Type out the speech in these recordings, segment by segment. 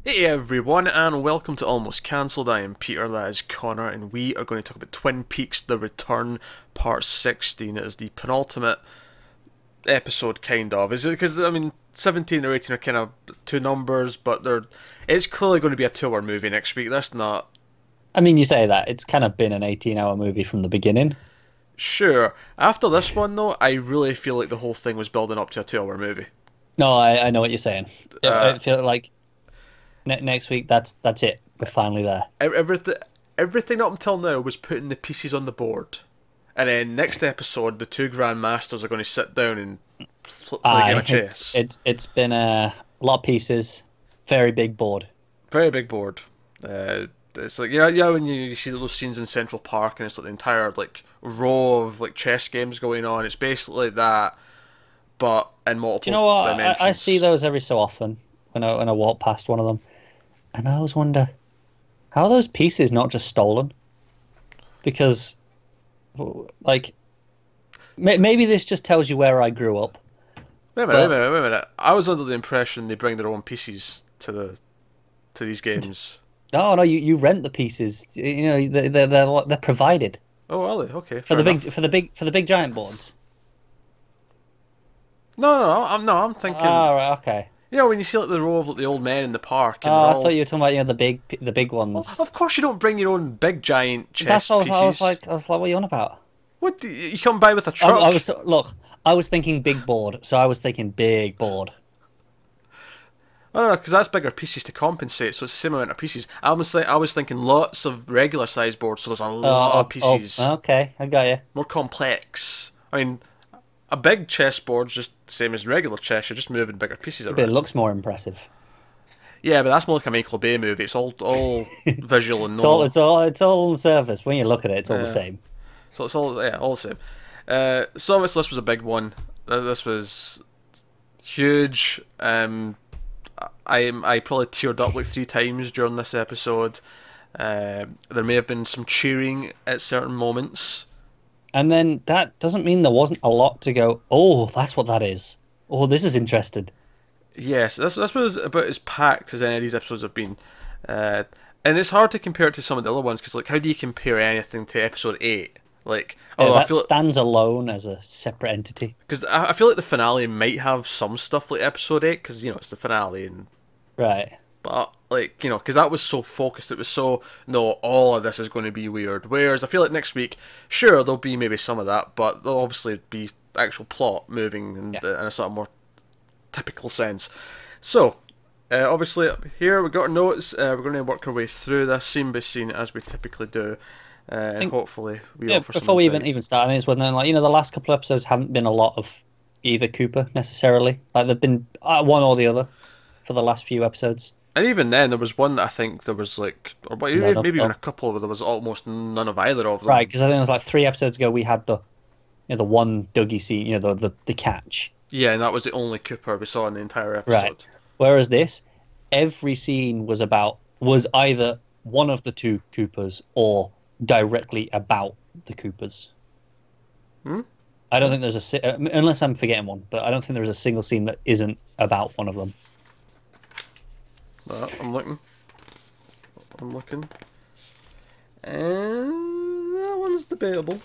Hey everyone, and welcome to Almost Cancelled. I am Peter, that is Connor, and we are going to talk about Twin Peaks: The Return, Part 16. It is the penultimate episode, kind of. Is it? Because, I mean, 17 or 18 are kind of two numbers, but it's clearly going to be a 2-hour movie next week. That's not... I mean, you say that. It's kind of been an 18-hour movie from the beginning. Sure. After this one, though, I really feel like the whole thing was building up to a 2-hour movie. No, I know what you're saying. Uh, I feel like next week, that's it. We're finally there. everything up until now was putting the pieces on the board. And then next episode, the two grandmasters are going to sit down and play a game of chess. It's been a lot of pieces, very big board. Very big board. It's like when you see those scenes in Central Park and it's like the entire like row of like chess games going on. It's basically that, but in multiple Do you know what? dimensions. I see those every so often when I walk past one of them, and I always wonder how are those pieces not just stolen? Because, like, maybe this just tells you where I grew up. Wait a minute, wait a minute. I was under the impression they bring their own pieces to these games. No, you rent the pieces. You know, they're provided Oh, are they? Okay, for fair the enough. for the big giant boards. No, I'm thinking. Oh, right, okay. When you see like the row of like, the old men in the park, and Oh, they're I all. thought you were talking about the big Well, ones. of course, you don't bring your own big giant chess That's what pieces. I was like, what are you on about? What? You come by with a I, truck? I was look, I was thinking big board, so I was thinking big board. No, because that's bigger pieces to compensate, so it's the same amount of pieces. I was thinking lots of regular size boards, so there's a lot of pieces, Okay, I got you. more complex. I mean, a big chessboard's just the same as regular chess. You're just moving bigger pieces But it around. looks more impressive. Yeah, but that's more like a Michael Bay movie. It's all visual and It's all no. on the surface. When you look at it, it's all the same. So it's all the same. So obviously this was a big one. This was huge. I probably teared up like 3 times during this episode. There may have been some cheering at certain moments. And then that doesn't mean there wasn't a lot to go, oh, that's what that is. Oh, this is interesting. Yes, this was about as packed as any of these episodes have been. And it's hard to compare it to some of the other ones because, like, how do you compare anything to episode 8? Like, Yeah, although I that feel stands alone as a separate entity. because I feel like the finale might have some stuff like episode 8 because it's the finale and Right. but like because that was so focused, it was so no, all of this is going to be weird. Whereas I feel like next week, sure, there'll be maybe some of that, but there'll obviously be actual plot moving Yeah. in a sort of more typical sense. So, obviously, here we got our notes. We're going to work our way through this scene by scene as we typically do. I think, Hopefully, we yeah, offer some before we insight. even start, I think it's worth noting, like, the last couple of episodes haven't been a lot of either Cooper necessarily. Like, they've been one or the other for the last few episodes. And even then, there was one that I think there was like, or None of maybe even them. a couple where there was almost none of either of them. Right, because I think it was like 3 episodes ago we had the one Dougie scene, the catch. Yeah, and that was the only Cooper we saw in the entire episode. Right. Whereas this, every scene was either one of the two Coopers or directly about the Coopers. Hmm? I don't think unless I'm forgetting one, but I don't think there's a single scene that isn't about one of them. I'm looking. I'm looking. And that one's debatable.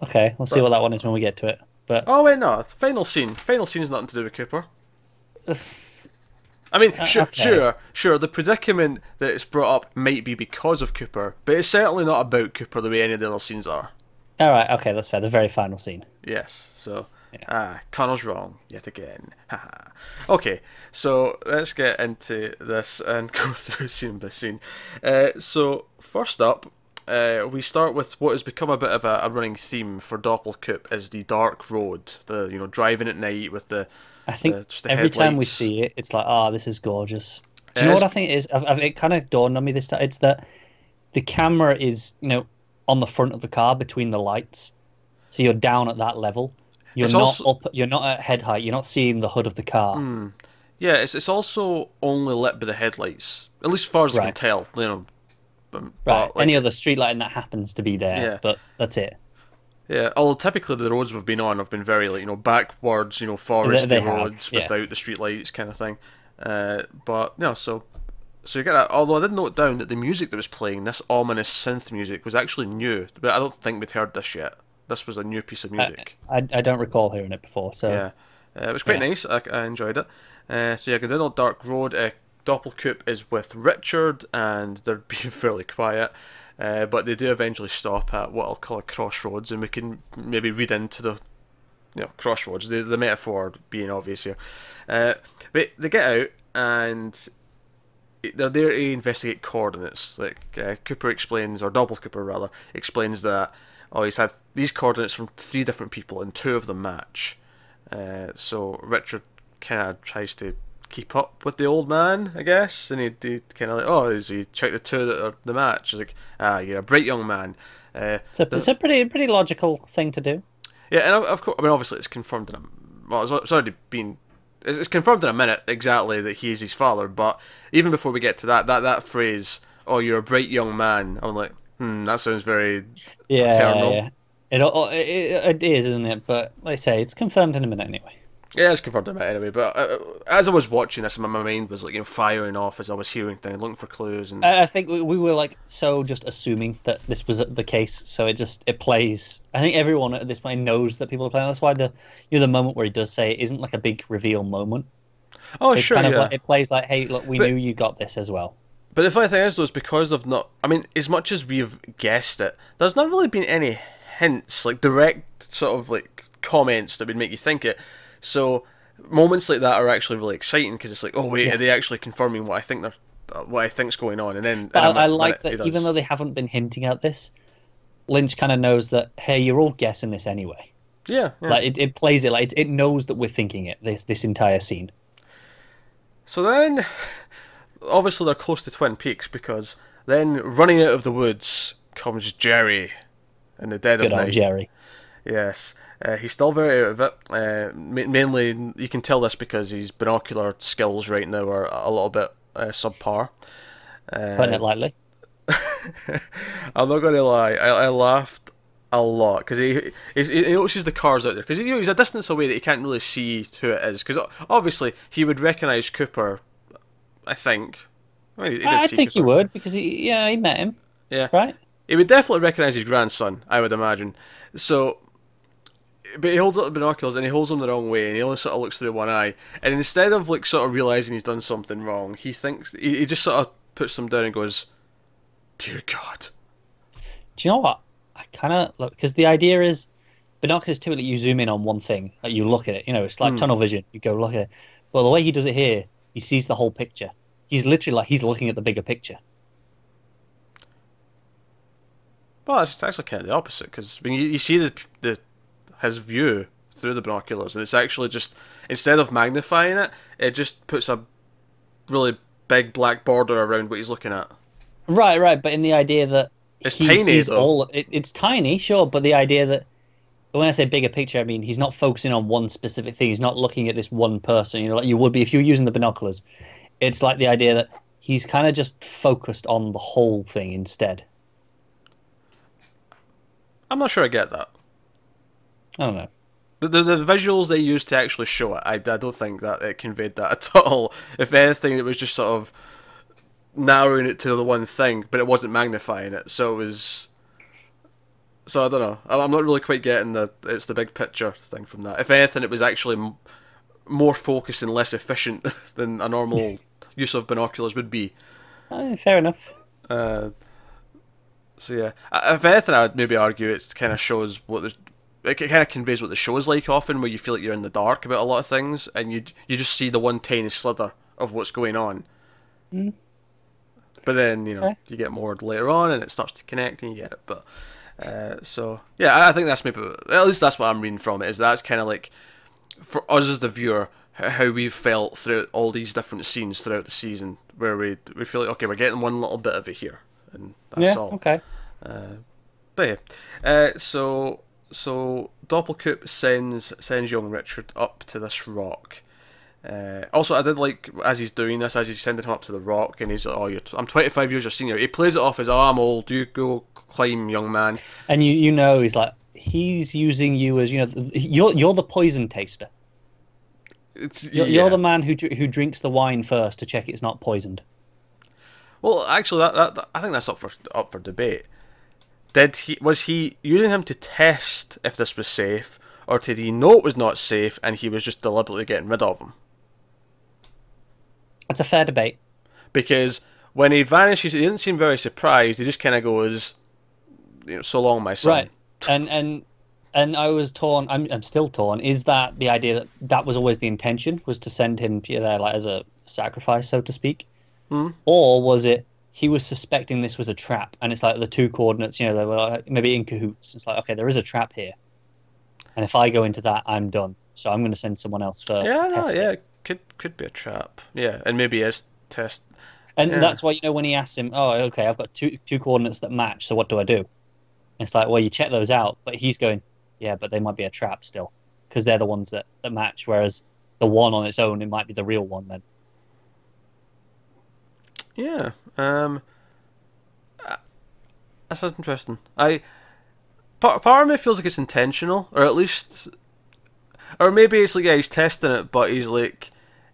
Okay, we'll see what that one is when we get to it. But Oh wait, no. Final scene. Final scene's nothing to do with Cooper. I mean, okay. sure. The predicament that it's brought up might be because of Cooper, but it's certainly not about Cooper the way any of the other scenes are. All right, okay, that's fair. The very final scene. Yes. So, Yeah. Connor's wrong yet again. Haha. Okay, so let's get into this and go through scene by scene. So first up, we start with what has become a bit of a running theme for Doppelcoop is the dark road. The driving at night with I think just the every time we headlights. see it, it's like, this is gorgeous. Do It you know is. what I think it is? It kind of dawned on me this time. It's that the camera is, on the front of the car between the lights, so you're down at that level. You're It's not also up. You're not at head height. You're not seeing the hood of the car. yeah, it's also only lit by the headlights, at least as far as I can Right. tell. Right. But like Any other street lighting that happens to be there, yeah. but that's it. Yeah, although typically the roads we've been on have been very like backwards, foresty They have, roads yeah. without the street lights kind of thing. But no, so you get that. Although I did note down that the music that was playing, this ominous synth music, was actually new. But I don't think we'd heard this yet. This was a new piece of music. I don't recall hearing it before, so Yeah, it was quite nice. I enjoyed it. So yeah, going down Dark Road. Doppelcoop is with Richard, and they're being fairly quiet. But they do eventually stop at what I'll call a crossroads, and we can maybe read into the crossroads. The metaphor being obvious here. But they get out and they're there to investigate coordinates. Like Cooper explains, or Doppelcooper rather, explains that he's had these coordinates from 3 different people and 2 of them match. So Richard kind of tries to keep up with the old man, I guess, and he kind of like, he checked the 2 that are the match. He's like, you're a bright young man. it's a pretty logical thing to do. Yeah, and of course, I mean, obviously, it's confirmed in it's already been. It's confirmed in a minute exactly that he is his father. But even before we get to that phrase, "Oh, you're a bright young man," I'm like, that sounds very paternal. Yeah. It is, isn't it? But like I say, it's confirmed in a minute anyway. Yeah, it's confirmed in a minute anyway. But as I was watching this, my mind was like firing off as I was hearing things, looking for clues. And I think we were like so just assuming that this was the case, so it plays. I think everyone at this point knows that people are playing. That's why the moment where he does say it isn't like a big reveal moment. Oh, it's sure, kind of yeah. like, it plays like, hey, look, we knew you got this as well. But the funny thing is, though, is because of not. I mean, as much as we've guessed it, there's not really been any hints, like direct sort of like comments that would make you think it. So moments like that are actually really exciting because it's like, oh wait, are they actually confirming what I think's going on? And then I like that even though they haven't been hinting at this, Lynch kind of knows that, hey, you're all guessing this anyway. Yeah. Like it plays it like it knows that we're thinking it. This entire scene. So then, obviously they're close to Twin Peaks because then running out of the woods comes Jerry in the dead of night. Good old Jerry. Yes. He's still very out of it. Mainly, you can tell this because his binocular skills right now are a little bit subpar. Putting it lightly. I'm not going to lie. I laughed a lot because he notices the cars out there because he's a distance away that he can't really see who it is. Because obviously he would recognise Cooper. I think. I mean, I think he would because he met him. Yeah. Right. He would definitely recognise his grandson. I would imagine. So. But he holds up the binoculars and he holds them the wrong way and he only sort of looks through one eye. And instead of like sort of realising he's done something wrong, he thinks he just sort of puts them down and goes, "Dear God." Do you know what? I kind of look because the idea is binoculars typically you zoom in on one thing, like you look at it. It's like tunnel vision. You go look at it. Well, the way he does it here, he sees the whole picture. He's literally like he's looking at the bigger picture. Well, it's actually kind of the opposite because when you see his view through the binoculars, and it's actually just instead of magnifying it, it just puts a really big black border around what he's looking at. Right. But in the idea that it's tiny, though. It's tiny, sure, but the idea that when I say bigger picture, I mean he's not focusing on one specific thing. He's not looking at this one person. Like you would be if you were using the binoculars. It's like the idea that he's kind of just focused on the whole thing instead. I'm not sure I get that. I don't know. The visuals they used to actually show it, I don't think that it conveyed that at all. If anything, it was just sort of narrowing it to the one thing, but it wasn't magnifying it. So it was. So I don't know. I'm not really quite getting it's the big picture thing from that. If anything, it was actually more focused and less efficient than a normal use of binoculars would be. Fair enough. So yeah, if anything, I would maybe argue it kind of shows it kind of conveys what the show is like often, where you feel like you're in the dark about a lot of things, and you just see the one tiny slither of what's going on. Mm. But then you get more later on, and it starts to connect, and you get it. But so yeah, I think that's maybe at least that's what I'm reading from it. Is that's kind of like for us as the viewer how we've felt throughout all these different scenes throughout the season, where we feel like okay, we're getting one little bit of it here, and that's all. Okay. But yeah, so Doppelcoop sends young Richard up to this rock. Also, I did like as he's doing this, as he's sending him up to the rock, and he's like, I'm 25 years your senior. He plays it off as, I'm old. You go climb, young man. And he's like, he's using you as you're the poison taster. You're the man who drinks the wine first to check it's not poisoned. Well, actually, that I think that's up for debate. Was he using him to test if this was safe, or did he know it was not safe and he was just deliberately getting rid of him? That's a fair debate. Because when he vanishes, he didn't seem very surprised. He just kind of goes, "So long, my son." Right, and I was torn. I'm still torn. Is that the idea that was always the intention, was to send him there like as a sacrifice, so to speak, or was it he was suspecting this was a trap, and it's like the two coordinates, they were like maybe in cahoots. It's like, okay, there is a trap here, and if I go into that, I'm done. So I'm going to send someone else first. It could be a trap. Yeah, and maybe it's test. And that's why when he asks him, oh, okay, I've got two coordinates that match. So what do I do? It's like, well, you check those out, but he's going, yeah, but they might be a trap still, because they're the ones that match. Whereas the one on its own, it might be the real one then. Yeah, that's interesting. Part of me feels like it's intentional, or at least, or maybe it's like, yeah, he's testing it, but he's like,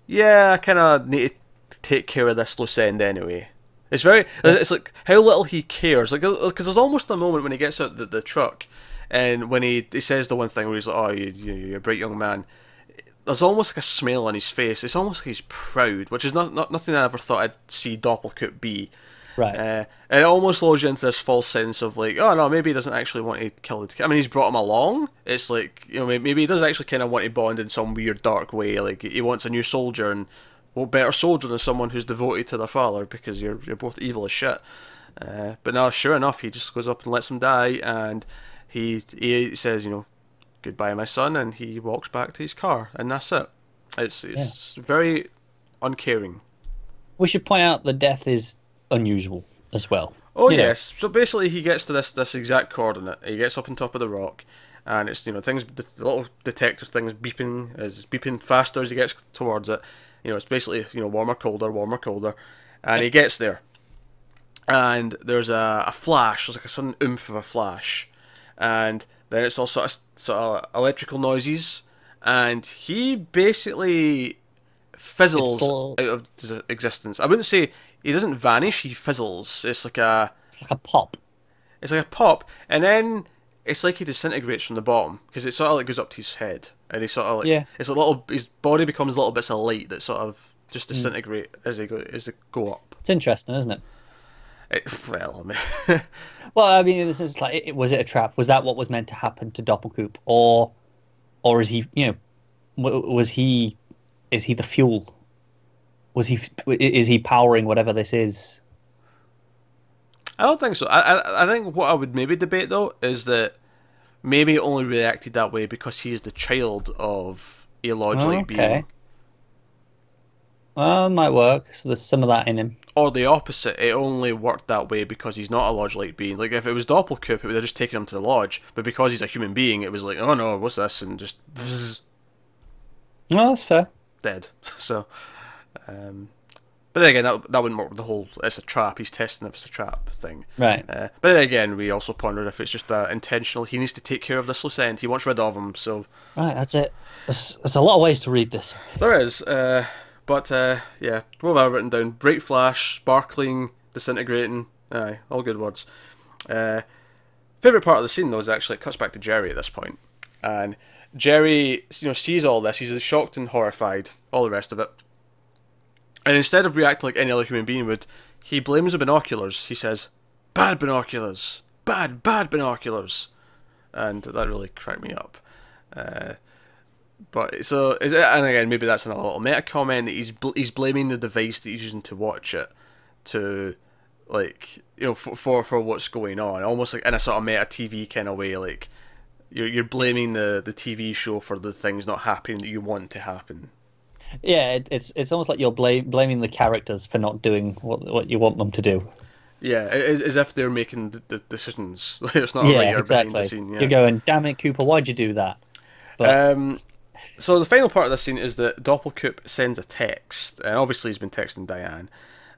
yeah, I kind of need to take care of this loose end anyway. It's it's like how little he cares, like, because there's almost a moment when he gets out the truck, and when he says the one thing where he's like, oh, you're a bright young man. There's almost like a smile on his face. It's almost like he's proud, which is nothing I ever thought I'd see Doppelganger be. Right. And it almost lulls you into this false sense of like, oh no, maybe he doesn't actually want to kill the kid. I mean, he's brought him along. It's like, maybe he does actually kind of want to bond in some weird dark way. Like he wants a new soldier, and what better soldier than someone who's devoted to their father, because you're both evil as shit. But no, sure enough, he just goes up and lets him die, and he says, goodbye, my son, and he walks back to his car, and that's it. It's very uncaring. We should point out the death is unusual as well. Oh yes. So basically, he gets to this exact coordinate. He gets up on top of the rock, and it's things. The little detector thing's beeping faster as he gets towards it. It's basically warmer, colder, and he gets there, and there's a flash. There's like a sudden oomph of a flash, and then it's all sort of electrical noises, and he basically fizzles out of existence. I wouldn't say he doesn't vanish; he fizzles. It's like a pop. It's like a pop, and then it's like he disintegrates from the bottom, because it sort of like goes up to his head, and he sort of like it's his body becomes little bits of light that sort of just disintegrate as they go up. It's interesting, isn't it? Well, I mean, this is like, was it a trap? Was that what was meant to happen to Doppelganger, or is he, is he the fuel? Is he powering whatever this is? I don't think so. I think what I would maybe debate though is that maybe he only reacted that way because he is the child of a logic being. Well, might work. So there's some of that in him. Or the opposite, it only worked that way because he's not a lodge-like being. Like, if it was Doppelganger, it would have just taken him to the lodge. But because he's a human being, it was like, oh no, what's this? And just... No, that's fair. Dead. So... but then again, that wouldn't work with the whole, it's a trap, he's testing if it's a trap thing. Right. But then again, we also pondered if it's just intentional, he needs to take care of this loose end, he wants rid of him, so... Right, that's it. There's a lot of ways to read this. There is, but, yeah, what have I written down? Bright flash, sparkling, disintegrating, aye, all good words. Favourite part of the scene, though, is actually, it cuts back to Jerry at this point. And Jerry, sees all this, he's shocked and horrified, all the rest of it. And instead of reacting like any other human being would, he blames the binoculars. He says, bad binoculars! Bad binoculars! And that really cracked me up. But so, and again, maybe that's another little meta comment that he's blaming the device that he's using to watch it, to, like, for what's going on, almost like in a sort of meta TV kind of way, like you're blaming the TV show for the things not happening that you want to happen. Yeah, it's almost like you're blaming the characters for not doing what you want them to do. Yeah, as if they're making the decisions. It's not a writer behind the scene. Yeah. You're going, damn it, Cooper, why'd you do that? But... so the final part of this scene is that Doppelganger sends a text, and obviously he's been texting Diane,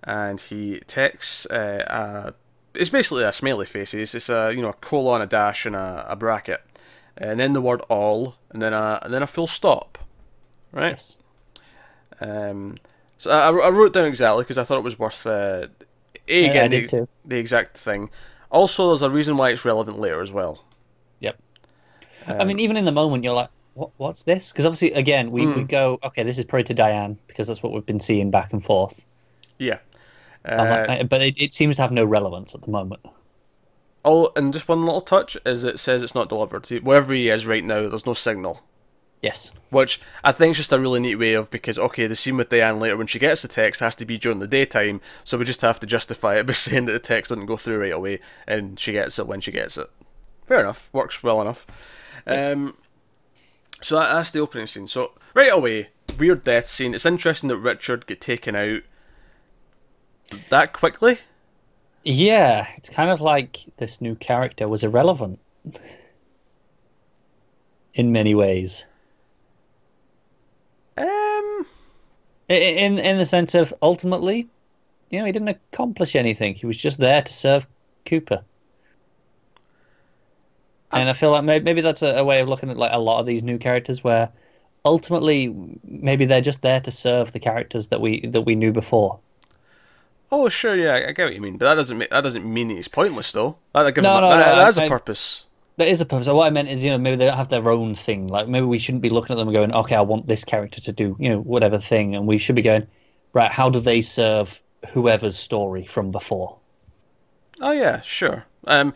and he texts it's basically a smiley face. It's a colon, a dash, and a bracket, and then the word all, and then a full stop, right? Yes. So I wrote it down exactly because I thought it was worth I did too. the exact thing. Also, there's a reason why it's relevant later as well. Yep. I mean, even in the moment, you're like, what's this? Because obviously, again, we go, okay, this is probably to Diane because that's what we've been seeing back and forth. Yeah. But it seems to have no relevance at the moment. Oh, and just one little touch is it says it's not delivered. Wherever he is right now, there's no signal. Yes. Which I think is just a really neat way of, because, okay, the scene with Diane later when she gets the text has to be during the daytime, so we just have to justify it by saying that the text doesn't go through right away, and she gets it when she gets it. Fair enough. Works well enough. So that's the opening scene. So, right away, weird death scene. It's interesting that Richard get taken out that quickly. Yeah, it's kind of like this new character was irrelevant in many ways. In the sense of ultimately, he didn't accomplish anything. He was just there to serve Cooper. And I feel like maybe that's a way of looking at like a lot of these new characters, where ultimately maybe they're just there to serve the characters that we knew before. Oh, sure, yeah, I get what you mean, but that doesn't mean he's pointless, though. That has a purpose. There is a purpose. What I meant is, maybe they don't have their own thing. Like, maybe we shouldn't be looking at them and going, okay, I want this character to do, whatever thing, and we should be going, right, how do they serve whoever's story from before? Oh, yeah, sure. I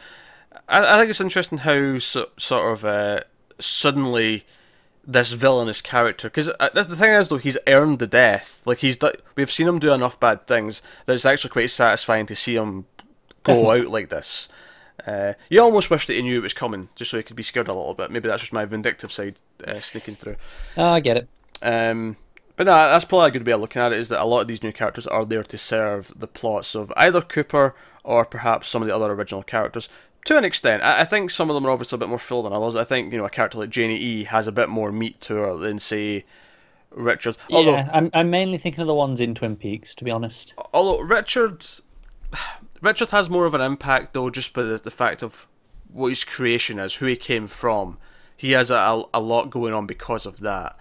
think it's interesting how sort of suddenly this villainous character, because the thing is, though, he's earned the death. Like, we've seen him do enough bad things that it's actually quite satisfying to see him go out like this. You almost wish that he knew it was coming, just so he could be scared a little bit. Maybe that's just my vindictive side sneaking through. Oh, I get it. But no, that's probably a good way of looking at it, is that a lot of these new characters are there to serve the plots of either Cooper or perhaps some of the other original characters. To an extent, I think some of them are obviously a bit more full than others. I think, a character like Janie E has a bit more meat to her than, say, Richard. Yeah, I'm mainly thinking of the ones in Twin Peaks, to be honest. Although Richard has more of an impact, though, just by the fact of what his creation is, who he came from. He has a lot going on because of that.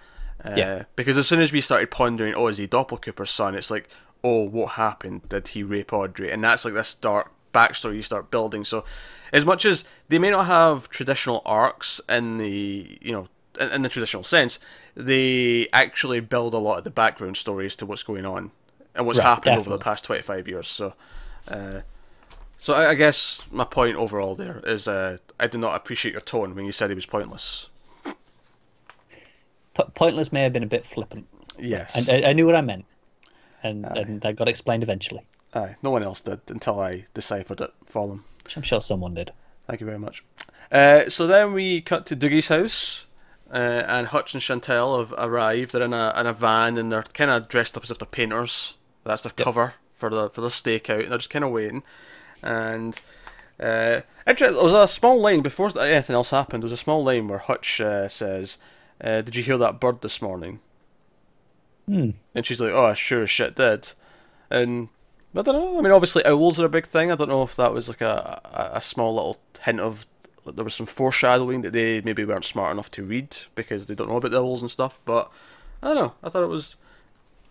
Because as soon as we started pondering, is he Doppelcooper's son? It's like, what happened? Did he rape Audrey? And that's like this dark backstory you start building. So, as much as they may not have traditional arcs in the in the traditional sense, they actually build a lot of the background stories to what's going on and what's happened over the past 25 years. So, I guess my point overall there is I did not appreciate your tone when you said he was pointless. Pointless may have been a bit flippant. Yes. I knew what I meant. And that got explained eventually. Aye, no one else did until I deciphered it for them. I'm sure someone did. Thank you very much. So then we cut to Dougie's house, and Hutch and Chantal have arrived. They're in a van, and they're kind of dressed up as if they're painters. That's their cover for the stakeout, and they're just kind of waiting. And there was a small line before anything else happened. There was a small line where Hutch says, "Did you hear that bird this morning?" And she's like, "Oh, I sure as shit did." And I don't know. I mean, obviously owls are a big thing. I don't know if that was like a small little hint of there was some foreshadowing that they maybe weren't smart enough to read because they don't know about the owls and stuff. But I don't know. I thought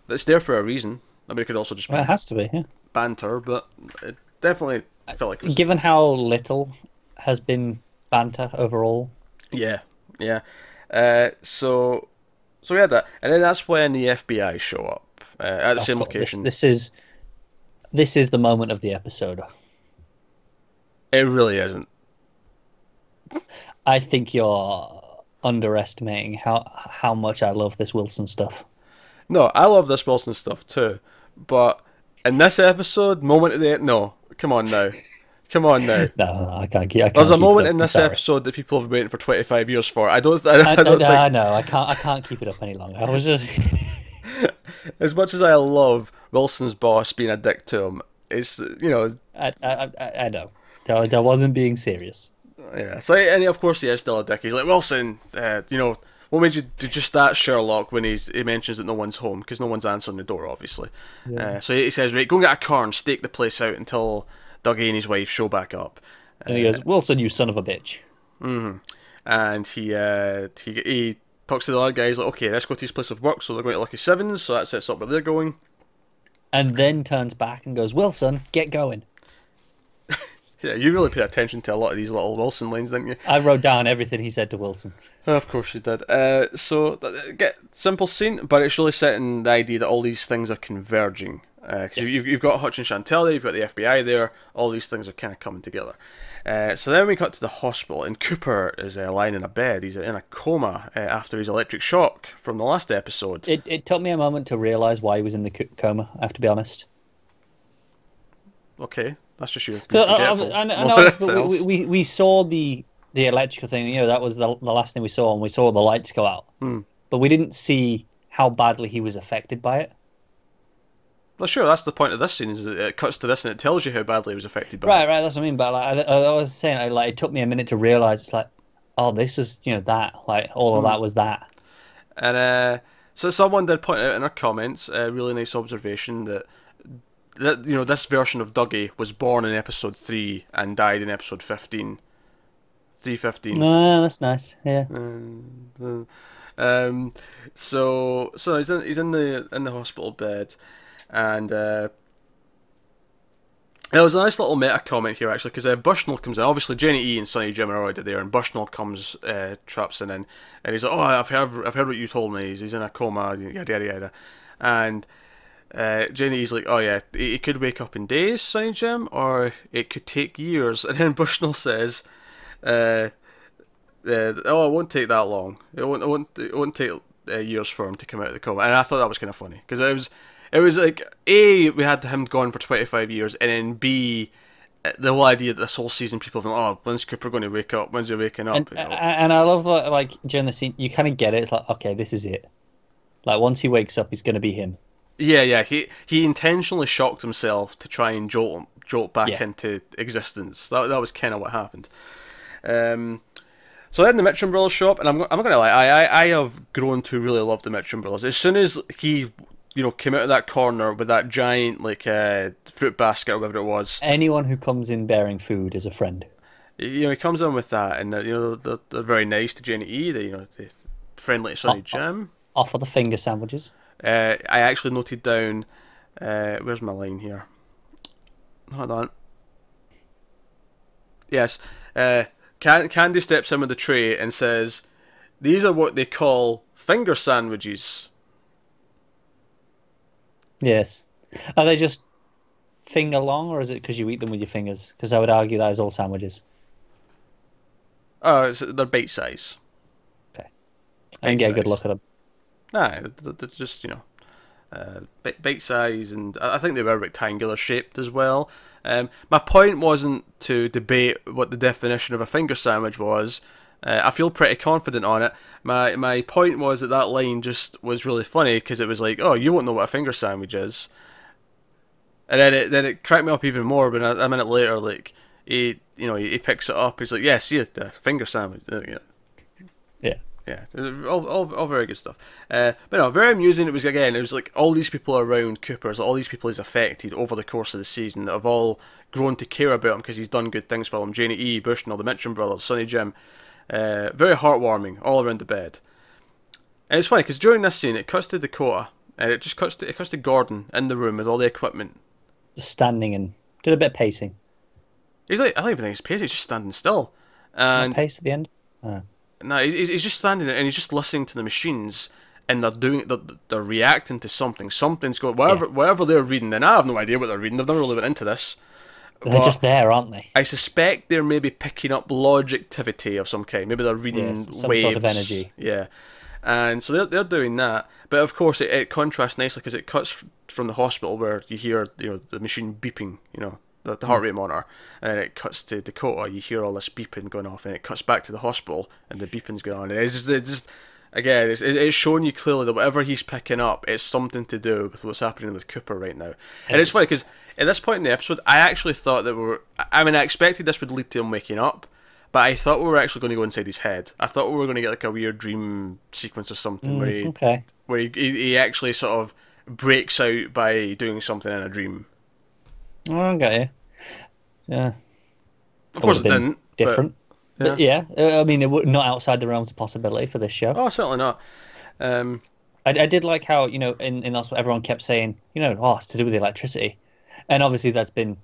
it's there for a reason. I mean, it could also just be it has to be, yeah, banter, but it definitely felt like it was... Given how little has been banter overall. Yeah. So we had that, and then that's when the FBI show up at the same location. This is the moment of the episode. It really isn't. I think you're underestimating how much I love this Wilson stuff. No, I love this Wilson stuff too, but in this episode, moment of the... No, come on now. No, I can't. There's a moment in this episode that people have been waiting for 25 years for. I know. I can't keep it up any longer. I was just... As much as I love Wilson's boss being a dick to him, it's I know. I wasn't being serious. Yeah. So and of course he is still a dick. He's like, Wilson, what made you do just that, Sherlock? When he mentions that no one's home because no one's answering the door, obviously. Yeah. So he says, right, go and get a car and stake the place out until Dougie and his wife show back up. And he goes, Wilson, you son of a bitch. Mm-hmm. And he talks to the other guys like, okay, let's go to his place of work. So they're going to Lucky Sevens, so that sets up where they're going. And then turns back and goes, Wilson, get going. Yeah, you really paid attention to a lot of these little Wilson lines, didn't you? I wrote down everything he said to Wilson. Of course you did. So, get simple scene, but it's really setting the idea that all these things are converging. Because you've got Hutch and Chantal there, you've got the FBI there, all these things are kind of coming together. So then we cut to the hospital, and Cooper is lying in a bed. He's in a coma after his electric shock from the last episode. It took me a moment to realise why he was in the coma, I have to be honest. Okay, that's just you. We saw the electrical thing. You know, that was the last thing we saw, and we saw the lights go out. But we didn't see how badly he was affected by it. Well, sure, that's the point of this scene. Is it cuts to this and it tells you how badly he was affected by it. Right. That's what I mean. But like, I was saying, like, it took me a minute to realise. It's like, oh, this was, that. Like, all of that was that. And so someone did point out in our comments a really nice observation that this version of Dougie was born in episode 3 and died in episode 15. 3:15. No, that's nice. Yeah. So he's in the hospital bed, and there was a nice little meta comment here actually, because Bushnell comes in. Obviously, Jenny E and Sonny Jim are already there, and Bushnell comes traps in, and he's like, "Oh, I've heard what you told me. He's in a coma, yada yada yada," and Jenny E's like, "Oh yeah, it could wake up in days, Sonny Jim, or it could take years." And then Bushnell says, "Oh, it won't take that long. It won't take years for him to come out of the coma." And I thought that was kind of funny, because it was like, A, we had him gone for 25 years, and then B, the whole idea that this whole season people have been, oh, when's Cooper going to wake up? When's he waking up? And I love that, like, during the scene, you kind of get it. It's like, okay, this is it. Like, once he wakes up, he's going to be him. Yeah. He intentionally shocked himself to try and jolt back into existence. That was kind of what happened. So then the Mitchum Brothers show up, and I'm not going to lie, I have grown to really love the Mitchum Brothers. As soon as he came out of that corner with that giant fruit basket or whatever it was. Anyone who comes in bearing food is a friend. He comes in with that, and they're very nice to Jenny E. They're friendly to Sonny Jim. Offer the finger sandwiches. I actually noted down. Where's my line here? Hold on. Yes. Candy steps in with the tray and says, "These are what they call finger sandwiches." Yes. Are they just finger long, or is it because you eat them with your fingers? Because I would argue that is all sandwiches. Oh, they're bite size. Okay. I didn't get a good look at them. Nah, they're just, bite size, and I think they were rectangular shaped as well. My point wasn't to debate what the definition of a finger sandwich was. I feel pretty confident on it. My point was that line just was really funny, because it was like, oh, you won't know what a finger sandwich is. And then it cracked me up even more when a minute later, like, he picks it up. He's like, yes, the finger sandwich. Yeah, all very good stuff. But no, very amusing. It was like all these people around Cooper, all these people he's affected over the course of the season that have all grown to care about him because he's done good things for them. Janie E, Bushnell, the Mitchum Brothers, Sonny Jim. Very heartwarming, all around the bed. And it's funny because during this scene, it cuts to Dakota, and it cuts to Gordon in the room with all the equipment, just standing and did a bit of pacing. He's like, I don't even think he's pacing; he's just standing still. And pace at the end. Oh. No, he's just standing there and he's just listening to the machines, and they're reacting to something. Something's going, whatever they're reading, and I have no idea what they're reading. They've never really went into this. They're just there, aren't they? I suspect they're maybe picking up logictivity of some kind. Maybe they're reading some waves. Sort of energy. Yeah, and so they're doing that. But of course, it contrasts nicely because it cuts from the hospital where you hear the machine beeping, the heart rate monitor, and it cuts to Dakota. You hear all this beeping going off, and it cuts back to the hospital, and the beeping's going on. And it's showing you clearly that whatever he's picking up, it's something to do with what's happening with Cooper right now. And it's funny because at this point in the episode, I actually thought that I expected this would lead to him waking up, but I thought we were actually going to go inside his head. I thought we were going to get like a weird dream sequence or something where he actually sort of breaks out by doing something in a dream. Oh, I got you. Yeah. Of course it didn't. Different. Yeah. Yeah, I mean, not outside the realms of possibility for this show. Oh, certainly not. Um, I did like how, in that's what everyone kept saying, oh, it's to do with the electricity. And obviously that's been,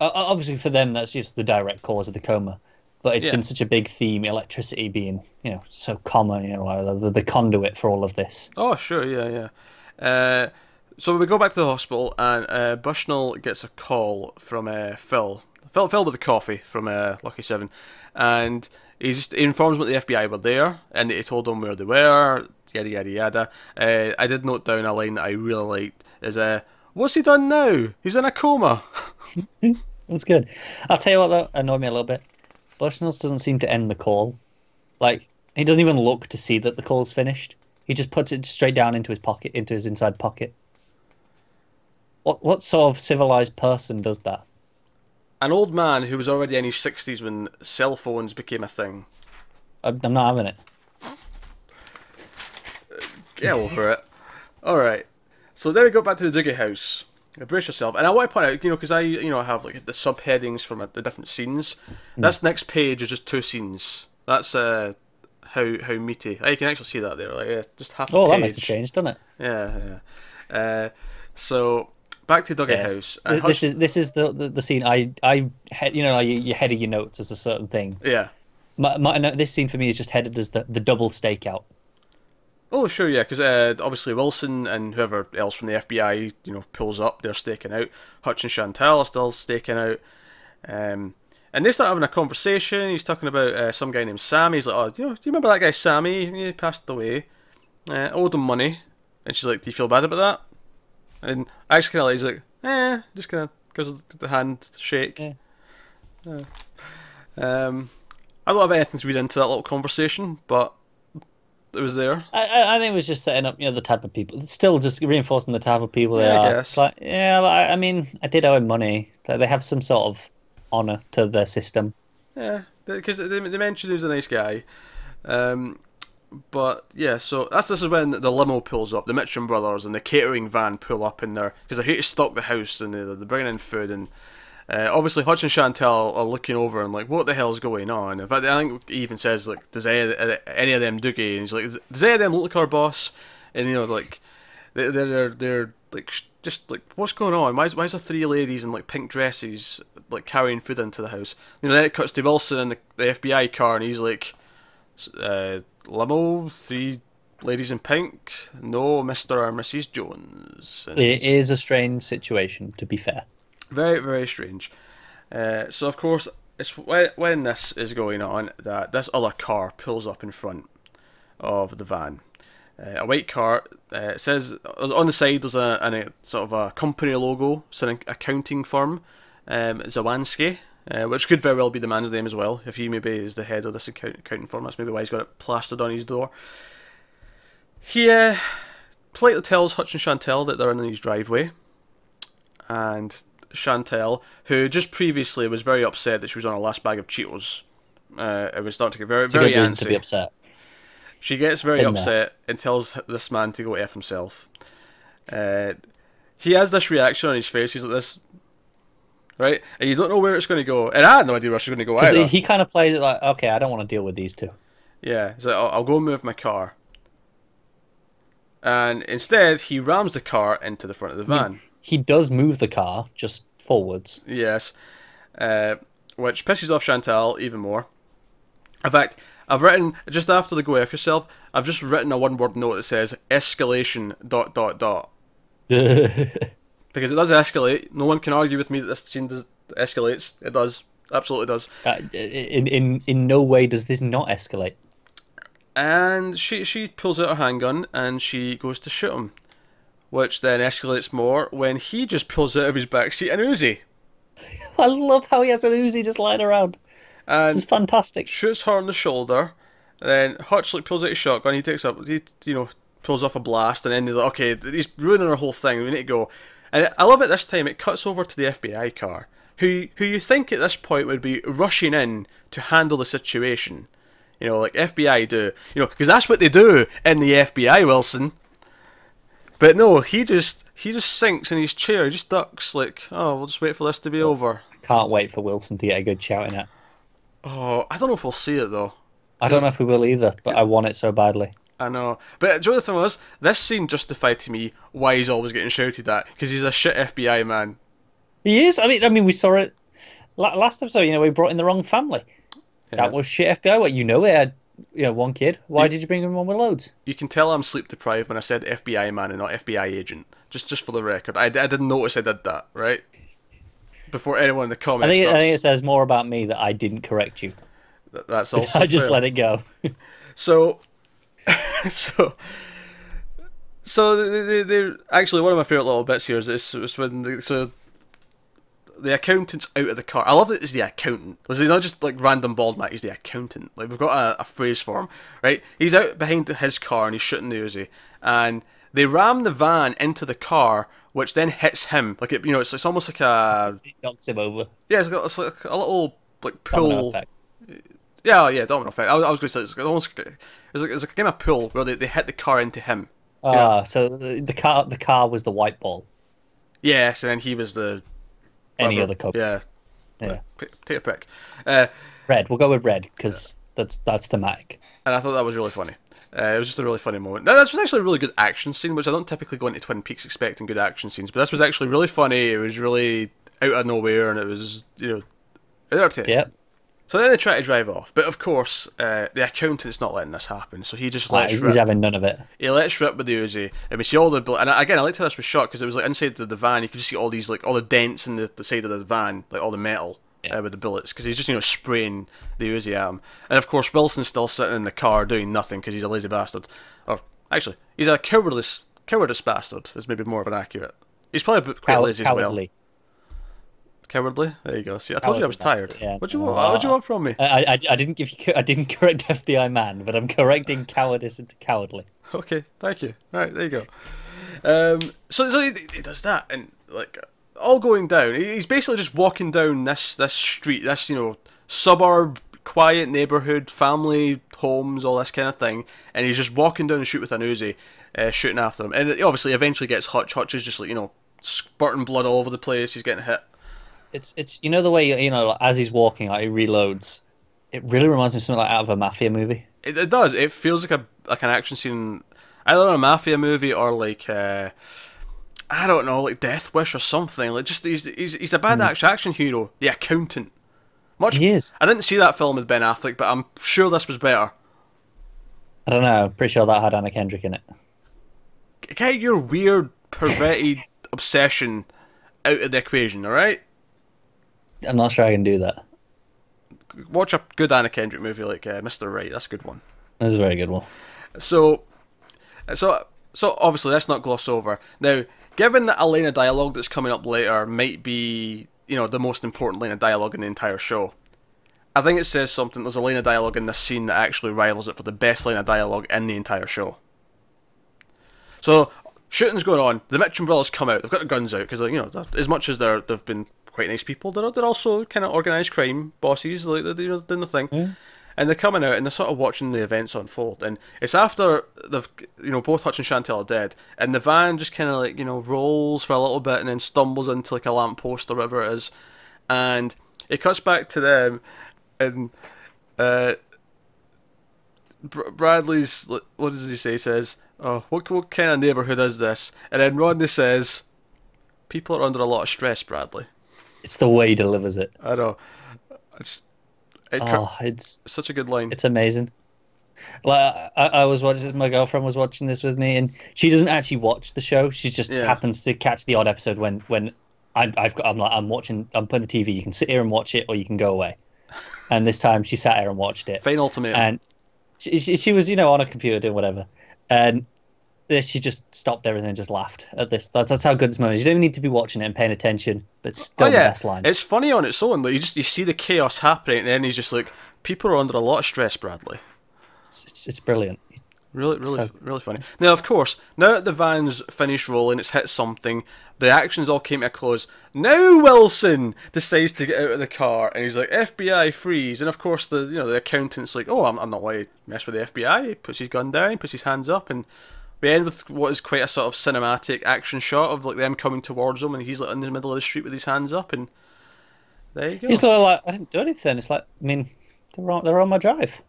obviously for them, that's just the direct cause of the coma. But it's yeah. been such a big theme, electricity being, so common, like the conduit for all of this. Oh, sure. Yeah, yeah. So we go back to the hospital, and Bushnell gets a call from Phil. Phil with the coffee from Lucky Seven, and he informs him that the FBI were there, and he told them where they were. Yada yada yada. I did note down a line that I really liked. Is what's he done now? He's in a coma. That's good. I'll tell you what, though, annoyed me a little bit. Bushnell doesn't seem to end the call. Like, he doesn't even look to see that the call's finished. He just puts it straight down into his pocket, into his inside pocket. What sort of civilized person does that? An old man who was already in his 60s when cell phones became a thing. I'm not having it. Get over it. Alright. So then we go back to the Doogie house. Brace yourself. And I want to point out, because I have like the subheadings from the different scenes. This next page is just 2 scenes. That's how meaty. You can actually see that there. Like, just half a page. Oh, that must have changed, doesn't it? Yeah, yeah. So back to Doogie house. And this is the scene I had. You headed your notes as a certain thing. Yeah. This scene for me is just headed as the double stakeout. Oh, sure, yeah, because obviously Wilson and whoever else from the FBI, pulls up, they're staking out. Hutch and Chantal are still staking out. And they start having a conversation. He's talking about some guy named Sammy. He's like, oh, do you remember that guy Sammy? He passed away. Owed him money. And she's like, do you feel bad about that? And I just kind of he's like, just kind of gives the hand shake. Yeah. I don't have anything to read into that little conversation, but it was there. I think it was just setting up, the type of people. It's still just reinforcing the type of people they I are. guess. I mean, I did owe him money. They have some sort of honor to their system. Yeah, because they mentioned he was a nice guy. But yeah, so this is when the limo pulls up, the Mitchum brothers and the catering van pull up in there because they're here to stock the house and they're bringing in food and. Obviously, Hutch and Chantal are looking over and like, what the hell's going on? In fact, I think he even says like, does any of them Doogie? And he's like, does any of them look like our boss? And like, they're like, just like, what's going on? Why is there 3 ladies in like pink dresses like carrying food into the house? Then it cuts to Wilson in the FBI car, and he's like, limo, 3 ladies in pink, no Mr. or Mrs. Jones. And it is a strange situation, to be fair. Very, very strange. So, of course, it's when this is going on that this other car pulls up in front of the van. A white car. It says on the side there's a sort of a company logo. It's an accounting firm, Zawansky, which could very well be the man's name as well. If he maybe is the head of this accounting firm, that's maybe why he's got it plastered on his door. He politely tells Hutch and Chantal that they're in his driveway, and Chantal, who just previously was very upset that she was on her last bag of Cheetos, it was starting to get very antsy. To be upset. She gets very upset and tells this man to go F himself. He has this reaction on his face. He's like this, right? And you don't know where it's going to go. And I had no idea where it's going to go either. He kind of plays it like, okay, I don't want to deal with these two. Yeah, he's like, I'll go move my car. And instead, he rams the car into the front of the van. He does move the car, just forwards. Yes. Which pisses off Chantal even more. In fact, I've written, just after the go F yourself, I've just written a 1-word note that says, escalation, ... Because it does escalate. No one can argue with me that this scene escalates. It does. Absolutely does. In no way does this not escalate. And she pulls out her handgun and she goes to shoot him. Which then escalates more when he just pulls out of his backseat an Uzi. I love how he has an Uzi just lying around. And this is fantastic. Shoots her on the shoulder. Then Hutch pulls out his shotgun. He pulls off a blast. And then he's like, okay, he's ruining our whole thing. We need to go. And I love it this time. It cuts over to the FBI car, who you think at this point would be rushing in to handle the situation. Like FBI do. Because that's what they do in the FBI, Wilson. But no, he just sinks in his chair. He just ducks like, oh, we'll just wait for this to be over. I can't wait for Wilson to get a good shouting at. Oh, I don't know if we'll see it though. I don't know if we will either, but I want it so badly. I know. But do you know the thing was? This scene justified to me why he's always getting shouted at. Because he's a shit FBI man. He is. I mean, we saw it last episode. You know, we brought in the wrong family. Yeah. That was shit FBI. What, you know, it had, you know, one kid. Why did you bring him on with loads? You can tell I'm sleep deprived when I said FBI man and not FBI agent. Just for the record. I didn't notice I did that, right? Before anyone in the comments I think it says more about me that I didn't correct you. That's also I just fair. let it go. So, they actually, one of my favourite little bits here is when the accountant's out of the car. I love that it's the accountant. He's not just like random bald man, he's the accountant. Like, we've got a phrase for him, right? He's out behind his car and he's shooting the Uzi, and they ram the van into the car, which then hits him. Like, it, you know, it's almost like a... It knocks him over. Yeah, it's like a little, like, Domino pull... effect. Yeah, domino effect. I was going to say, it's almost... It's like a game of pull, where they hit the car into him. So the car was the white ball. Yes, and then he was the... Any other color. Yeah. Yeah. Take a pick. Red. We'll go with red, because that's thematic. And I thought that was really funny. It was just a really funny moment. Now, this was actually a really good action scene, which I don't typically go into Twin Peaks expecting good action scenes, but this was actually really funny. It was really out of nowhere, and it was, you know, entertaining. Yep. So then they try to drive off, but of course, the accountant's not letting this happen, so he just lets rip. He's having none of it. He lets rip with the Uzi, and we see all the... And again, I liked how this was shot, because it was like inside the van, you could just see all these, like, all the dents in the side of the van, like all the metal. With the bullets, because he's just, you know, spraying the Uzi at him. And of course, Wilson's still sitting in the car doing nothing because he's a lazy bastard. Or, actually, he's a cowardice bastard, is maybe more of an accurate. He's probably quite lazy as well. Cowardly? There you go. See, I told you I was tired. Yeah. What'd you want from me? I didn't give you... I didn't correct FBI man, but I'm correcting cowardice into cowardly. Okay, thank you. Alright, there you go. So he does that, and, like... all going down. He's basically just walking down this street, this, you know, suburb, quiet neighbourhood, family homes, all this kind of thing, and he's just walking down the street with an Uzi, shooting after him. And it obviously eventually gets Hutch. Hutch is just, like, you know, spurting blood all over the place. He's getting hit. It's you know, the way, you know, as he's walking, like, he reloads. It really reminds me of something like out of a mafia movie. It does. It feels like an action scene, either in a mafia movie or like. I don't know, like Death Wish or something. Like, just he's a bad action hero. The accountant. He is. I didn't see that film with Ben Affleck, but I'm sure this was better. I don't know. Pretty sure that had Anna Kendrick in it. Get your weird, perverted obsession out of the equation, all right? I'm not sure I can do that. Watch a good Anna Kendrick movie like Mr. Right. That's a good one. That's a very good one. So obviously let's not gloss over now. Given that a line of dialogue that's coming up later might be, you know, the most important line of dialogue in the entire show, I think it says something. There's a line of dialogue in this scene that actually rivals it for the best line of dialogue in the entire show. So, shooting's going on. The Mitchum brothers come out. They've got their guns out because, you know, as much as they've been quite nice people, they're also kind of organised crime bosses. Like, they're, you know, doing the thing. Mm. And they're coming out and they're sort of watching the events unfold. And it's after they've, you know, both Hutch and Chantal are dead. And the van just kind of, like, you know, rolls for a little bit and then stumbles into, like, a lamppost or whatever it is. And it cuts back to them. And Bradley's, what does he say? He says, oh, what kind of neighbourhood is this? And then Rodney says, people are under a lot of stress, Bradley. It's the way he delivers it. I know. It's such a good line. It's amazing. Like, I was watching. My girlfriend was watching this with me, and she doesn't actually watch the show. She just happens to catch the odd episode when I'm watching. I'm putting the TV. You can sit here and watch it, or you can go away. And this time, she sat here and watched it. Fine ultimatum. And she was, you know, on a computer doing whatever, and she just stopped everything and just laughed at this. That's how good this moment is. You don't even need to be watching it and paying attention, but it's still the best line. It's funny on its own. Like, you see the chaos happening, and then he's just like, people are under a lot of stress, Bradley. It's brilliant. Really funny. Now, of course, now that the van's finished rolling, it's hit something, the actions all came to a close. Now Wilson decides to get out of the car, and he's like, FBI freeze. And of course, the accountant's like, oh, I'm not going to mess with the FBI. He puts his gun down, puts his hands up, and we end with what is quite a sort of cinematic action shot of, like, them coming towards him, and he's, like, in the middle of the street with his hands up, and there you go. He's like, I didn't do anything. It's like, I mean, They're on my drive.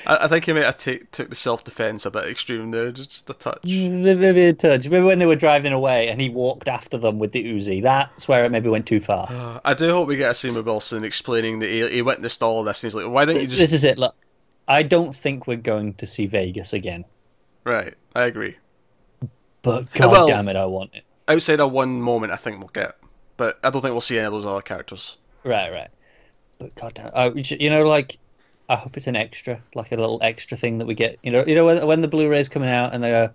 I think he might have took the self-defense a bit extreme there, just a touch. Maybe a touch. Maybe when they were driving away and he walked after them with the Uzi. That's where it maybe went too far. I do hope we get a scene with Wilson explaining that he witnessed all this, and he's like, "Why don't you just?" This is it. Look, I don't think we're going to see Vegas again. Right, I agree. But God damn it, I want it. Outside of one moment, I think we'll get, but I don't think we'll see any of those other characters. Right. But God damn, you know, like, I hope it's an extra, like a little extra thing that we get. You know, when the Blu-ray's coming out and they go,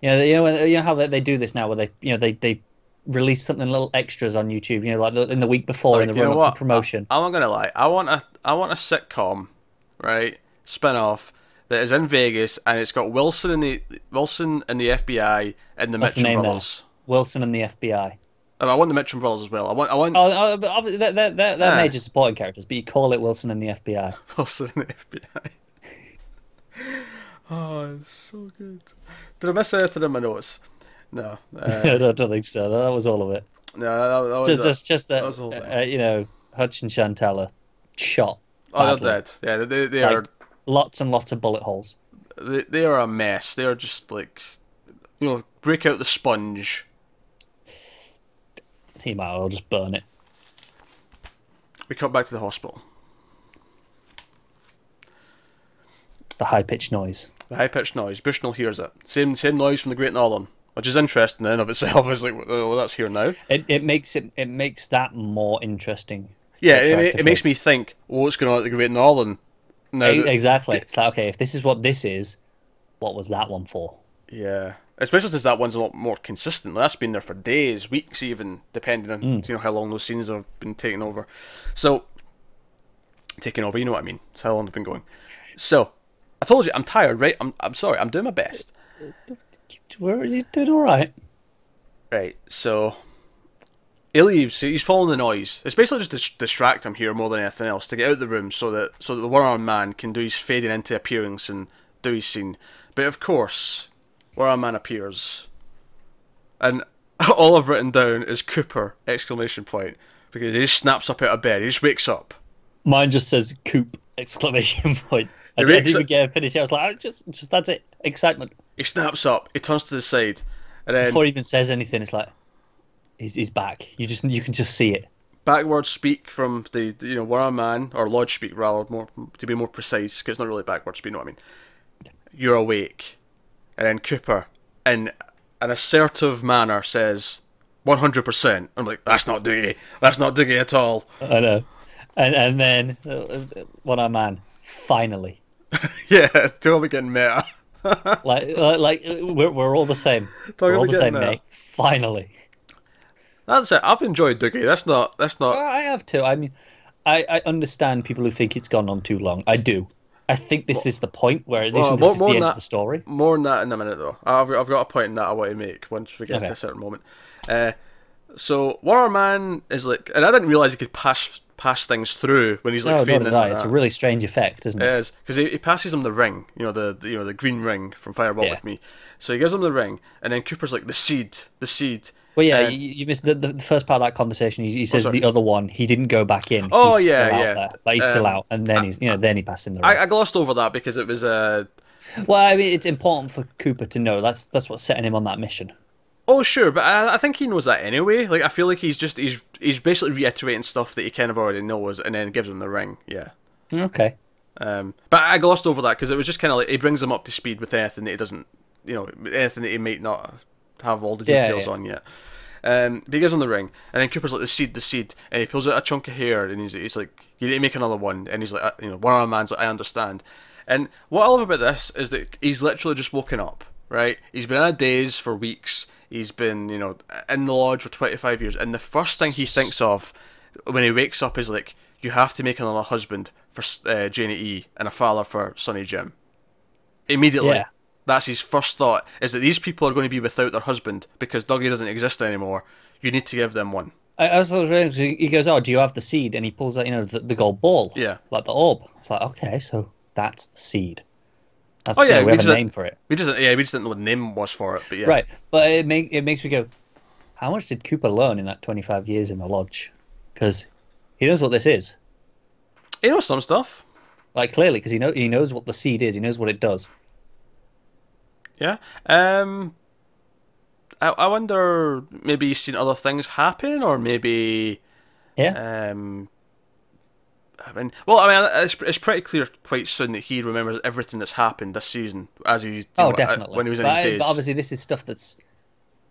you know how they do this now, where they release something little extras on YouTube. You know, like in the week before in the run up to promotion. I'm not gonna lie. I want a sitcom, right, spin-off that is in Vegas and it's got Wilson and the FBI and the Mitchum brothers. Wilson and the FBI. I want the Mitchum brothers as well. I want. But they're major supporting characters, but you call it Wilson and the FBI. Wilson and the FBI. Oh, it's so good. Did I miss anything in my notes? No. I don't think so. That was all of it. No, that was just that. You know, Hutch and Chantal are shot. Oh, they're dead. Yeah, they are. Lots and lots of bullet holes. They are a mess. They are just like, break out the sponge. He might as well just burn it. We cut back to the hospital. The high-pitched noise. The high-pitched noise. Bushnell hears it. Same noise from the Great Northern, which is interesting in and of itself. It's like, well, that's here now. It makes that more interesting. Yeah, it makes me think, what's going on at the Great Northern? Now exactly. It's like, okay, if this is what this is, what was that one for? Yeah. Especially since that one's a lot more consistent. That's been there for days, weeks even, depending on how long those scenes have been taken over. So, taking over, you know what I mean. It's how long they've been going. So, I told you, I'm tired, right? I'm sorry, I'm doing my best. Where you doing all right? Right, so he leaves. He's following the noise. It's basically just to distract him here more than anything else, to get out of the room so that the one-armed man can do his fading into appearance and do his scene. But of course, one-armed man appears, and all I've written down is Cooper! Exclamation point, because he just snaps up out of bed. He just wakes up. Mine just says Coop! Exclamation point. I didn't even get a finish. I was like, just that's it. Excitement. He snaps up. He turns to the side, and then before he even says anything, it's like he's back. You can just see it. Backward speak from the one-armed man, or lodge speak rather, more to be more precise, because it's not really backward speak. You know what I mean? You're awake, and then Cooper, in an assertive manner, says 100%. I'm like, that's not Dougie. That's not Dougie at all. I know. And then one-armed man, finally. Yeah, tell me getting meta. like we're all the same. We're all the same, mate. Finally. That's it. I've enjoyed Dougie. That's not. I have too. I mean, I understand people who think it's gone on too long. I do. I think this is the point where this is the end of the story. More than that in a minute, though. I've got a point in that I want to make once we get to a certain moment. So one-armed man is like, and I didn't realise he could pass things through when he's like fading into that. It's a really strange effect, isn't it? It is, because he passes him the ring, the green ring from Fireball with Me. So he gives him the ring, and then Cooper's like, the seed. Well, yeah, you missed the first part of that conversation. He says the other one, he didn't go back in. Oh, he's yeah, still yeah. out there. Like, he's still out, and then then he passed him the ring. I glossed over that because it was Well, I mean, it's important for Cooper to know. That's what's setting him on that mission. Oh, sure, but I think he knows that anyway. Like, I feel like he's basically reiterating stuff that he kind of already knows, and then gives him the ring. Yeah. Okay. But I glossed over that because it was just kind of like he brings him up to speed with anything that he doesn't, anything that he might not have all the details on yet. But he gives him the ring, and then Cooper's like, the seed, and he pulls out a chunk of hair, and he's like, you need to make another one, and he's like, one-armed man's like, I understand. And what I love about this is that he's literally just woken up, right? He's been in a daze for weeks. He's been, in the lodge for 25 years, and the first thing he thinks of when he wakes up is like, you have to make another husband for Janie E and a father for Sonny Jim. Immediately. Yeah. That's his first thought, is that these people are going to be without their husband because Dougie doesn't exist anymore. You need to give them one. I was wondering, he goes, oh, do you have the seed? And he pulls out, the gold ball. Yeah. Like the orb. It's like, okay, so that's the seed. That's, we have a name for it. We just didn't know what the name was for it, but yeah. Right, but it makes me go, how much did Cooper learn in that 25 years in the lodge? Because he knows what this is. He knows some stuff. Like clearly, because he knows what the seed is. He knows what it does. Yeah. I wonder, maybe he's seen other things happen, or maybe, Yeah. it's pretty clear quite soon that he remembers everything that's happened this season as he's, Oh, definitely. when he was in his days. But obviously, this is stuff that's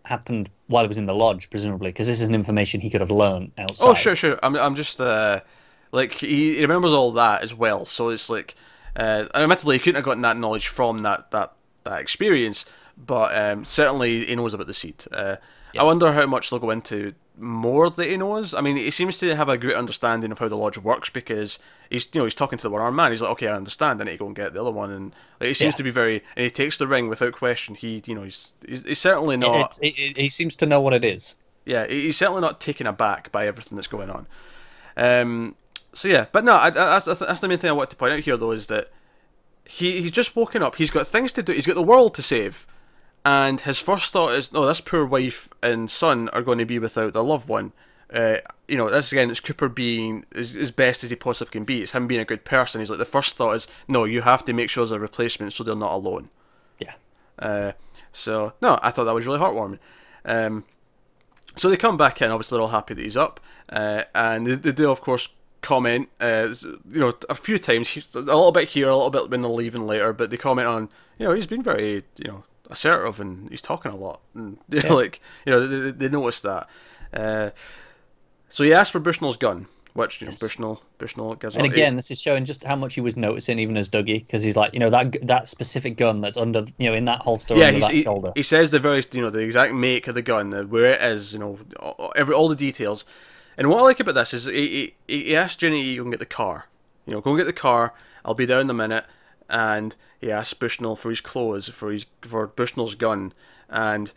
happened while he was in the lodge, presumably, because this is information he could have learned outside. Oh, sure. I'm just like he remembers all that as well. So it's like, admittedly, he couldn't have gotten that knowledge from that experience, but certainly he knows about the seed. I Yes. wonder how much they'll go into more that he knows. I mean, he seems to have a great understanding of how the lodge works, because he's talking to the one-armed man. He's like, okay, I understand. I need to go and get the other one, and like, he seems Yeah. to be very. And he takes the ring without question. He's certainly not. He seems to know what it is. Yeah, he's certainly not taken aback by everything that's going on. So yeah, but no, that's the main thing I want to point out here, though, is that he's just woken up. He's got things to do. He's got the world to save. And his first thought is, no, this poor wife and son are going to be without their loved one. This again, it's Cooper being as best as he possibly can be. It's him being a good person. He's like, the first thought is, no, you have to make sure there's a replacement so they're not alone. Yeah. So, no, I thought that was really heartwarming. So they come back in, obviously they're all happy that he's up. And they do, of course, comment, a few times, a little bit here, a little bit when they're leaving later, but they comment on, he's been very, assertive, and he's talking a lot, and they notice that. So he asked for Bushnell's gun, which Bushnell gives. And again, this is showing just how much he was noticing, even as Dougie, because he's like, that specific gun that's under, in that holster under that shoulder. He says the exact make of the gun, where it is, all the details. And what I like about this is he asked Jenny to go and get the car. Go and get the car. I'll be down in a minute. And he asks Bushnell for his clothes, for Bushnell's gun, and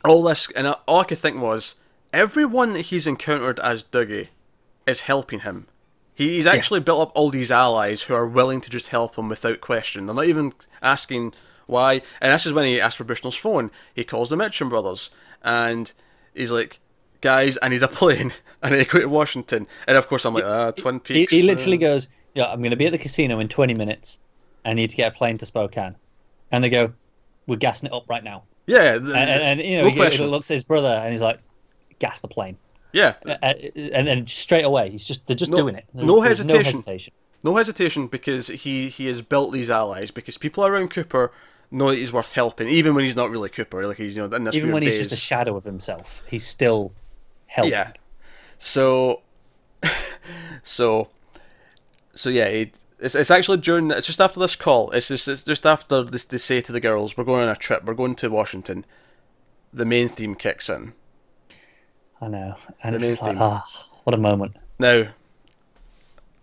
all this. And all I could think was, everyone that he's encountered as Dougie is helping him. He's actually built up all these allies who are willing to just help him without question. They're not even asking why. And this is when he asked for Bushnell's phone. He calls the Mitchum brothers, and he's like, guys, I need a plane. I need to go to Washington. And of course I'm like, Twin Peaks. He literally goes, yeah, I'm going to be at the casino in 20 minutes. I need to get a plane to Spokane. And they go, we're gassing it up right now. Yeah. He looks at his brother and he's like, gas the plane. Yeah. And then straight away, they're just doing it. No hesitation. No hesitation, because he has built these allies, because people around Cooper know that he's worth helping, even when he's not really Cooper. Like he's, in this even weird when he's days. just a shadow of himself, he's still helping. Yeah. So yeah, it's actually it's just after this call. It's just after this, they say to the girls, we're going on a trip. We're going to Washington. The main theme kicks in. I know, and The it's main like, theme. what a moment. Now,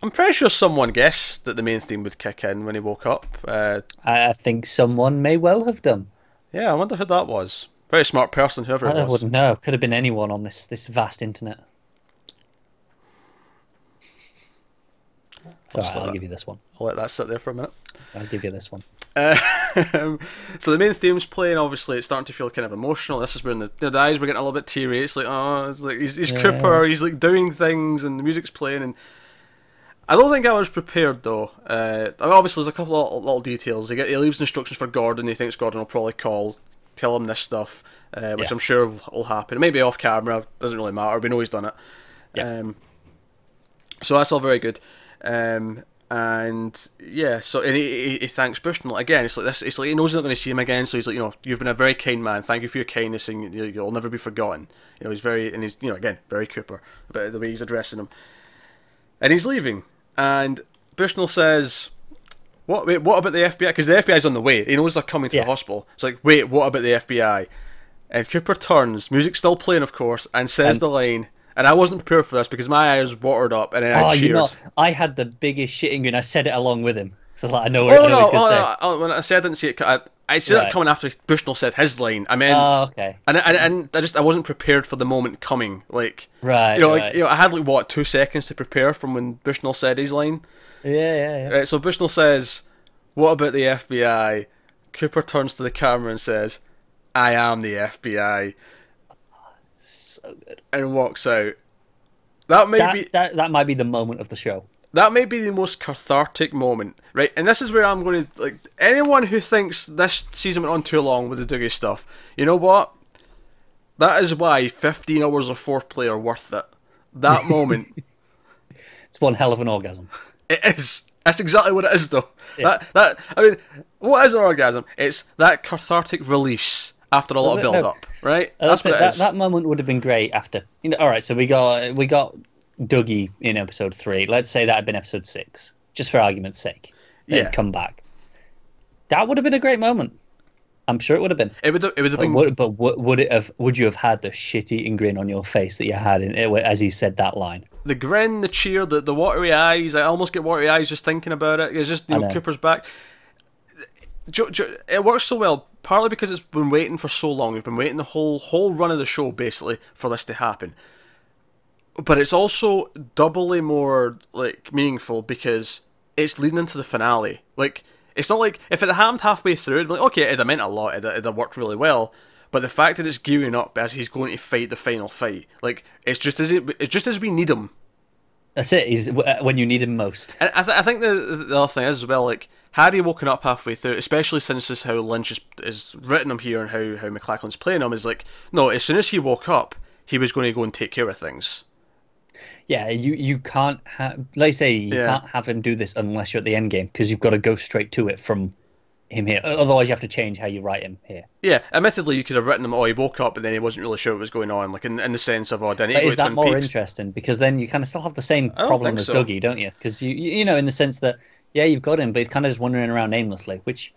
I'm pretty sure someone guessed that the main theme would kick in when he woke up. I think someone may well have done. Yeah, I wonder who that was. Very smart person, whoever it I was. wouldn't know. Could have been anyone on this vast internet. It's alright, I'll give you this one. I'll let that sit there for a minute. I'll give you this one. So the main theme's playing. Obviously, it's starting to feel kind of emotional. This is when the eyes were getting a little bit teary. It's like, he's Cooper. He's like doing things, and the music's playing. And I don't think I was prepared though. Obviously, there's a couple of little details. He leaves instructions for Gordon. He thinks Gordon will probably tell him this stuff, which I'm sure will happen. Maybe off camera, doesn't really matter. We know he's done it. Yeah. So that's all very good. And yeah, so and he thanks Bushnell again. It's like this. It's like he knows he's not going to see him again. So he's like, you've been a very kind man. Thank you for your kindness, and you'll never be forgotten. He's again very Cooper about the way he's addressing him. And he's leaving, and Bushnell says, "What? Wait, what about the FBI? Because the FBI's on the way. He knows they're coming to the hospital. It's like, wait, what about the FBI?" And Cooper turns, music's still playing, of course, and says the line. And I wasn't prepared for this because my eyes watered up, and then I cheered. I had the biggest shitting grin. I said it along with him. So I was like, I know what he's going to say. When I said I didn't see it, I said it coming after Bushnell said his line. I mean, okay. And I wasn't prepared for the moment coming. Like, right, I had 2 seconds to prepare from when Bushnell said his line. Yeah. Right, so Bushnell says, "What about the FBI?" Cooper turns to the camera and says, "I am the FBI." So good. And walks out. That may be that might be the moment of the show. that may be the most cathartic moment, right? And this is where I'm going to, like, anyone who thinks this season went on too long with the Dougie stuff, you know what? That is why 15 hours of foreplay are worth it. That moment. It's one hell of an orgasm. It is. That's exactly what it is, though. Yeah. I mean, what is an orgasm? It's that cathartic release after a lot of build-up, right? That's what it is. That moment would have been great after. You know, all right, so we got Dougie in episode 3. Let's say that had been episode 6, just for argument's sake. Then come back. That would have been a great moment. I'm sure it would have been. It would have been. But would it have? Would you have had the shit-eating grin on your face that you had as he said that line? The grin, the cheer, the watery eyes. I almost get watery eyes just thinking about it. It's just, you know, Cooper's back. It works so well, partly because it's been waiting for so long. We've been waiting the whole run of the show basically for this to happen. But it's also doubly more like meaningful because it's leading into the finale. Like, it's not like if it had happened halfway through, it'd be like, okay, it'd have meant a lot, it'd have worked really well. But the fact that it's gearing up as he's going to fight the final fight, like, it's just as we need him. That's it. He's when you need him most. And I think the other thing is as well, like, had he woken up halfway through, especially since this is how Lynch is written him here and how McLachlan's playing him, is like, no, as soon as he woke up, he was going to go and take care of things. Yeah, you can't have, like I say, you can't have him do this unless you're at the end game, because you've got to go straight to it from him here. Otherwise, you have to change how you write him here. Yeah, admittedly, you could have written him, oh, he woke up, but then he wasn't really sure what was going on, like in the sense of, oh, didn't he go to Twin Peaks? Is that more interesting? Because then you kind of still have the same problem as Dougie, don't you? Because you know, in the sense that, yeah, you've got him, but he's kind of just wandering around aimlessly, which...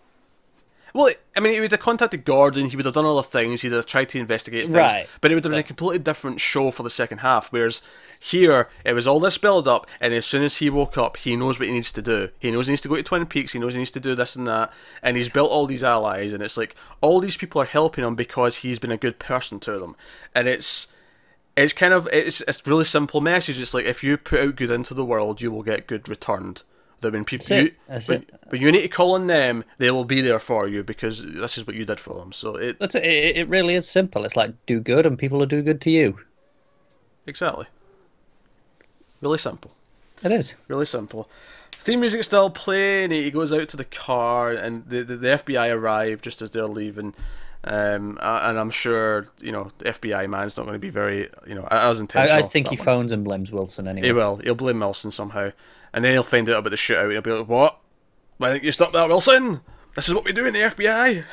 Well, I mean, he would have contacted Gordon, he would have done other things, he'd have tried to investigate things, right. But it would have been a completely different show for the second half, whereas here, it was all this build-up, and as soon as he woke up, he knows what he needs to do. He knows he needs to go to Twin Peaks, he knows he needs to do this and that, and he's built all these allies, and it's like, all these people are helping him because he's been a good person to them. And it's kind of, it's a really simple message. It's like, if you put out good into the world, you will get good returned. That when people, but you need to call on them, they will be there for you because this is what you did for them. So it really is simple. It's like, do good and people will do good to you. Exactly. Really simple. It is. Really simple. Theme music still playing, he goes out to the car and the FBI arrive just as they're leaving. And I'm sure, you know, the FBI man's not going to be very, you know, as intentional. I think he phones and blames Wilson anyway. He will. He'll blame Wilson somehow. And then he'll find out about the shootout and he'll be like, what? Why didn't you stop that, Wilson? This is what we do in the FBI.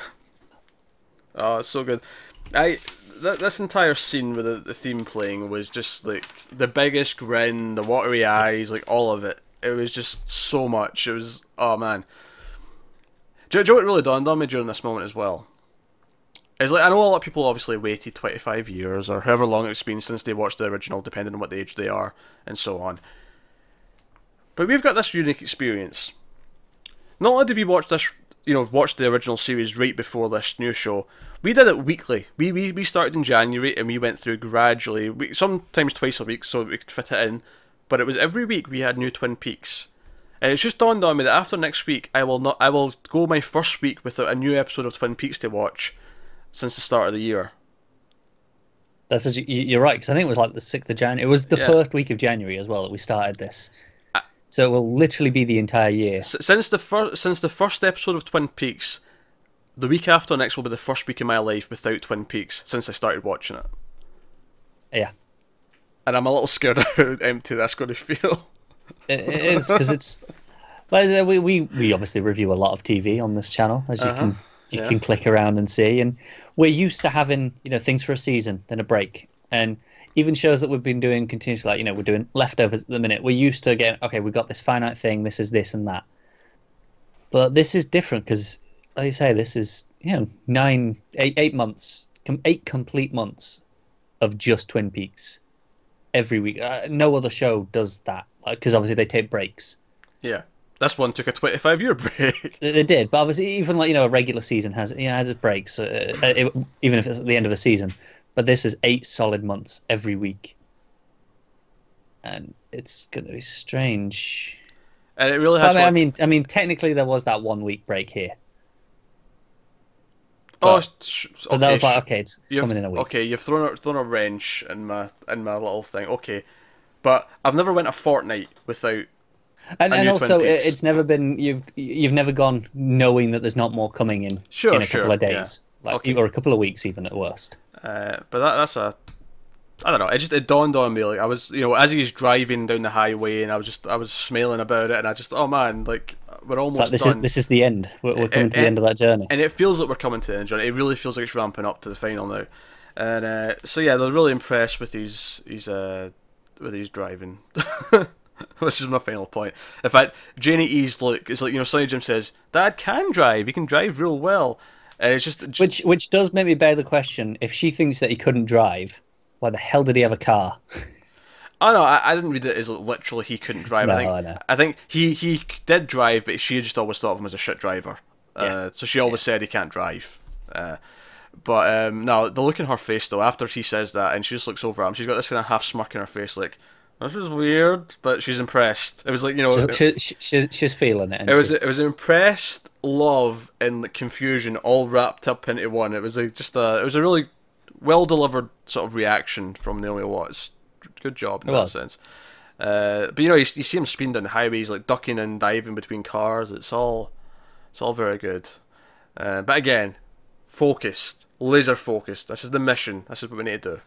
Oh, it's so good. This entire scene with the theme playing was just like the biggest grin, the watery eyes, like all of it. It was just so much. It was, oh man. Do you know what really dawned on me during this moment as well? It's like, I know a lot of people obviously waited 25 years or however long it's been since they watched the original, depending on what age they are, and so on. But we've got this unique experience. Not only did we watch this, you know, watch the original series right before this new show, we did it weekly. We started in January and we went through gradually, sometimes twice a week so we could fit it in. But it was every week we had new Twin Peaks. And it's just dawned on me that after next week, I will go my first week without a new episode of Twin Peaks to watch since the start of the year. You're right, because I think it was like the 6th of January. It was the first week of January as well that we started this. So it will literally be the entire year. Since the first episode of Twin Peaks, the week after next will be the first week in my life without Twin Peaks since I started watching it. Yeah. And I'm a little scared of how empty that's going to feel. It is, because it's... Like, we obviously review a lot of TV on this channel, as you can click around and see. And we're used to having, you know, things for a season, then a break. And even shows that we've been doing continuously, like, you know, we're doing leftovers at the minute. We're used to getting, okay, we've got this finite thing, this is this and that. But this is different because, like you say, this is, you know, 8 months, 8 complete months of just Twin Peaks every week. No other show does that, because obviously they take breaks. Yeah. This one took a 25-year break. They did, but obviously even like, you know, a regular season has its breaks, even if it's at the end of a season. But this is 8 solid months every week, and it's going to be strange. And it really has. I mean, technically there was that 1 week break here. But that was like, okay, it's coming in a week. Okay, you've thrown a wrench in my little thing. Okay, But I've never went a fortnight without And new also, Twin Peaks. it's never been you've never gone knowing that there's not more coming in a couple of days, or a couple of weeks even at worst. But that's a I don't know. It dawned on me, like I was, as he's driving down the highway, and I was smiling about it, and I just, oh man, like we're almost done. This is the end. We're coming to the end of that journey, and it feels like we're coming to the end journey. It really feels like it's ramping up to the final now, and so yeah, they're really impressed with his driving. This is my final point. In fact, Janie E's look is like, Sonny Jim says, Dad can drive. He can drive real well. And it's just which does make me bear the question: if she thinks that he couldn't drive, why the hell did he have a car? Oh no, I didn't read it as literally he couldn't drive. No, I think he did drive, but she just always thought of him as a shit driver. So she always said he can't drive. But no, the look in her face though after he says that, and she just looks over at him, she's got this kind of half smirk in her face, like, this was weird, but she's impressed. It was like, she's feeling it. It was impressed, love, and confusion all wrapped up into one. It was it was a really well delivered sort of reaction from Naomi Watts. Good job in that sense. But you see him speeding down the highway. He's like ducking and diving between cars. It's all very good. But again, focused, laser focused. This is the mission. This is what we need to do.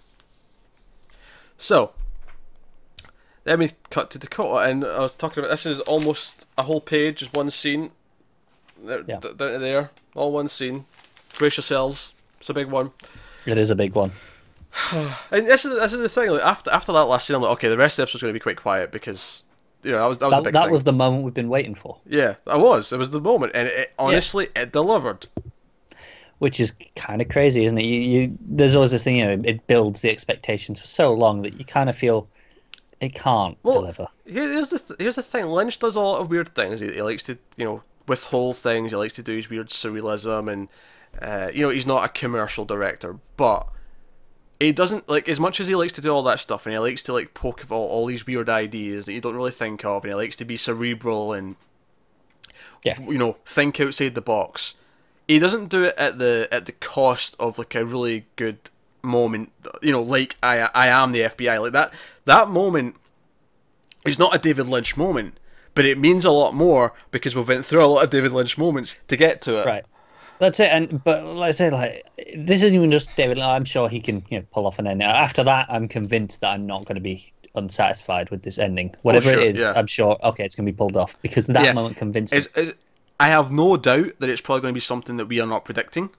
So. Then we cut to Dakota, and I was talking about, this is almost a whole page, just one scene. Down to there, all one scene. Brace yourselves, it's a big one. It is a big one. And this is the thing, like after that last scene, I'm like, okay, the rest of the episode's going to be quite quiet, because, that was a big thing. That was the moment we've been waiting for. Yeah, it was the moment, and honestly, it delivered. Which is kind of crazy, isn't it? There's always this thing, it builds the expectations for so long that you kind of feel it can't deliver. Here's the thing. Lynch does a lot of weird things. He likes to, withhold things. He likes to do his weird surrealism, and he's not a commercial director, but he doesn't, like, as much as he likes to do all that stuff, and he likes to like poke at all these weird ideas that you don't really think of, and he likes to be cerebral and think outside the box. He doesn't do it at the cost of like a really good moment, like I am the FBI, like that moment is not a David Lynch moment, but it means a lot more because we've went through a lot of David Lynch moments to get to it. Right, that's it. But let's say, like, this isn't even just David Lynch. I'm sure he can pull off an ending. After that, I'm convinced that I'm not going to be unsatisfied with this ending, whatever it is. I'm sure it's going to be pulled off because that moment convinced me. I have no doubt that it's probably going to be something that we are not predicting,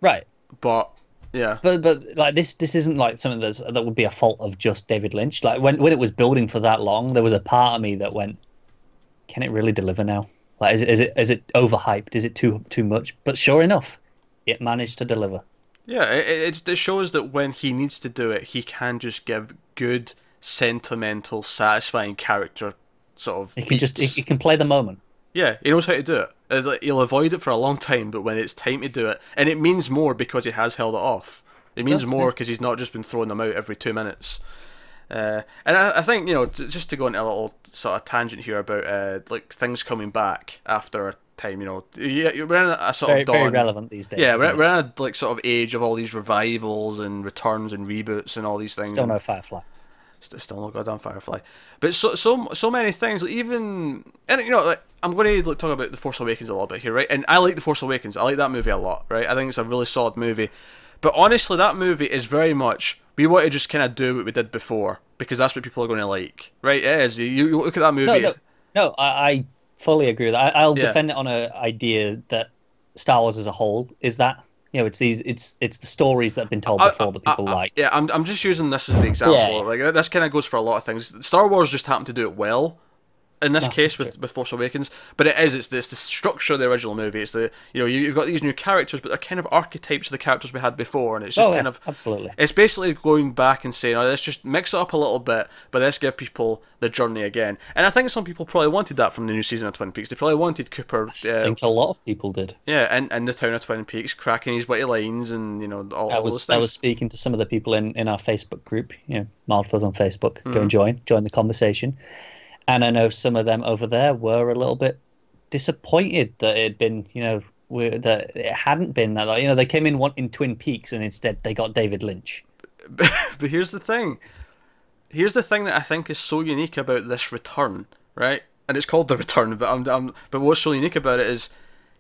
right? But yeah, but like this isn't like something that would be a fault of just David Lynch. Like when it was building for that long, there was a part of me that went, "Can it really deliver now? Like, is it overhyped? Is it too much?" But sure enough, it managed to deliver. Yeah, it shows that when he needs to do it, he can just give good, sentimental, satisfying character sort of. He can play the moment. Yeah, he knows how to do it. It's like, he'll avoid it for a long time, but when it's time to do it, and it means more because he has held it off. It means more because he's not just been throwing them out every 2 minutes. And I think, just to go into a little sort of tangent here about like things coming back after a time, we're in a sort of dawn. Very relevant these days. Yeah, we're in a like sort of age of all these revivals and returns and reboots and all these things. Still no Firefly. Still no goddamn Firefly, but so many things. Like even, and like, I'm going to talk about The Force Awakens a little bit here, right? And I like The Force Awakens. I like that movie a lot, right? I think it's a really solid movie. But honestly, that movie is very much, we want to just kind of do what we did before because that's what people are going to like, right? It is. You look at that movie. No, I fully agree with that. I'll defend it on an idea that Star Wars as a whole is that. It's the stories that have been told before that people like. Yeah, I'm just using this as the example. Yeah. Like this kind of goes for a lot of things. Star Wars just happened to do it well. In this case, with Force Awakens, but it's the structure of the original movie. It's the you've got these new characters, but they're kind of archetypes of the characters we had before, and it's just absolutely. It's basically going back and saying, let's just mix it up a little bit, but let's give people the journey again. And I think some people probably wanted that from the new season of Twin Peaks. They probably wanted Cooper. I think a lot of people did. Yeah, and the town of Twin Peaks, cracking his witty lines, and all those things. I was speaking to some of the people in our Facebook group, Mild Fuzz on Facebook. Go and join the conversation. And I know some of them over there were a little bit disappointed that it had been, that it hadn't been that. They came in wanting Twin Peaks, and instead they got David Lynch. But here's the thing: here's the thing that I think is so unique about this return, right? And it's called The Return, but what's so unique about it is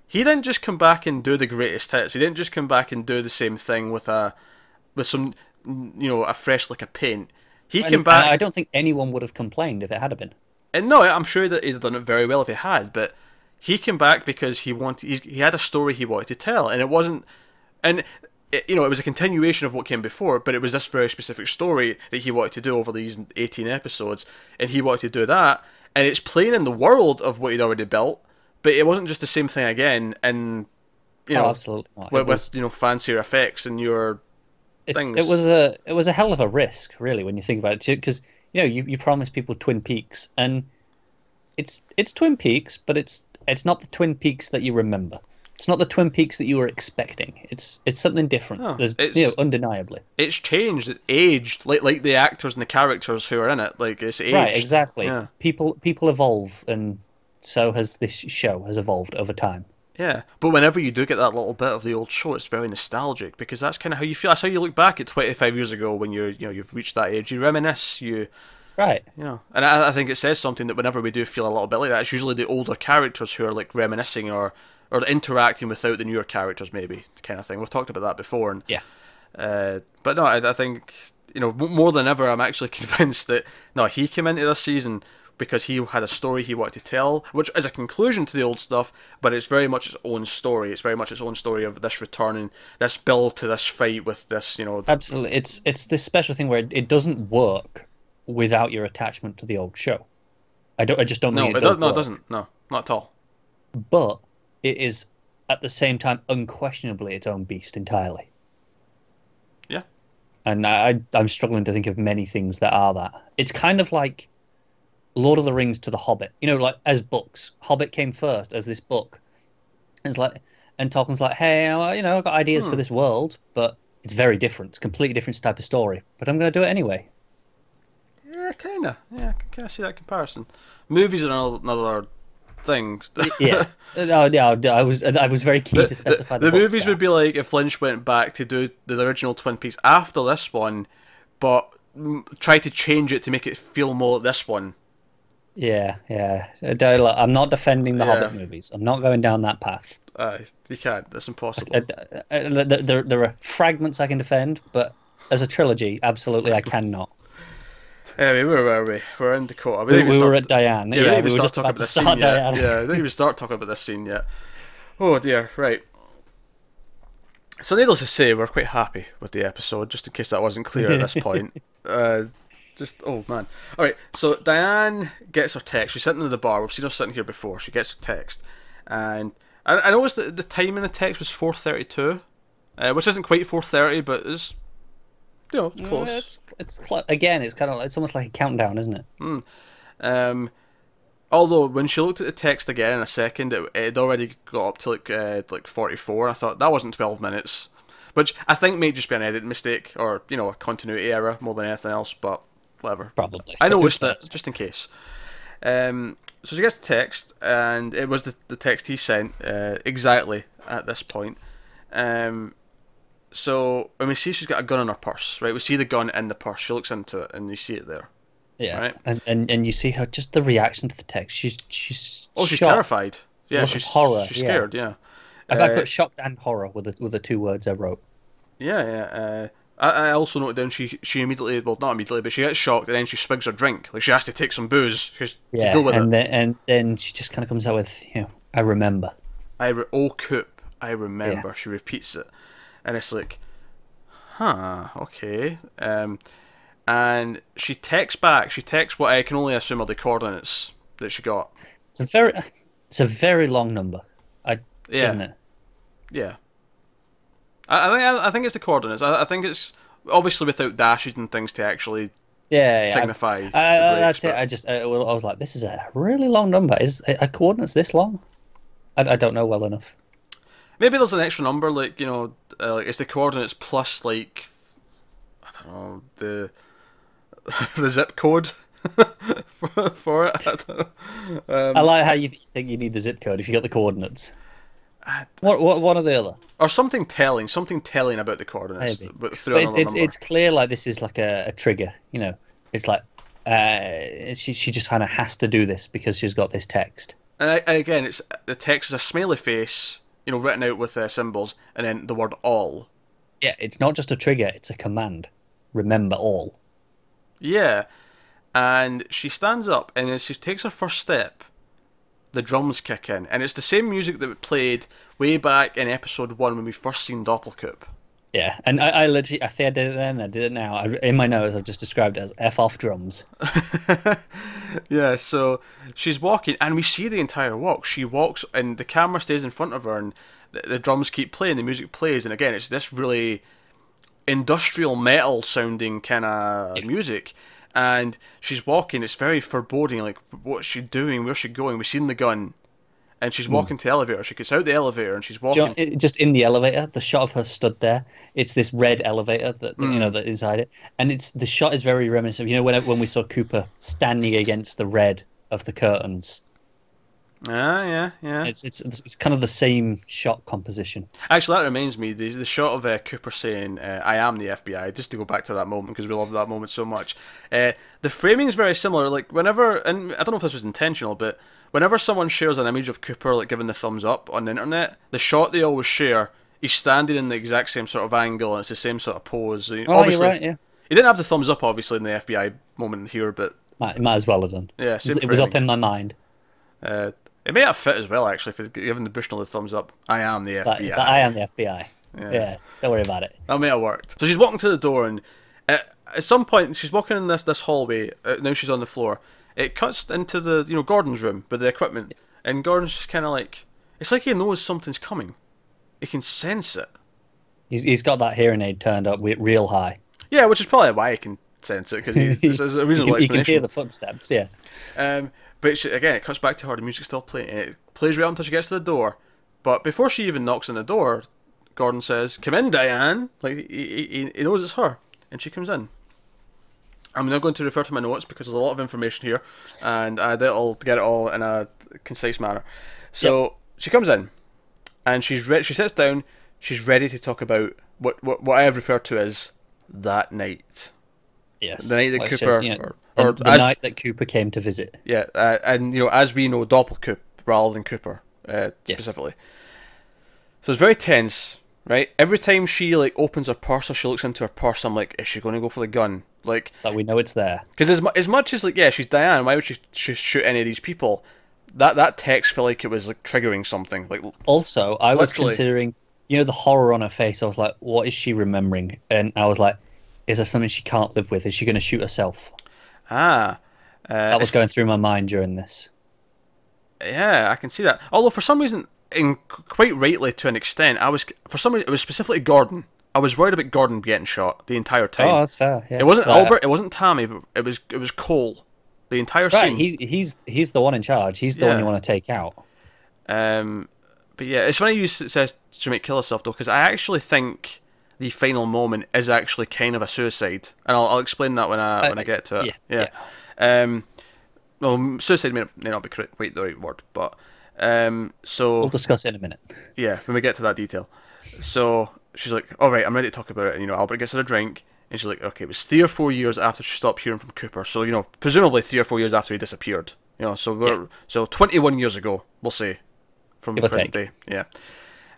he didn't just come back and do the greatest hits. He didn't just come back and do the same thing with some, a fresh lick of paint. He came back. I don't think anyone would have complained if it had been. And no, I'm sure that he'd done it very well if he had. But he came back because he had a story he wanted to tell, and it wasn't. And it was a continuation of what came before, but it was this very specific story that he wanted to do over these 18 episodes, and he wanted to do that, and it's playing in the world of what he'd already built, but it wasn't just the same thing again, and absolutely not. with fancier effects and your things. It was a hell of a risk, really, when you think about it, because you promise people Twin Peaks, and it's Twin Peaks, but it's not the Twin Peaks that you remember. It's not the Twin Peaks that you were expecting. It's something different. Undeniably. It's changed. It's aged, like the actors and the characters who are in it. Like it's aged. Right, exactly. Yeah. People evolve, and so has this show has evolved over time. Yeah, but whenever you do get that little bit of the old show, it's very nostalgic because that's kind of how you feel. That's how you look back at 25 years ago when you've reached that age. You reminisce. Right. And I think it says something that whenever we do feel a little bit like that, it's usually the older characters who are like reminiscing or interacting without the newer characters, maybe, kind of thing. We've talked about that before. And, yeah. But no, I think, more than ever, I'm actually convinced that, no, he came into this season because he had a story he wanted to tell, which is a conclusion to the old stuff, but it's very much its own story. It's very much its own story of this return and this build to this fight with this, Absolutely. It's this special thing where it doesn't work without your attachment to the old show. I just don't think it does. No, it doesn't. No, not at all. But it is at the same time unquestionably its own beast entirely. Yeah. And I'm struggling to think of many things that are that. It's kind of like Lord of the Rings to The Hobbit. Like as books. Hobbit came first as this book. And Tolkien's like, hey, I've got ideas for this world, but it's very different. It's a completely different type of story. But I'm going to do it anyway. Yeah, kind of. Yeah, I can kind of see that comparison. Movies are another thing. Yeah. I was very keen to specify the movies would be like if Lynch went back to do the original Twin Peaks after this one, but try to change it to make it feel more like this one. Yeah. I'm not defending the Hobbit movies. I'm not going down that path. You can't. That's impossible. There are fragments I can defend, but as a trilogy, absolutely I cannot. Anyway, where were we? We're in Dakota. We were at Diane. Yeah, we were just talking about this scene yet. Yeah, I didn't even start talking about this scene yet. Oh dear, right. So needless to say, we're quite happy with the episode, just in case that wasn't clear at this point. Oh man. Alright, so Diane gets her text. She's sitting in the bar. We've seen her sitting here before. She gets her text. And I noticed that the time in the text was 4:32, which isn't quite 4:30, but it's close. Again, it's kind of it's almost like a countdown, isn't it? Although when she looked at the text again in a second, it had already got up to like 44. I thought that wasn't 12 minutes, which I think may just be an edit mistake or a continuity error more than anything else. But whatever. Probably. I noticed it just in case. So she gets the text, and it was the text he sent exactly at this point. So when we see she's got a gun in her purse, right? We see the gun in the purse. She looks into it, and you see it there. Yeah, right? and you see her just the reaction to the text. She's she's shocked. Terrified. Yeah, she's horror. She's scared. Yeah. I put shocked and horror with the two words I wrote. Yeah. I also noted down she immediately, well, not immediately, but she gets shocked and then she swigs her drink. Like she has to take some booze to deal with it. And then she just kind of comes out with, I remember. Oh, Coop, I remember. Yeah. She repeats it. And it's like, okay. And she texts back. She texts what I can only assume are the coordinates that she got. It's a very long number, isn't it? Yeah. I think it's the coordinates. I think it's obviously without dashes and things to actually signify. That's it. I was like, this is a really long number. Is coordinates this long? I don't know well enough. Maybe there's an extra number, like it's the coordinates plus like I don't know the zip code for it. I don't know. I like how you think you need the zip code if you got the coordinates. What are the other? Or something telling about the coordinates. Maybe. But it's clear like this is like a trigger, It's like she just kind of has to do this because she's got this text. And again, it's the text is a smiley face, written out with symbols, and then the word all. Yeah, it's not just a trigger; it's a command. Remember all. Yeah, and she stands up, and as she takes her first step, the drums kick in, and it's the same music that we played way back in episode 1 when we first seen Doppelganger. Yeah, and I literally, I think I did it then, I did it now. In my notes, I've just described it as F off drums. Yeah, so she's walking, and we see the entire walk. She walks, and the camera stays in front of her, and the drums keep playing, the music plays, and again, it's this really industrial metal sounding kind of music. And she's walking, it's very foreboding, like, what's she doing, where's she going? We've seen the gun. And she's walking to the elevator. She gets out the elevator and she's walking. Just in the elevator, the shot of her stood there. It's this red elevator that that inside it, and the shot is very reminiscent. When we saw Cooper standing against the red of the curtains. Yeah. It's kind of the same shot composition. Actually, that reminds me, the shot of Cooper saying, "I am the FBI." Just to go back to that moment because we love that moment so much. The framing is very similar. Like whenever, and I don't know if this was intentional, but whenever someone shares an image of Cooper, like giving the thumbs up on the internet, the shot they always share, he's standing in the exact same sort of angle and it's the same sort of pose. Obviously, you're right, yeah. He didn't have the thumbs up, obviously, in the FBI moment here, but Might as well have done. Yeah, same it was up in my mind. It may have fit as well, actually, for giving the Bushnell the thumbs up. I am the FBI. I am the FBI. Yeah, don't worry about it. That may have worked. So she's walking to the door, and at some point, she's walking in this hallway. Now she's on the floor. It cuts into the Gordon's room with the equipment, and Gordon's just kind of like, it's like he knows something's coming. He can sense it. He's got that hearing aid turned up real high. Yeah, which is probably why he can sense it, because there's a reasonable explanation. You can hear the footsteps, yeah. But again, it cuts back to her. The music's still playing, and it plays right until she gets to the door. But before she even knocks on the door, Gordon says, "Come in, Diane." Like he knows it's her, and she comes in. I'm now going to refer to my notes because there's a lot of information here, and I did all to get it all in a concise manner. So she comes in, and she sits down. She's ready to talk about what I have referred to as that night. Yes, the night that Cooper, the night that Cooper came to visit. Yeah, and as we know, Doppelganger rather than Cooper specifically. So it's very tense, right? Every time she opens her purse or she looks into her purse, I'm like, is she going to go for the gun? Like we know it's there. Because as much as she's Diane, why would she shoot any of these people? That text felt like it was triggering something. Also, I was considering, the horror on her face. I was like, what is she remembering? And I was like, is there something she can't live with? Is she going to shoot herself? That was going through my mind during this. Yeah, I can see that. Although for some reason, and quite rightly to an extent, it was specifically Gordon. I was worried about Gordon getting shot the entire time. Oh, that's fair. Yeah. It wasn't Albert, it wasn't Tammy, but it was Cole. The entire scene. Right, he's the one in charge. He's the one you want to take out. But yeah, it's funny you says she might kill herself though, because I actually think the final moment is actually kind of a suicide, and I'll explain that when I get to it. Yeah. Well, suicide may not be quite the right word, but so we'll discuss it in a minute. Yeah, when we get to that detail. So she's like, "All right, I'm ready to talk about it." And Albert gets her a drink, and she's like, "Okay, it was 3 or 4 years after she stopped hearing from Cooper, so presumably 3 or 4 years after he disappeared. So 21 years ago, we'll say, from the present day. Yeah."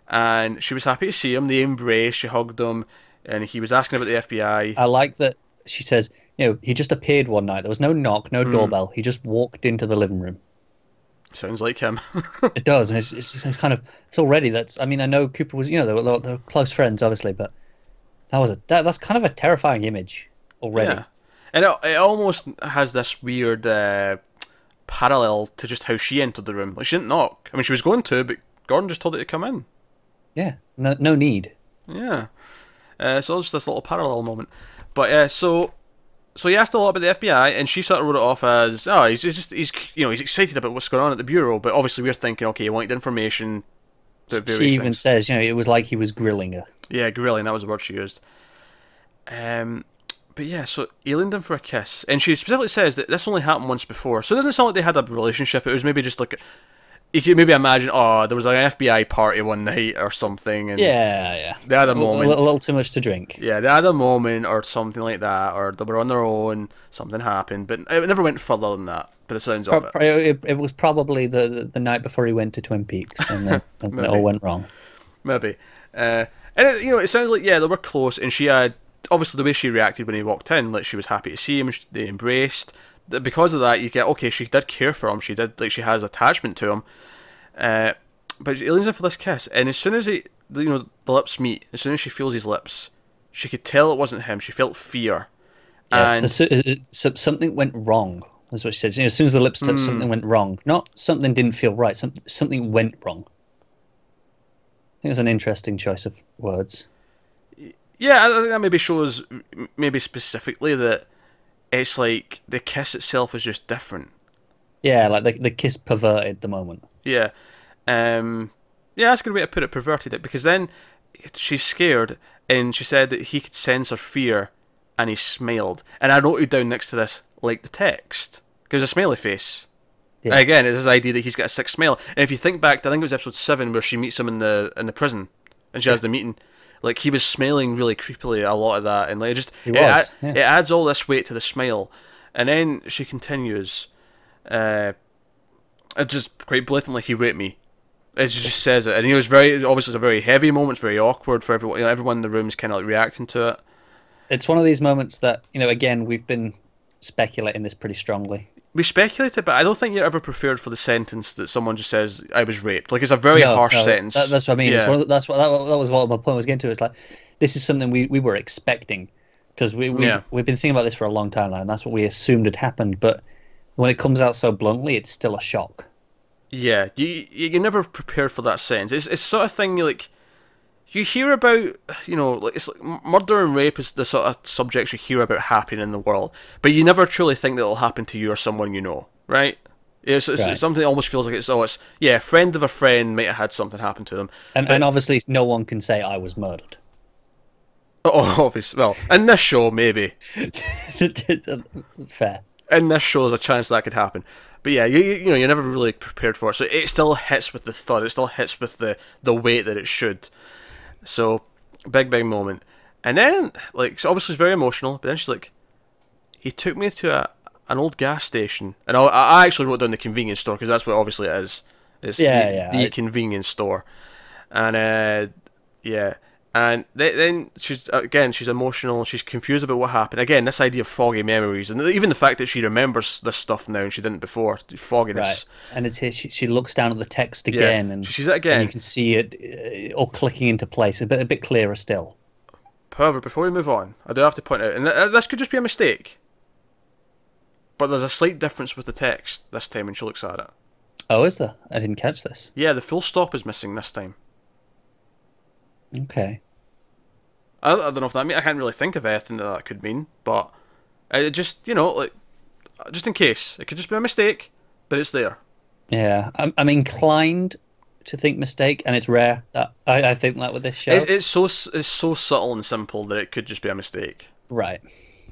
And she was happy to see him. They embraced, she hugged him, and he was asking about the FBI. I like that she says, he just appeared one night. There was no knock, no doorbell. He just walked into the living room. Sounds like him. It does, and it's kind of, it's already, that's, I mean, I know Cooper was, they were close friends, obviously, but that's kind of a terrifying image already. Yeah. And it almost has this weird parallel to just how she entered the room. Like, she didn't knock. I mean, she was going to, but Gordon just told her to come in. Yeah, no need. Yeah. So it's just this little parallel moment. But so he asked a lot about the FBI, and she sort of wrote it off as, he's excited about what's going on at the bureau. But obviously we're thinking, okay, he wanted information. She even says, it was like he was grilling her. Yeah, grilling. That was the word she used. But yeah, so he leaned in for a kiss, and she specifically says that this only happened once before. So it doesn't sound like they had a relationship. It was maybe just like you could maybe imagine, oh, there was an FBI party one night or something, and yeah. they had a moment. A little too much to drink. Yeah, they had a moment or something like that, or they were on their own, something happened, but it never went further than that, by the sounds of it. It was probably the night before he went to Twin Peaks, and then it all went wrong. Maybe. And it sounds like, yeah, they were close, and she had, obviously the way she reacted when he walked in, like she was happy to see him, they embraced. Because of that, you get, okay, she did care for him, she has attachment to him. But he leans in for this kiss, and as soon as the lips meet, as soon as she feels his lips, she could tell it wasn't him. She felt fear. Yes, and something went wrong. That's what she said. As soon as the lips touched, something went wrong. Not something didn't feel right. Something went wrong. I think it's an interesting choice of words. Yeah, I think that maybe shows, maybe specifically that it's like the kiss itself is just different. Yeah, like the kiss perverted the moment. Yeah. Yeah, that's a good way to put it, perverted it, because then she's scared, and she said that he could sense her fear, and he smiled. And I noted down next to this, like the text, because a smiley face. Yeah. Again, it's this idea that he's got a sick smile. And if you think back to, I think it was episode 7, where she meets him in the prison, and she has the meeting. Like, he was smiling really creepily, a lot of that, and like it adds all this weight to the smile. And then she continues, just quite blatantly, he raped me. It just says it, and it was obviously it's a very heavy moment. It's very awkward for everyone. Everyone in the room is kind of like reacting to it. It's one of these moments that, again, we've been speculating this pretty strongly. We speculated, but I don't think you're ever prepared for the sentence that someone just says, "I was raped." Like, it's a very harsh sentence. That's what I mean. Yeah. That was what my point was getting to. It's like, this is something we were expecting, because we've been thinking about this for a long time now, and that's what we assumed had happened. But when it comes out so bluntly, it's still a shock. Yeah, you're never prepared for that sentence. It's sort of thing you hear about, like, it's like murder and rape is the sort of subjects you hear about happening in the world, but you never truly think that it'll happen to you or someone you know, right? It's something that almost feels like it's friend of a friend might have had something happen to them. And obviously no one can say I was murdered. Oh, obviously. Well, in this show, maybe. Fair. In this show, there's a chance that could happen. But yeah, you're never really prepared for it. So it still hits with the thud. It still hits with the weight that it should. So, big moment. And then, like, so obviously it's very emotional, but then she's like, he took me to an old gas station. And I actually wrote down the convenience store, because that's what obviously it is. It's the convenience store. And, and then she's emotional, she's confused about what happened. Again, this idea of foggy memories, and even the fact that she remembers this stuff now and she didn't before, fogginess. Right. And it's here, she looks down at the text again, and she sees it again. And you can see it all clicking into place, a bit clearer still. However, before we move on, I do have to point out, and this could just be a mistake, but there's a slight difference with the text this time when she looks at it. Oh, is there? I didn't catch this. Yeah, the full stop is missing this time. Okay. I don't know if that means, I can't really think of anything that could mean, but it just, like, just in case, it could just be a mistake, but it's there. Yeah, I'm inclined to think mistake, and it's rare that I think that with this show. It's so subtle and simple that it could just be a mistake. Right.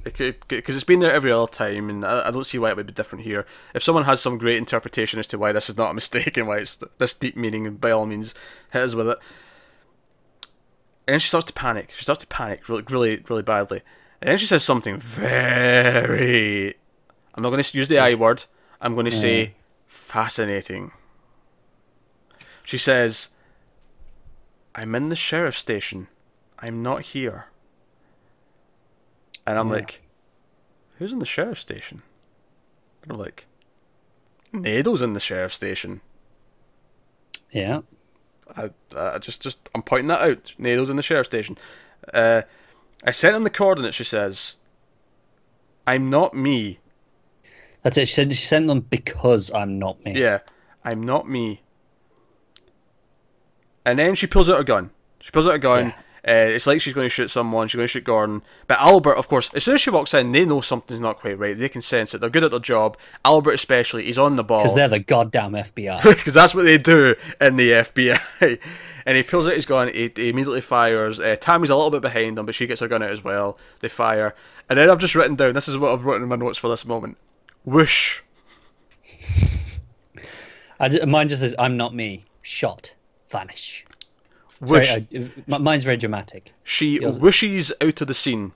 It could, because it's been there every other time, and I don't see why it would be different here. If someone has some great interpretation as to why this is not a mistake and why it's this deep meaning, by all means, hit us with it. And then she starts to panic. She starts to panic really, really badly. And then she says something very... I'm not going to use the I word. I'm going to say fascinating. She says, I'm in the sheriff's station. I'm not here. And I'm like, who's in the sheriff's station? And I'm like, Nado's in the sheriff's station. Yeah. I'm pointing that out. Nado's in the sheriff's station. I sent him the coordinates, she says. I'm not me. That's it. She sent them because I'm not me. Yeah, I'm not me. And then she pulls out a gun. Yeah. It's like she's going to shoot someone. She's going to shoot Gordon. But Albert, of course, as soon as she walks in, they know something's not quite right. They can sense it. They're good at their job. Albert especially, he's on the ball. Because they're the goddamn FBI. Because that's what they do in the FBI. And he pulls out his gun. He immediately fires. Tammy's a little bit behind him, but she gets her gun out as well. They fire. And then I've just written down, this is what I've written in my notes for this moment. Whoosh. Mine just says, "I'm not me." Shot, vanish. Whoosh. Mine's very dramatic. She whooshes out of the scene.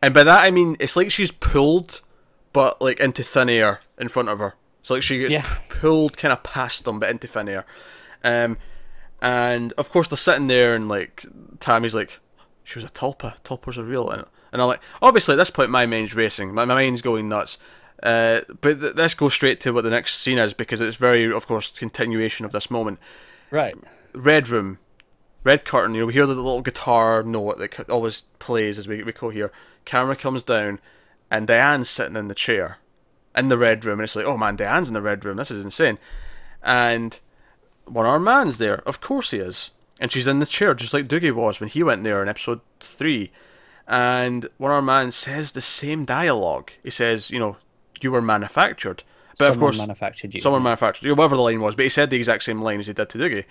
And by that I mean, it's like she's pulled, but like into thin air in front of her. So like she gets pulled kind of past them, but into thin air. And of course they're sitting there, and like Tammy's like, she was a tulpa. Tulpas are real, and I'm like, obviously at this point my mind's racing. My mind's going nuts. But let's go straight to what the next scene is, because it's very, of course, continuation of this moment. Right. Red room, red curtain. You know, we hear the little guitar note that always plays as we go here. Camera comes down, and Diane's sitting in the chair in the red room, and it's like, oh man, Diane's in the red room. This is insane. And one armed man's there. Of course he is. And she's in the chair just like Dougie was when he went there in episode 3. And one armed man says the same dialogue. He says, you know, you were manufactured. But of course, manufactured you. Someone manufactured you, whatever the line was. But he said the exact same line as he did to Dougie.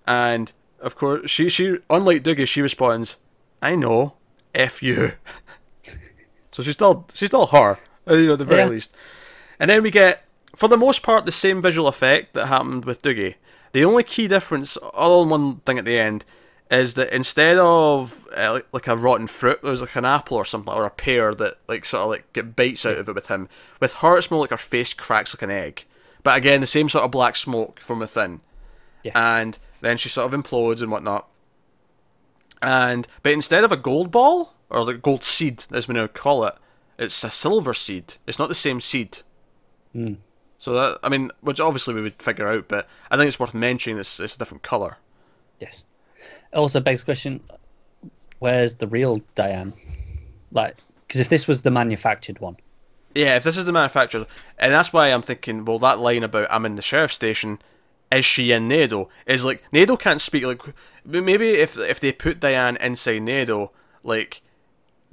And of course, she unlike Dougie, she responds, "I know, F you." So she's still her, you know, at the very least. And then we get, for the most part, the same visual effect that happened with Dougie. The only key difference, other than one thing at the end, is that instead of like a rotten fruit, there's like an apple or something, or a pear that like sort of like get bites out of it with him. With her, it's more like her face cracks like an egg. But again, the same sort of black smoke from within. Yeah. And then she sort of implodes and whatnot. But instead of a gold ball, or like gold seed, as we now call it, it's a silver seed. It's not the same seed. Mm. So that, I mean, which obviously we would figure out, but I think it's worth mentioning it's a different colour. Yes. It also begs the question, where's the real Diane? Like, because if this was the manufactured one. Yeah, if this is the manufactured, and that's why I'm thinking, well, that line about I'm in the sheriff's station, is she in Nado? Is like, Nado can't speak, like, maybe if they put Diane inside Nado, like,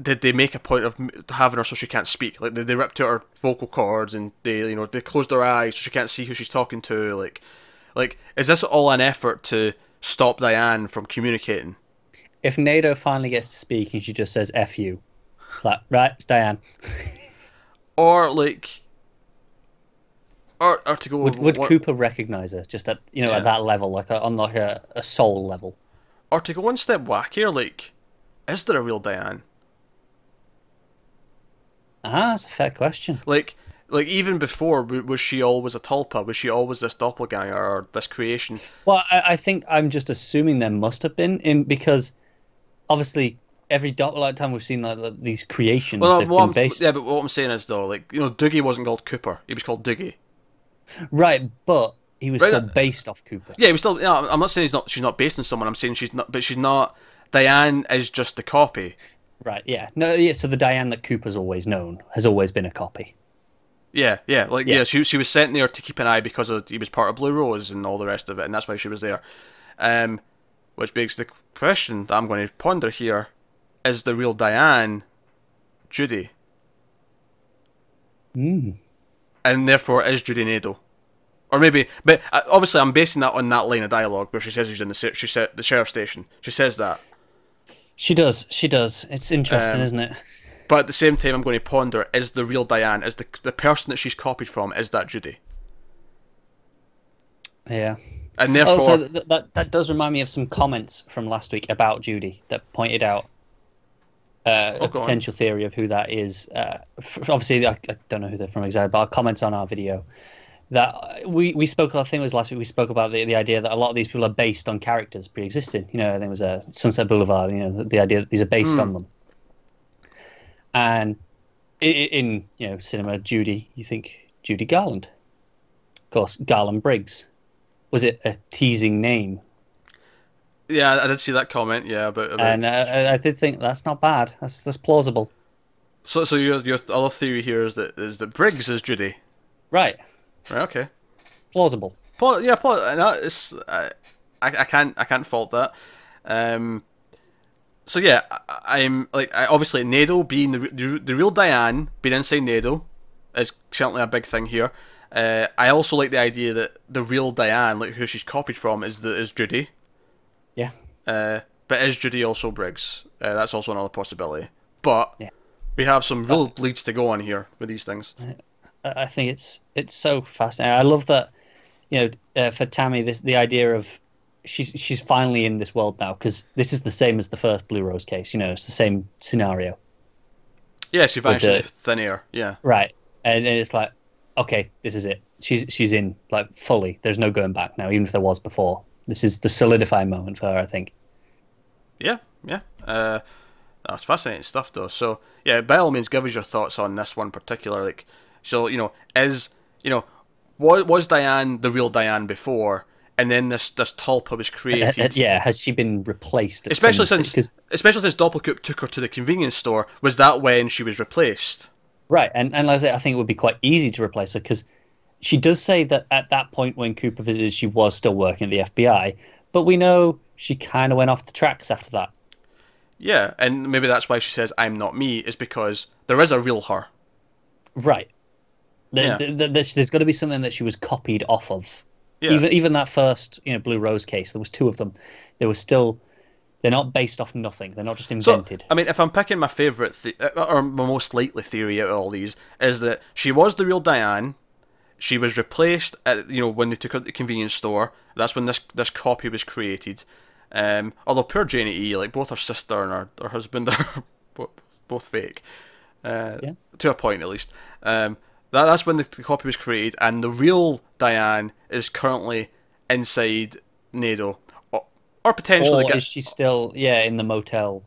did they make a point of having her so she can't speak? Like, they ripped out her vocal cords, and they closed her eyes so she can't see who she's talking to, like, is this all an effort to stop Diane from communicating? If Nado finally gets to speak and she just says F you, it's like, right, it's Diane. Or like, or to go, would Cooper recognise her just at at that level, like on like a soul level? Or to go one step wackier, like, is there a real Diane? That's a fair question. Like even before, was she always a tulpa? Was she always this doppelganger or this creation? Well, I think I'm just assuming there must have been, because obviously every time we've seen like these creations, they've been based. Yeah, but what I'm saying is though, like, Dougie wasn't called Cooper; he was called Dougie. Right, but he was still based off Cooper. Yeah, he was still. I'm not saying she's not based on someone. I'm saying she's not, but she's not. Diane is just the copy. Right. Yeah. No. Yeah. So the Diane that Cooper's always known has always been a copy. Yeah. She was sent there to keep an eye because he was part of Blue Rose and all the rest of it, and that's why she was there. Which begs the question that I'm going to ponder here: is the real Diane Judy? Mm. And therefore, is Judy Nado? Or maybe, but obviously I'm basing that on that line of dialogue where she says she's in the sheriff's station. She says that. She does. It's interesting, isn't it? But at the same time, I'm going to ponder: is the real Diane, is the person that she's copied from, is that Judy? Yeah. And therefore, also, that does remind me of some comments from last week about Judy that pointed out a potential theory of who that is. Obviously, I don't know who they're from exactly, but I'll comment on our video. That we spoke, I think it was last week, we spoke about the idea that a lot of these people are based on characters pre-existing. I think it was Sunset Boulevard, the idea that these are based on them. And in cinema, Judy, you think Judy Garland. Of course, Garland Briggs. Was it a teasing name? Yeah, I did see that comment, yeah. And I did think that's not bad. That's plausible. So your other theory here is that Briggs is Judy. Right. Right. Okay. Plausible. No, it's I can't fault that. So yeah, I'm like, obviously Nado being the real Diane being inside Nado is certainly a big thing here. I also like the idea that the real Diane, like who she's copied from, is Judy. Yeah. But is Judy also Briggs? That's also another possibility. But we have some real leads to go on here with these things. I think it's so fascinating. I love that, for Tammy, the idea of she's finally in this world now, because this is the same as the first Blue Rose case. It's the same scenario. Yeah, she vanished into thin air. Yeah. Right, and it's like, okay, this is it. She's in, like, fully. There's no going back now, even if there was before. This is the solidifying moment for her, I think. Yeah, yeah. That's fascinating stuff, though. So, yeah, by all means, give us your thoughts on this one particular. Like, so, was Diane the real Diane before, and then this tulpa was created? Yeah, has she been replaced? Especially since Doppelganger took her to the convenience store. Was that when she was replaced? Right, and like I say, I think it would be quite easy to replace her, because she does say that at that point when Cooper visited, she was still working at the FBI, but we know she kind of went off the tracks after that. Yeah, and maybe that's why she says, "I'm not me," is because there is a real her. Right. There's got to be something that she was copied off of. Yeah. Even that first, Blue Rose case, there was two of them. They're not based off nothing. They're not just invented. So, I mean, if I'm picking my favourite, or my most likely theory out of all these, is that she was the real Diane. She was replaced at, when they took her to the convenience store. That's when this copy was created. Although poor Janie E, like, both her sister and her husband are both fake. To a point, at least. That's when the copy was created, and the real Diane is currently inside Nado. Or potentially... Or is she still, in the motel?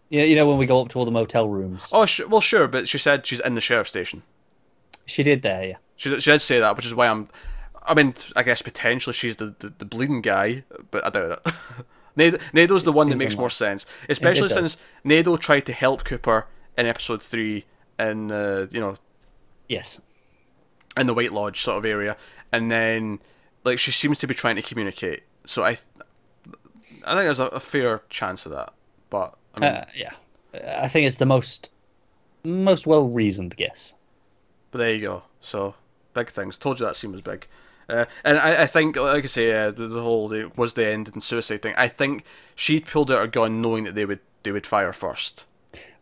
Yeah, when we go up to all the motel rooms. Oh, well, sure, but she said she's in the sheriff's station. She did there, yeah. She did say that, which is why I mean, I guess potentially she's the bleeding guy, but I doubt it. Nado's the one that makes more sense, especially since Nado tried to help Cooper in episode 3 in yes, in the White Lodge sort of area, and then like she seems to be trying to communicate. So I think there's a fair chance of that, but I mean, I think it's the most well reasoned guess. But there you go. So big things. Told you that scene was big. And I think, like I say, the whole was the end and suicide thing. I think she pulled out her gun knowing that they would fire first.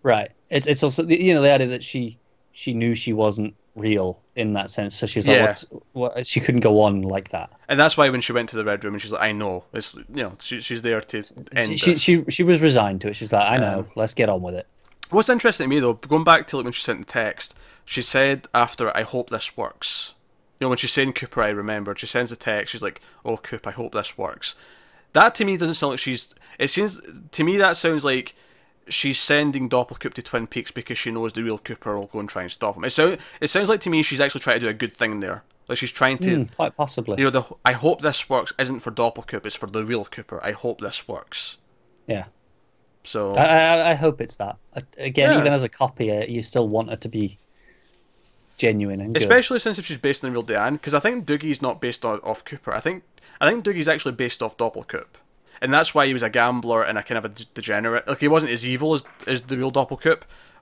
Right. It's also the idea that she knew she wasn't real in that sense, so she's like, what? She couldn't go on like that. And that's why when she went to the Red Room, and she's like, I know, it's she's there to end this. She was resigned to it. She's like, I know, let's get on with it. What's interesting to me though, going back to when she sent the text, she said after, I hope this works. When she's saying Cooper, I remembered, she sends a text, she's like, oh, Coop, I hope this works. That to me doesn't sound like to me that sounds like she's sending Doppelganger to Twin Peaks because she knows the real Cooper will go and try and stop him. It sounds like to me she's actually trying to do a good thing there. Like she's trying to... quite possibly. I hope this works isn't for Doppelganger, it's for the real Cooper. I hope this works. Yeah. So... I hope it's that. Again, even as a copy, you still want it to be genuine and good. Especially since if she's based on the real Diane, because I think Doogie's not based off Cooper. I think Doogie's actually based off Doppelganger, and that's why he was a gambler and a kind of a degenerate. Like he wasn't as evil as the real Doppelganger,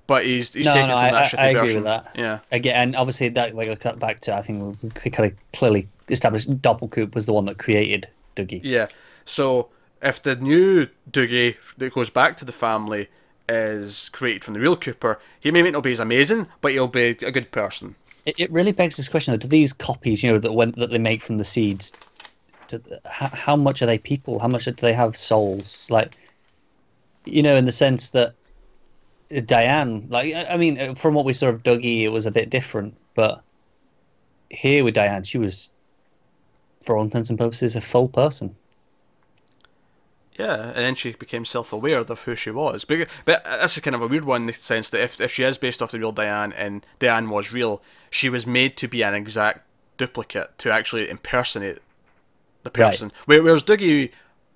but he's taken from that shitty version. I agree with that. Yeah. Again, and obviously that I cut back to, I think we kind of clearly established Doppelganger was the one that created Doogie. Yeah. So if the new Doogie that goes back to the family is created from the real Cooper, he may not be as amazing, but he'll be a good person. It really begs this question though: do these copies, that they make from the seeds, how much are they people? How much do they have souls? Like, in the sense that Diane, like, I mean, from what we saw of Dougie, it was a bit different, but here with Diane, she was, for all intents and purposes, a full person. Yeah, and then she became self-aware of who she was. But that's kind of a weird one in the sense that if she is based off the real Diane and Diane was real, she was made to be an exact duplicate to actually impersonate the person. Right. Whereas Dougie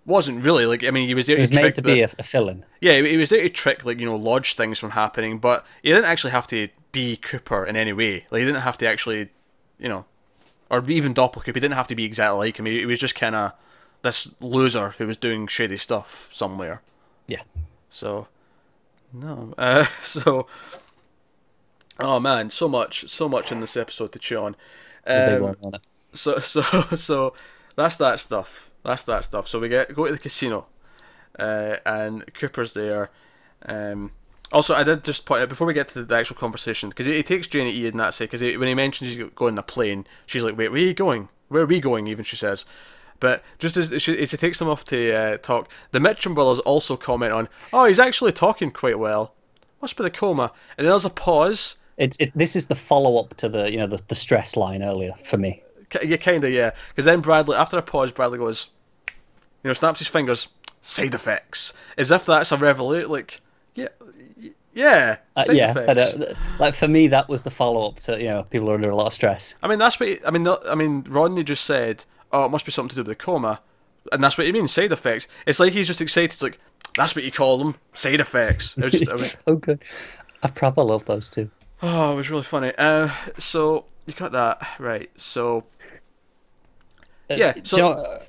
wasn't really. Like, I mean, he was there to trick... He was made to be a villain. Yeah, he was there to trick, like, Lodge things from happening, but he didn't actually have to be Cooper in any way. Like, he didn't have to actually, or even Doppelganger, he didn't have to be exactly like him. He was just kind of this loser who was doing shady stuff somewhere. Yeah. So, no. Oh man, so much in this episode to chew on. It's a big one, wasn't it? So that's that stuff. So we go to the casino, and Cooper's there. Also, I did just point out, before we get to the actual conversation, because he takes Jane to Ian, that's it, because when he mentions he's going on a plane, she's like, wait, where are you going? Where are we going, even, she says. But just as he takes them off to talk, the Mitchum brothers also comment on, oh, he's actually talking quite well. Must be the coma. And then there's a pause. This is the follow-up to the stress line earlier, for me. Yeah, kind of, yeah. Because then Bradley, after a pause, Bradley goes, snaps his fingers, side effects. As if that's a revelation, like, yeah, side effects. Like, for me, that was the follow-up to, people are under a lot of stress. I mean, that's what, Rodney just said, oh, it must be something to do with the coma. And that's what he means, side effects. It's like he's just excited, it's like, that's what you call them, side effects. It was just, so good. I probably love those two. Oh, it was really funny. So, you got that, right, so... Yeah, so...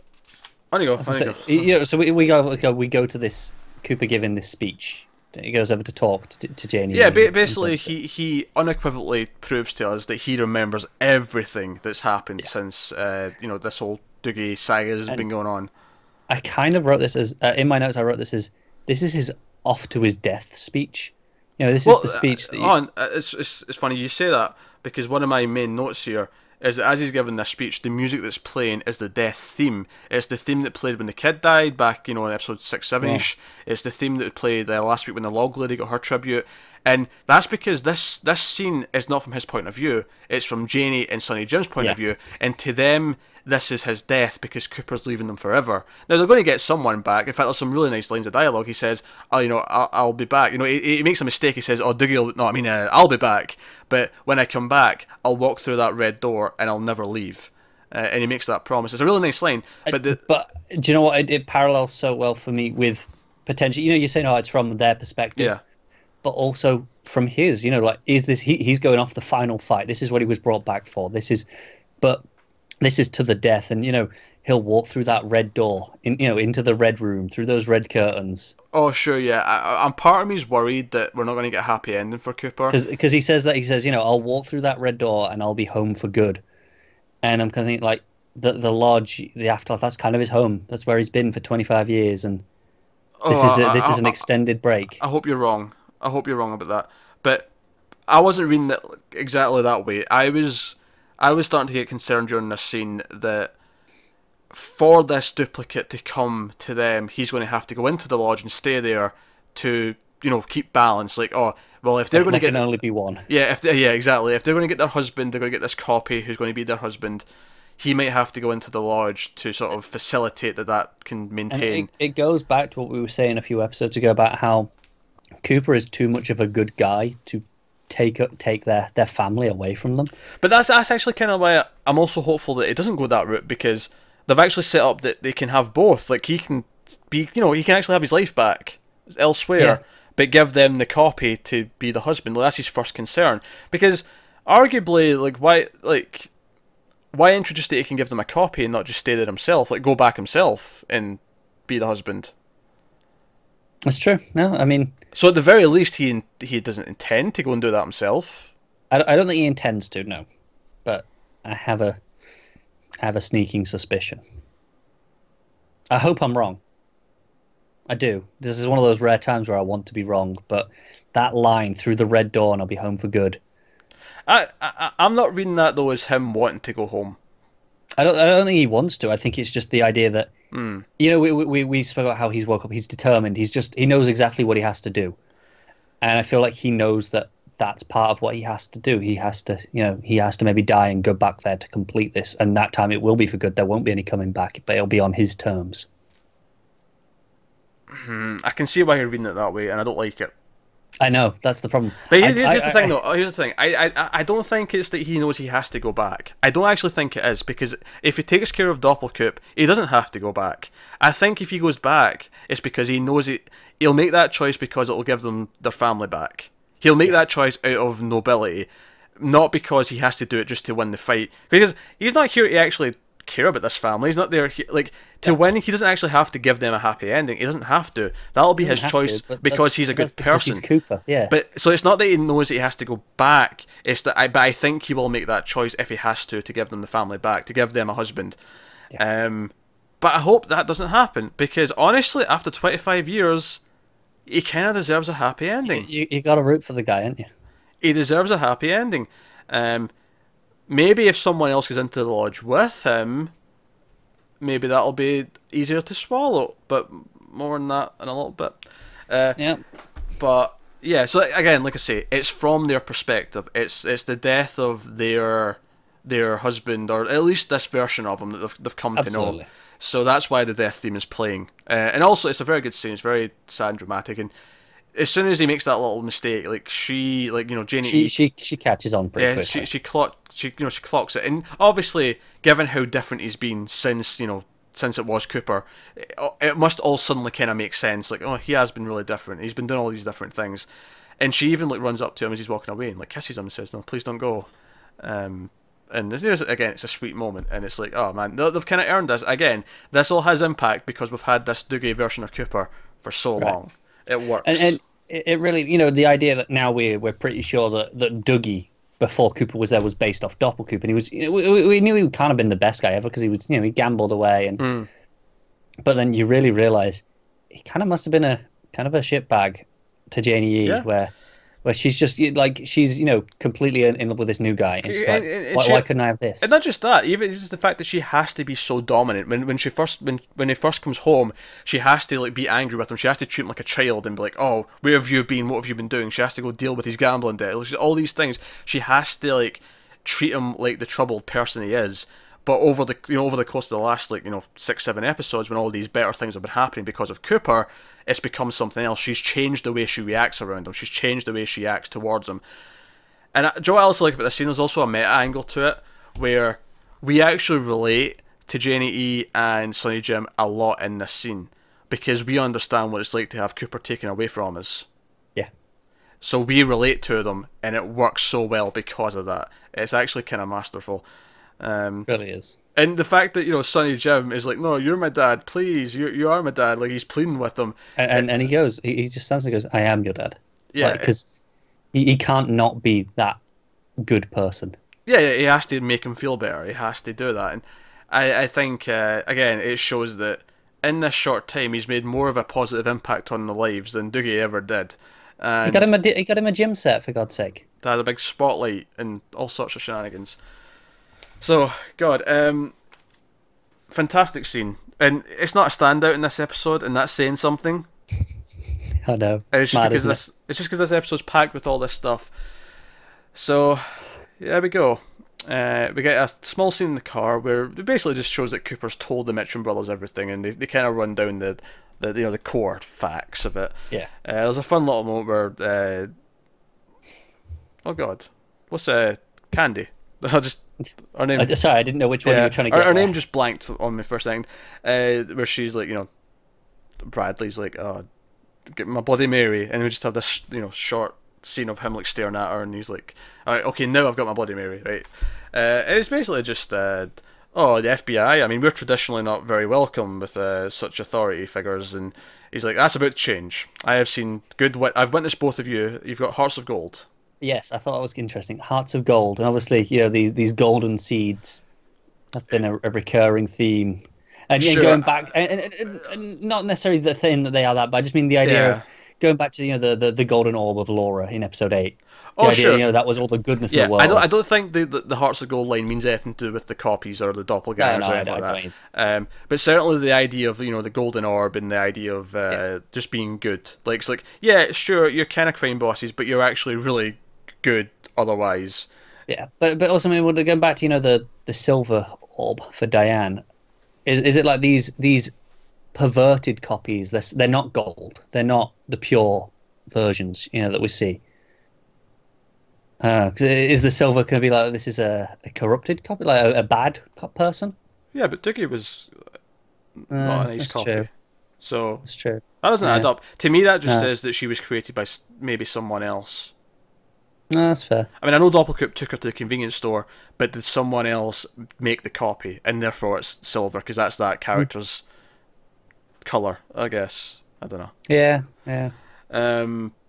On you go. So we go to this, Cooper giving this speech. He goes over to talk to Janie. Yeah, basically he unequivocally proves to us that he remembers everything that's happened since this whole Doogie saga has been going on. I kind of wrote this as in my notes. I wrote this is his off to his death speech. This is the speech that. It's funny you say that, because one of my main notes here is that as he's giving this speech, the music that's playing is the death theme. It's the theme that played when the kid died back, in episode 6, 7-ish. Yeah. It's the theme that played last week when the log lady got her tribute. And that's because this scene is not from his point of view. It's from Janie and Sonny Jim's point of view. And to them, this is his death because Cooper's leaving them forever. Now, they're going to get someone back. In fact, there's some really nice lines of dialogue. He says, oh, I'll be back. He makes a mistake. He says, oh, Doogie I'll be back. But when I come back, I'll walk through that red door and I'll never leave. And he makes that promise. It's a really nice line. But do you know what? It parallels so well for me with potentially, you're saying, oh, it's from their perspective. Yeah. But also from his, is this, he's going off the final fight. This is what he was brought back for. This is to the death. And, he'll walk through that red door, into the red room, through those red curtains. Oh, sure, yeah. I'm part of me's worried that we're not going to get a happy ending for Cooper. Because he says, I'll walk through that red door and I'll be home for good. And I'm kind of thinking, like, the lodge, the afterlife, that's kind of his home. That's where he's been for 25 years. And this is an extended break. I hope you're wrong. I hope you're wrong about that. But I wasn't reading it exactly that way. I was starting to get concerned during this scene that for this duplicate to come to them, he's going to have to go into the lodge and stay there to, keep balance. Like, oh, well, if they're going to get... There can only be one. Yeah, exactly. If they're going to get their husband, they're going to get this copy who's going to be their husband. He might have to go into the lodge to sort of facilitate that can maintain... And it goes back to what we were saying a few episodes ago about how Cooper is too much of a good guy to take their family away from them. But that's actually kind of why I'm also hopeful that it doesn't go that route, because they've actually set up that they can have both. Like, he can be, he can actually have his life back elsewhere, but give them the copy to be the husband. Like, that's his first concern, because arguably, why introduce that he can give them a copy and not just stay there himself? Like, go back himself and be the husband. That's true. No, I mean... So at the very least, he doesn't intend to go and do that himself. I don't think he intends to, no. But I have a sneaking suspicion. I hope I'm wrong. I do. This is one of those rare times where I want to be wrong, but that line, through the red door and I'll be home for good. I'm not reading that, though, as him wanting to go home. I don't think he wants to. I think it's just the idea that we spoke about how he's woke up. He's determined. He knows exactly what he has to do, and I feel like he knows that that's part of what he has to do. He has to maybe die and go back there to complete this, and that time it will be for good. There won't be any coming back, but it'll be on his terms. I can see why you're reading it that way, and I don't like it. I know, that's the problem. But here's the thing, though. Here's the thing. I don't think it's that he knows he has to go back. I don't actually think it is, because if he takes care of Doppelkoop, he doesn't have to go back. I think if he goes back, it's because he knows he'll make that choice because it'll give them their family back. He'll make that choice out of nobility, not because he has to do it just to win the fight. Because he's not here to actually care about this family. He's not there to win. He doesn't actually have to give them a happy ending. He doesn't have to. That'll be his choice because he's a good person. He's Cooper, yeah. But so it's not that he knows that he has to go back. It's that I think he will make that choice if he has to give them the family back, to give them a husband. Yeah. But I hope that doesn't happen, because honestly, after 25 years, he kind of deserves a happy ending. You got to root for the guy, ain't you? He deserves a happy ending. Maybe if someone else goes into the lodge with him, maybe that'll be easier to swallow. But more than that in a little bit. Yeah. But yeah, so again, like I say, it's from their perspective. It's the death of their husband, or at least this version of him that they've come to know. So that's why the death theme is playing. And also, it's a very good scene. It's very sad and dramatic. And as soon as he makes that little mistake, like Janie, she catches on pretty quickly. she clocks it. And obviously, given how different he's been since it was Cooper, it must all suddenly kind of make sense. Like, oh, he has been really different. He's been doing all these different things. And she even runs up to him as he's walking away and kisses him and says, "No, please don't go." And again, it's a sweet moment, and it's like, oh man, they've kind of earned this. Again, this all has impact because we've had this Dougie version of Cooper for so long. It works. And it really, the idea that now we're pretty sure that Dougie, before Cooper was there, was based off Doppelganger, and he was, we knew he would kind of been the best guy ever because he was, he gambled away, and but then you really realise he kind of must have been a kind of a shitbag to Janie E, where she's just she's completely in love with this new guy, and she's like, why couldn't I have this? And not just that, even just the fact that she has to be so dominant when he first comes home, she has to be angry with him. She has to treat him like a child and be like, oh, where have you been? What have you been doing? She has to go deal with his gambling debt. All these things. She has to treat him like the troubled person he is. But over the course of the last 6-7 episodes, when all these better things have been happening because of Cooper, it's become something else. She's changed the way she reacts around him. She's changed the way she acts towards him. And Joe, I also like about this scene, there's also a meta angle to it, where we actually relate to Janie E and Sonny Jim a lot in this scene, because we understand what it's like to have Cooper taken away from us. Yeah. So we relate to them, and it works so well because of that. It's actually kind of masterful. Really is. And the fact that Sonny Jim is like, no, you're my dad, please, you are my dad. He's pleading with them, and he goes, he just stands and goes, I am your dad. Yeah, because he can't not be that good person. Yeah, he has to make him feel better. He has to do that, and I think again, it shows that in this short time he's made more of a positive impact on the lives than Dougie ever did. And he got him a gym set, for God's sake. They had a big spotlight and all sorts of shenanigans. So, God, fantastic scene. And it's not a standout in this episode, and that's saying something. I know. It's just because this episode's packed with all this stuff. So, there we go. We get a small scene in the car where it basically just shows that Cooper's told the Mitchum brothers everything, and they kind of run down the core facts of it. Yeah. There's a fun little moment where oh God, what's Candy? Her name. Sorry, I didn't know which one you were trying to get. Her name just blanked on me for a second. Where she's like, Bradley's like, oh, get my Bloody Mary, and we just have this, short scene of him staring at her, and he's like, all right, okay, now I've got my Bloody Mary, right? And it's basically just, the FBI. I mean, we're traditionally not very welcome with such authority figures, and he's like, that's about to change. I've witnessed both of you. You've got hearts of gold. Yes, I thought that was interesting. Hearts of gold, and obviously, these golden seeds have been a recurring theme. And sure. Going back, and not necessarily the thing that they are that, but I just mean the idea of going back to the golden orb of Laura in episode 8. The idea, sure. That was all the goodness in the world. I don't think the hearts of gold line means anything to do with the copies or the doppelgangers or anything like that. But certainly the idea of the golden orb and the idea of just being good. It's like, yeah, sure, you're kind of crime bosses, but you're actually really good otherwise. Yeah, but also, I mean, going back to the silver orb for Diane, is it like these perverted copies? They're not gold. They're not the pure versions that we see. Is the silver going to be like this is a corrupted copy, like a bad person? Yeah, but Dougie was not a nice copy. True. So that's true. That doesn't add up. To me, that just says that she was created by maybe someone else. No, that's fair. I mean, I know Doppelganger took her to the convenience store, but did someone else make the copy, and therefore it's silver because that's that character's color, I guess. I don't know. Yeah.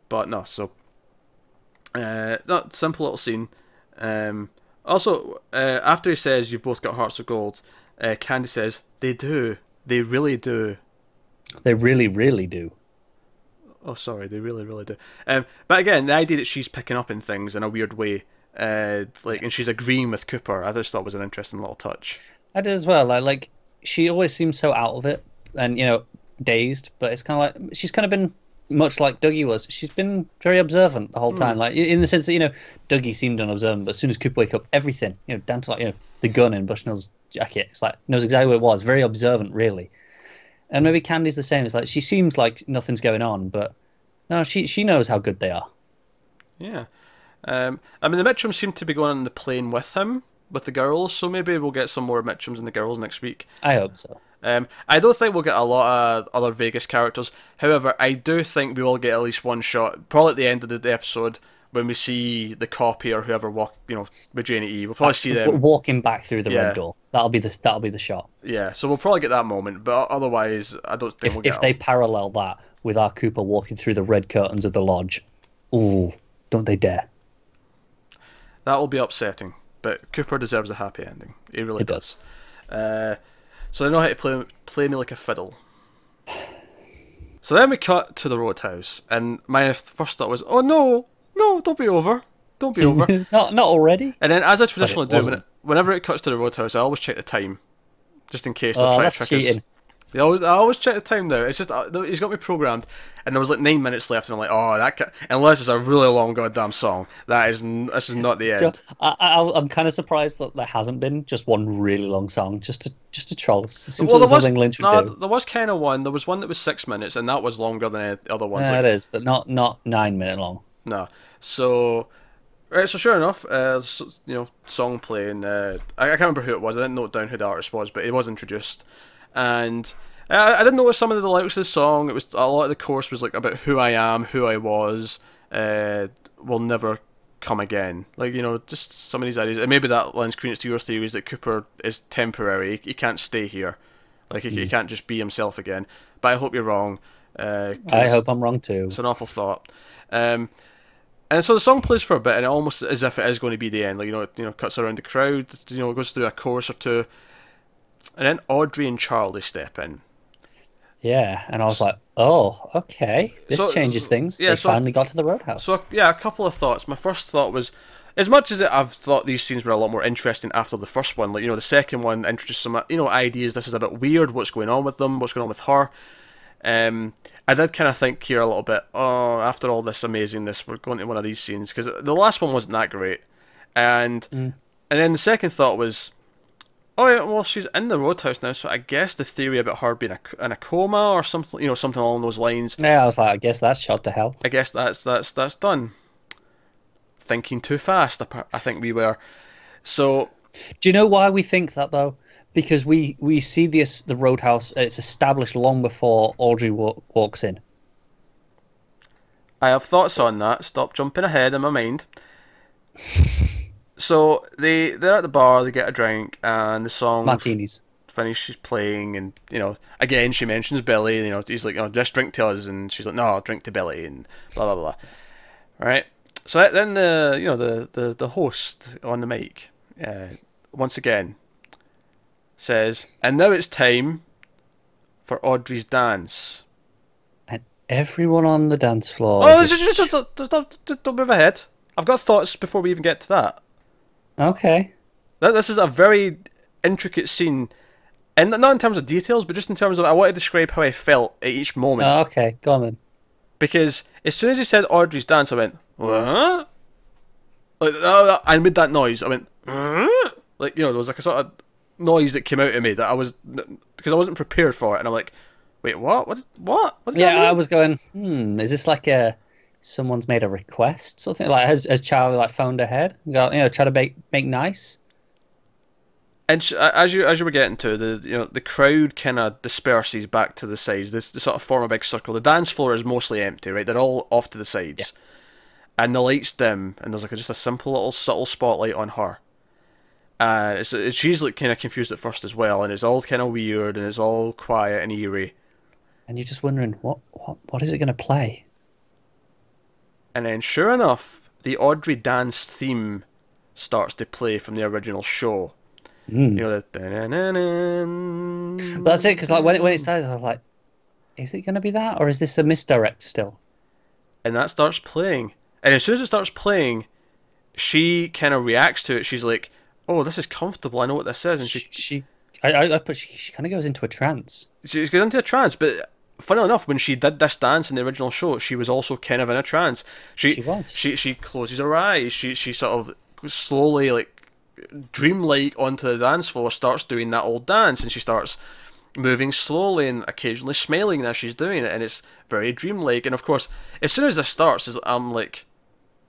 But no, so not simple little scene. Also, after he says you've both got hearts of gold, Candy says they do. They really do. They really, really do. Oh, sorry, they really, really do. But again, the idea that she's picking up in things in a weird way, and she's agreeing with Cooper, I just thought was an interesting little touch. I did as well. Like she always seems so out of it, and dazed. But it's kind of like she's kind of been much like Dougie was. She's been very observant the whole time. Like in the sense that Dougie seemed unobservant, but as soon as Cooper wake up, everything down to like the gun in Bushnell's jacket, it's like knows exactly what it was. Very observant, really. And maybe Candy's the same. It's like she seems like nothing's going on, but no, she knows how good they are. Yeah. I mean, the Mitchums seem to be going on the plane with him, with the girls, so maybe we'll get some more Mitchums and the girls next week. I hope so. I don't think we'll get a lot of other Vegas characters. However, I do think we will get at least one shot, probably at the end of the episode, when we see the copy or whoever walk, with Janie E. We'll probably see them walking back through the red door. That'll be the shot. Yeah, so we'll probably get that moment, but otherwise, I don't think we'll get. If they parallel that with our Cooper walking through the red curtains of the lodge, ooh, don't they dare! That will be upsetting, but Cooper deserves a happy ending. He really does. So they know how to play me like a fiddle. So then we cut to the roadhouse, and my first thought was, "Oh no, don't be over, don't be over." not already. And then, as I traditionally do, whenever it cuts to the roadhouse, I always check the time, just in case they're trying to trick us. I always check the time now. It's just he's got me programmed, and there was like 9 minutes left, and I'm like, oh, unless it's a really long goddamn song, this is not the end. So, I'm kind of surprised that there hasn't been just one really long song, just to troll us. It seems like something Lynch would do. There was kind of one. There was one that was 6 minutes, and that was longer than the other ones. Yeah, it is, but not 9 minute long. No, so. Right, so sure enough, song playing. I can't remember who it was. I didn't note down who the artist was, but it was introduced, and I did notice some of the lyrics of the song. It was a lot of the chorus was like about who I am, who I was, will never come again. Like just some of these ideas, and maybe that lends credence to your theories that Cooper is temporary. He can't stay here, like he can't just be himself again. But I hope you're wrong. I hope I'm wrong too. It's an awful thought. And so the song plays for a bit, and it almost as if it is going to be the end. Like it cuts around the crowd. It goes through a chorus or two, and then Audrey and Charlie step in. Yeah, and I was like, oh, okay, this changes things. Yeah, they finally got to the roadhouse. So yeah, a couple of thoughts. My first thought was, as much as I've thought these scenes were a lot more interesting after the first one, like the second one introduced some ideas. This is a bit weird. What's going on with them? What's going on with her? I did kind of think here a little bit, oh, after all this amazingness, we're going to one of these scenes, because the last one wasn't that great, and then the second thought was, oh yeah, well she's in the roadhouse now, so I guess the theory about her being in a coma or something, something along those lines. Yeah, I was like, I guess that's shot to hell. I guess that's done. Thinking too fast, I think we were. So, do you know why we think that though? Because we see the roadhouse, it's established long before Audrey walks in. I have thoughts on that. Stop jumping ahead in my mind. So they're at the bar, they get a drink, and the song martinis finishes playing, and again she mentions Billy. He's like, "Oh, just drink to us," and she's like, "No, I'll drink to Billy," and blah blah blah. Right. So then the host on the mic, once again, says, "And now it's time for Audrey's dance." And everyone on the dance floor. Oh, just don't move ahead. I've got thoughts before we even get to that. Okay. This is a very intricate scene, and not in terms of details, but just in terms of I want to describe how I felt at each moment. Oh, okay, go on then. Because as soon as he said Audrey's dance, I went, what? Like I made that noise. I went, like there was like a sort of noise that came out of me that I was, because I wasn't prepared for it, and I'm like, wait, what? What does that mean? I was going, is this like someone's made a request, something like has Charlie like phoned ahead, try to make nice. And as you were getting to the crowd kind of disperses back to the sides. They sort of form a big circle. The dance floor is mostly empty, right? They're all off to the sides, and the lights dim, and there's like just a simple little subtle spotlight on her. She's like kind of confused at first as well, and it's all kind of weird, and it's all quiet and eerie. And you're just wondering what is it going to play? And then, sure enough, the Audrey dance theme starts to play from the original show. The But that's it, because like when it started, I was like, is it going to be that, or is this a misdirect still? and that starts playing. And as soon as it starts playing, she kind of reacts to it. She's like, "Oh, this is comfortable. I know what this is." And she kind of goes into a trance. she goes into a trance. But funnily enough, when she did this dance in the original show, she was also kind of in a trance. She was. She closes her eyes. She sort of slowly, like dreamlike, onto the dance floor, starts doing that old dance, and she starts moving slowly and occasionally smiling as she's doing it, and it's very dreamlike. And of course, as soon as this starts, I'm like,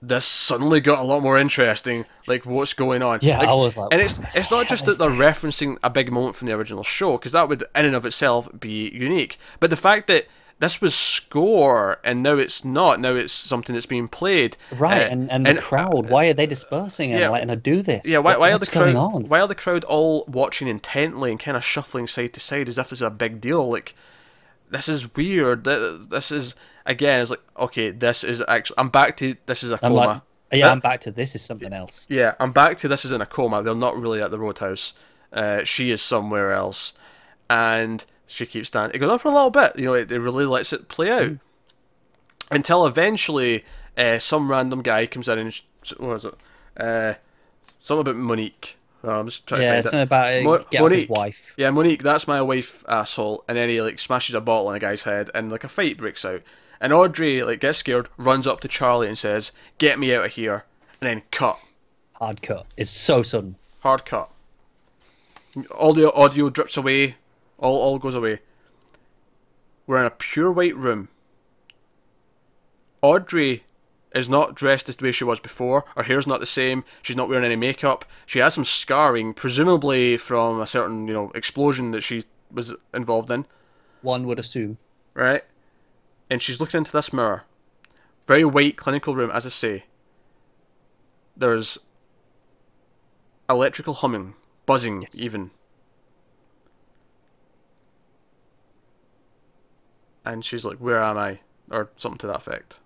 this suddenly got a lot more interesting. Like, what's going on? Yeah, like, I was like, and it's not just that they're referencing a big moment from the original show, because that would in and of itself be unique. But the fact that this was score and now it's not. Now it's something that's being played. Right, and the crowd. Why are they dispersing and letting her do this? Yeah, why are the crowd? Going on? Why are the crowd all watching intently and kind of shuffling side to side as if this is a big deal? Like, this is weird. This is, again, it's like, okay, this is actually. I'm back to this is a coma. I'm back to this is something else. Yeah, I'm back to this is in a coma. They're not really at the Roadhouse. She is somewhere else, and she keeps dancing. It goes on for a little bit. You know, it really lets it play out until eventually some random guy comes in and what is it? Something about Monique. I'm just trying to find something about get Monique. His wife. Yeah, Monique. That's my wife, asshole. And then he like smashes a bottle on a guy's head, and like a fight breaks out. And Audrey like gets scared, runs up to Charlie and says, "Get me out of here!" And then cut. Hard cut. It's so sudden. Hard cut. All the audio drips away. All goes away. We're in a pure white room. Audrey is not dressed as the way she was before. Her hair's not the same. She's not wearing any makeup. She has some scarring, presumably from a certain, explosion that she was involved in. One would assume. Right? And she's looking into this mirror. Very white, clinical room, as I say. There's electrical humming, buzzing, even. And she's like, "Where am I?" Or something to that effect.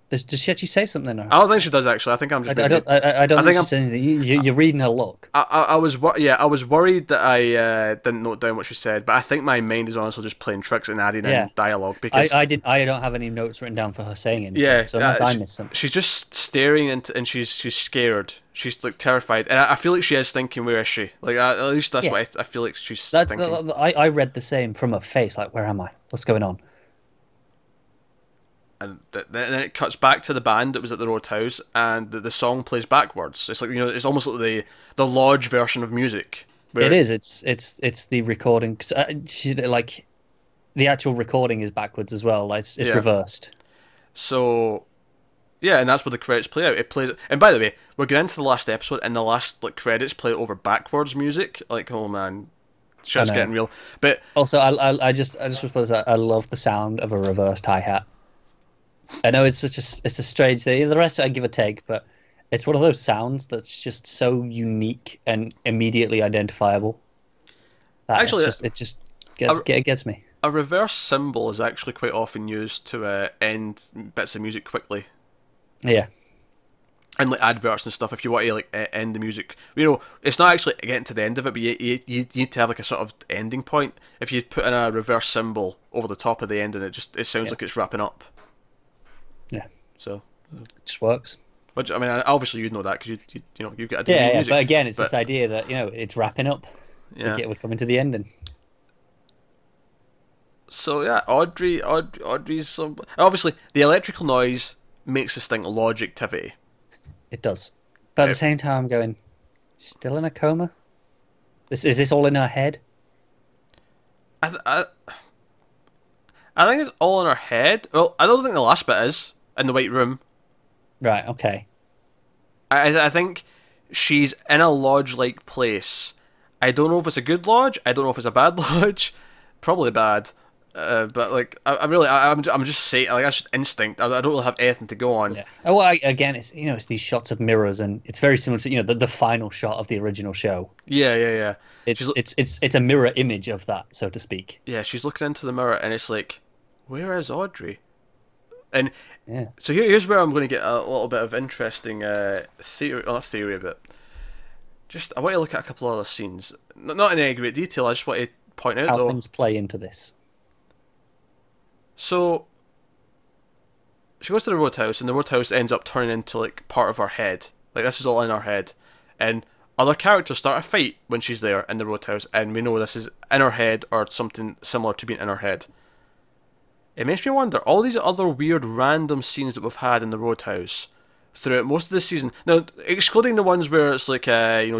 Does she actually say something? Or? I don't think she does, actually. I think I'm just. I don't think she's saying anything. You're reading her look. I was worried that I didn't note down what she said, but I think my mind is honestly just playing tricks and adding in dialogue, because I don't have any notes written down for her saying anything. Yeah, so unless I missed something. She's just staring and she's scared. She's like terrified, and I feel like she is thinking, "Where is she?" Like at least that's what I feel like she's thinking. I read the same from her face. Like, where am I? What's going on? And then it cuts back to the band that was at the Roadhouse, and the song plays backwards. It's like, it's almost like the lodge version of music. It is. It's the recording. Like, the actual recording is backwards as well. Like, it's reversed. So, yeah, and that's where the credits play out. It plays, and by the way, we're getting into the last episode, and the last credits play over backwards music. Like, oh man, shit's getting real. But also, I just suppose that I love the sound of a reversed hi-hat. I know it's a strange thing. The rest I give a take, but it's one of those sounds that's just so unique and immediately identifiable. Actually, it just gets me. A reverse cymbal is actually quite often used to end bits of music quickly. Yeah. And like adverts and stuff, if you want to end the music, it's not actually getting to the end of it, but you need to have like a sort of ending point. If you put in a reverse cymbal over the top of the end, and it sounds like it's wrapping up. Yeah. So it just works. Which, I mean, obviously you'd know that because you get a different music. But again, it's this idea that it's wrapping up. Yeah. We're coming to the ending. So yeah, Audrey's obviously the electrical noise makes us think logictivity. It does, but at the same time, I'm going, still in a coma. Is this all in her head? I think it's all in her head. Well, I don't think the last bit is in the white room. Right. Okay. I think she's in a lodge-like place. I don't know if it's a good lodge. I don't know if it's a bad lodge. Probably bad. But like, I'm just saying, like, that's just instinct. I don't really have anything to go on. Yeah. Oh, well, again, it's these shots of mirrors, and it's very similar to the final shot of the original show. Yeah. It's a mirror image of that, so to speak. Yeah, she's looking into the mirror, and it's like, where is Audrey? And yeah. So here's where I'm going to get a little bit of interesting theory, well, not theory, but just I want to look at a couple of other scenes. Not in any great detail. I just want to point out how things play into this. So she goes to the roadhouse, and the roadhouse ends up turning into like part of her head. Like this is all in her head, and other characters start a fight when she's there in the roadhouse, and we know this is in her head or something similar to being in her head. It makes me wonder, all these other weird random scenes that we've had in the roadhouse throughout most of the season, now excluding the ones where it's like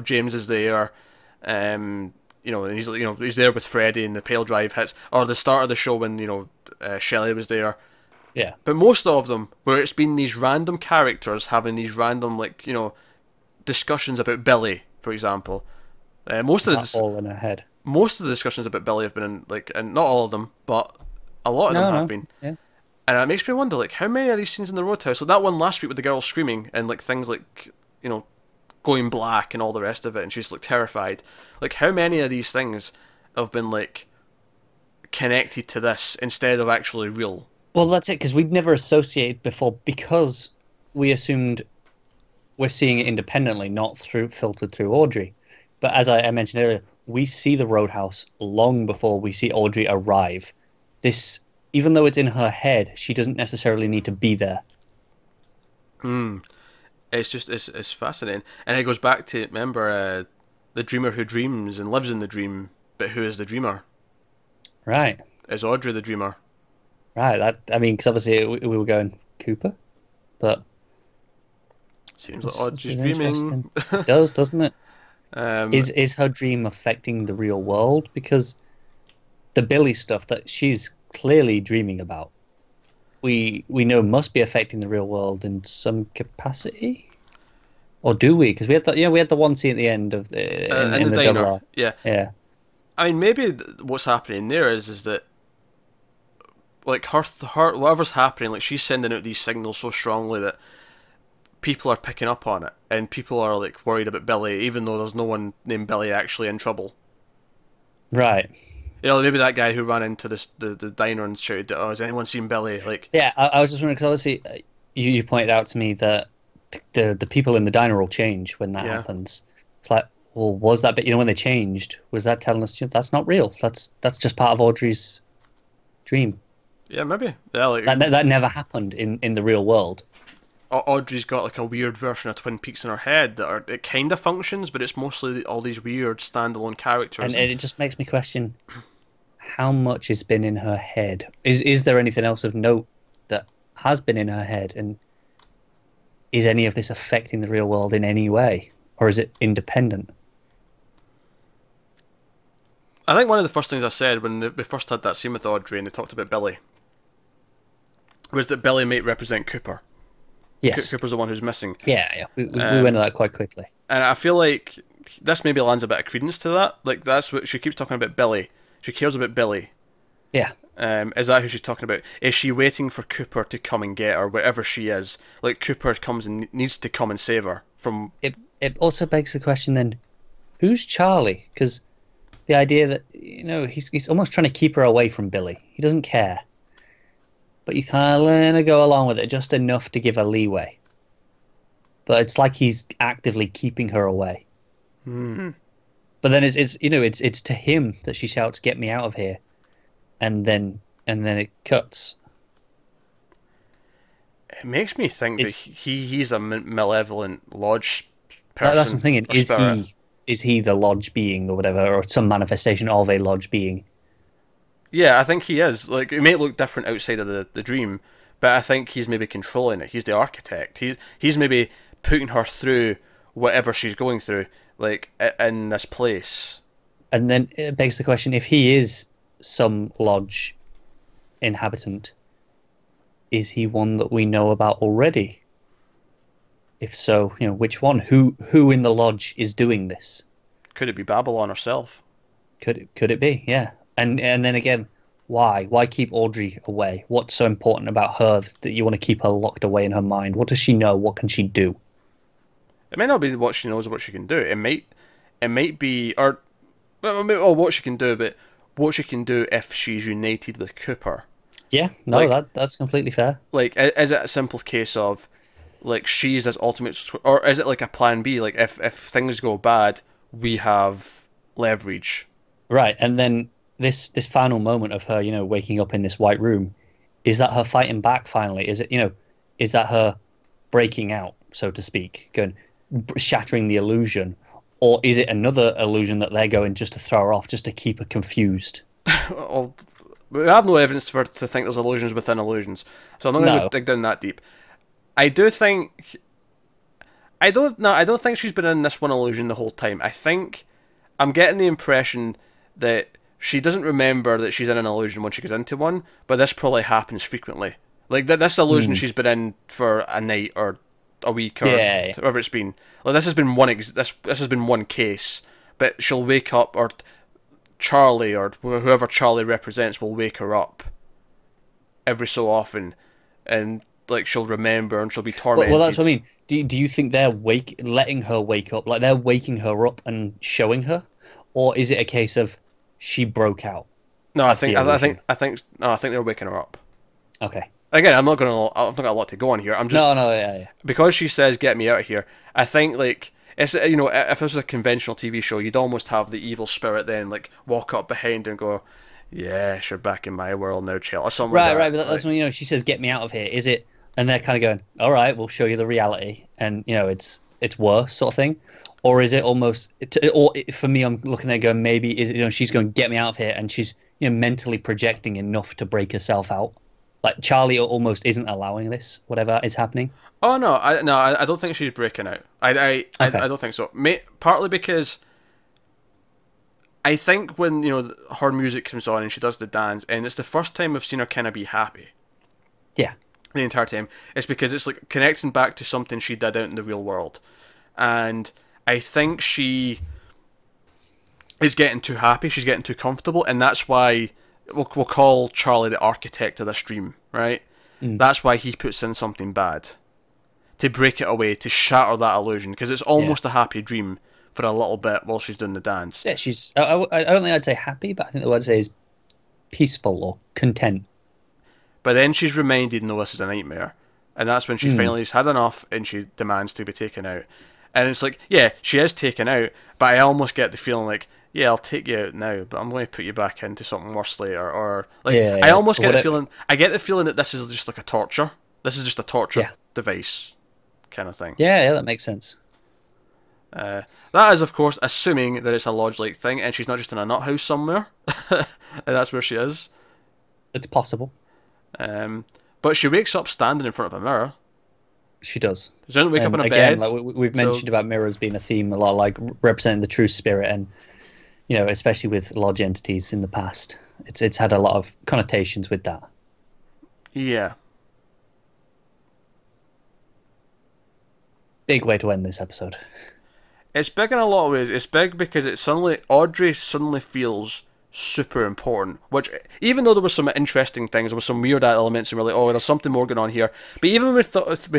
James is there, and he's there with Freddy and the pale drive hits, or the start of the show when Shelley was there. Yeah. But most of them, where it's been these random characters having these random discussions about Billy, for example. Most of all in her head. Most of the discussions about Billy have been and not all of them, but a lot of them have been. Yeah. And it makes me wonder, how many of these scenes in the roadhouse? Like that one last week with the girl screaming and things going black and all the rest of it, and she's terrified. How many of these things have been connected to this instead of actually real? Well, that's it, because we'd never associated before, because we assumed we're seeing it independently, not filtered through Audrey. But as I mentioned earlier, we see the roadhouse long before we see Audrey arrive. This, even though it's in her head, she doesn't necessarily need to be there. It's fascinating, and it goes back to, remember, the dreamer who dreams and lives in the dream, but who is the dreamer? Right. Is Audrey the dreamer? Right. Because obviously we were going Cooper, but seems like Audrey's dreaming. It does, doesn't it? Is her dream affecting the real world? Because the Billy stuff that she's clearly dreaming about, we know must be affecting the real world in some capacity, or do we? Because we had the one scene at the end of in the diner. double. Yeah. I mean, maybe what's happening there is that her whatever's happening, she's sending out these signals so strongly that people are picking up on it, and people are worried about Billy, even though there's no one named Billy actually in trouble. Right. Maybe that guy who ran into the diner and shouted, "Oh, has anyone seen Billy?" Yeah, I was just wondering, because obviously you pointed out to me that the people in the diner will change when that happens. It's well, was that? But when they changed, was that telling us that's not real? That's just part of Audrey's dream. Yeah, maybe. Yeah, that never happened in the real world. Audrey's got a weird version of Twin Peaks in her head it kind of functions, but it's mostly all these weird standalone characters. And it just makes me question how much has been in her head. Is there anything else of note that has been in her head, and is any of this affecting the real world in any way, or is it independent? I think one of the first things I said when we first had that scene with Audrey and they talked about Billy was that Billy might represent Cooper. Yes. Cooper's the one who's missing. Yeah. We went to that quite quickly. And I feel like this maybe lends a bit of credence to that. That's what she keeps talking about, Billy. She cares about Billy. Yeah. Is that who she's talking about? Is she waiting for Cooper to come and get her, wherever she is? Cooper comes and needs to come and save her from... It also begs the question then, who's Charlie? Because the idea that, he's almost trying to keep her away from Billy. He doesn't care. But you kind of go along with it just enough to give her leeway. But it's like he's actively keeping her away. Mm-hmm. But then it's to him that she shouts, "Get me out of here," and then it cuts. It makes me think that he's a malevolent lodge person. That's what I'm thinking. Is he the lodge being or whatever, or some manifestation of a lodge being? Yeah, I think he is. It may look different outside of the dream, but I think he's maybe controlling it. He's the architect. He's maybe putting her through whatever she's going through, in this place. And then it begs the question, if he is some lodge inhabitant, is he one that we know about already? If so, which one? Who in the lodge is doing this? Could it be Babylon herself? Could it be? Yeah. And then again, why? Why keep Audrey away? What's so important about her that you want to keep her locked away in her mind? What does she know? What can she do? It may not be what she knows or what she can do. It might be, or what she can do, but what she can do if she's united with Cooper. Yeah, no, that's completely fair. Is it a simple case of, she's this ultimate, or is it a plan B? If things go bad, we have leverage. Right, and then this final moment of her, waking up in this white room, is that her fighting back finally? Is it, Is that her breaking out, so to speak, going shattering the illusion, or is it another illusion that they're going just to throw her off, just to keep her confused? Well, we have no evidence to think there's illusions within illusions, so I'm not going to dig down that deep. I don't think she's been in this one illusion the whole time. I think I'm getting the impression that she doesn't remember that she's in an illusion when she goes into one, but this probably happens frequently. Like this illusion she's been in for a night or a week or whatever it's been. Like this has been this has been one case, but she'll wake up, or Charlie or whoever Charlie represents will wake her up every so often, and like she'll remember and she'll be tormented. Well, that's what I mean. Do you think they're letting her wake up, like they're waking her up and showing her, or is it a case of she broke out? No, I think they're waking her up. Okay. Again, I've not got a lot to go on here. I'm just yeah. Because she says "get me out of here." I think like it's, you know, if this was a conventional TV show, you'd almost have the evil spirit then like walk up behind her and go, "Yeah, you're back in my world now, chill," or something. Right, like that. right. But that's when, you know, she says "get me out of here." Is it? And they're kind of going, "All right, we'll show you the reality," and you know, it's worse sort of thing, or is it almost? For me, I'm looking at it going, maybe is it, you know, she's going, "Get me out of here," and she's, you know, mentally projecting enough to break herself out. Like Charlie almost isn't allowing this, whatever is happening. Oh no, I don't think she's breaking out. I don't think so. Partly because I think when, you know, her music comes on and she does the dance, and it's the first time I've seen her kind of be happy. Yeah. The entire time. It's because it's like connecting back to something she did out in the real world, and I think she is getting too happy. She's getting too comfortable, and that's why. We'll call Charlie the architect of this dream, right? That's why he puts in something bad. To break it away, to shatter that illusion, because it's almost a happy dream for a little bit while she's doing the dance. Yeah, she's... I don't think I'd say happy, but I think the word I'd say is peaceful or content. But then she's reminded, no, this is a nightmare. And that's when she finally has had enough and she demands to be taken out. And it's like, yeah, she is taken out, but I almost get the feeling like, yeah, I'll take you out now, but I'm going to put you back into something worse later. Or like, I almost get the feeling. I get the feeling that this is just like a torture. This is just a torture device, kind of thing. Yeah, that makes sense. That is, of course, assuming that it's a lodge-like thing, and she's not just in a nut house somewhere, and that's where she is. It's possible. But she wakes up standing in front of a mirror. She does. She doesn't wake up in a again, bed. Like we've mentioned about mirrors being a theme a lot, like representing the true spirit, and you know, especially with lodge entities in the past, it's had a lot of connotations with that. Yeah. Big way to end this episode. It's big in a lot of ways. It's big because Audrey suddenly feels super important, which, even though there was some interesting things, there was some weird elements, and we're like, oh, there's something more going on here. But even when we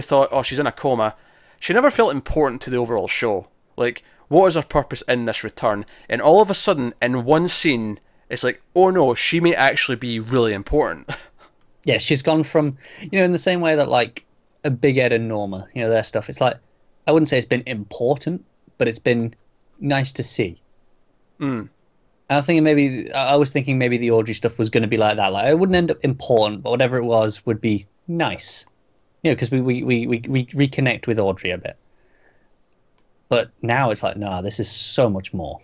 thought, oh, she's in a coma, she never felt important to the overall show. Like, what is her purpose in this return? And all of a sudden, in one scene, it's like, oh no, she may actually be really important. Yeah, she's gone from, you know, in the same way that like a Big Ed and Norma, you know, their stuff, it's like, I wouldn't say it's been important, but it's been nice to see. I was thinking maybe the Audrey stuff was going to be like that. Like, it wouldn't end up important, but whatever it was would be nice. You know, because we reconnect with Audrey a bit. But now it's like, nah, this is so much more.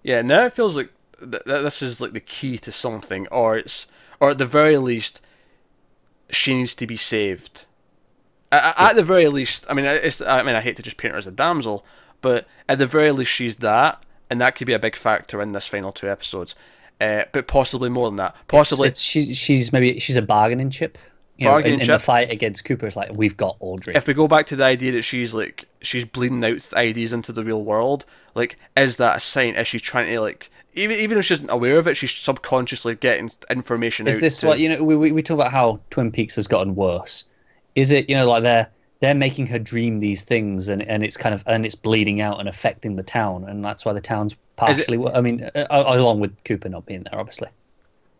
Yeah, now it feels like this is like the key to something, or at the very least, she needs to be saved. At the very least, I mean, I hate to just paint her as a damsel, but at the very least, she's that. And that could be a big factor in this final 2 episodes, but possibly more than that. Possibly, she's a bargaining chip. In the fight against Cooper, it's like, we've got Audrey. If we go back to the idea that she's bleeding out ideas into the real world, like, is that a sign? Is she trying to, like, even if she isn't aware of it, she's subconsciously getting information out? Is this what, you know? We talk about how Twin Peaks has gotten worse. Is it, you know, like they're making her dream these things, and it's kind of, and it's bleeding out and affecting the town, and that's why the town's partially. I mean, along with Cooper not being there, obviously.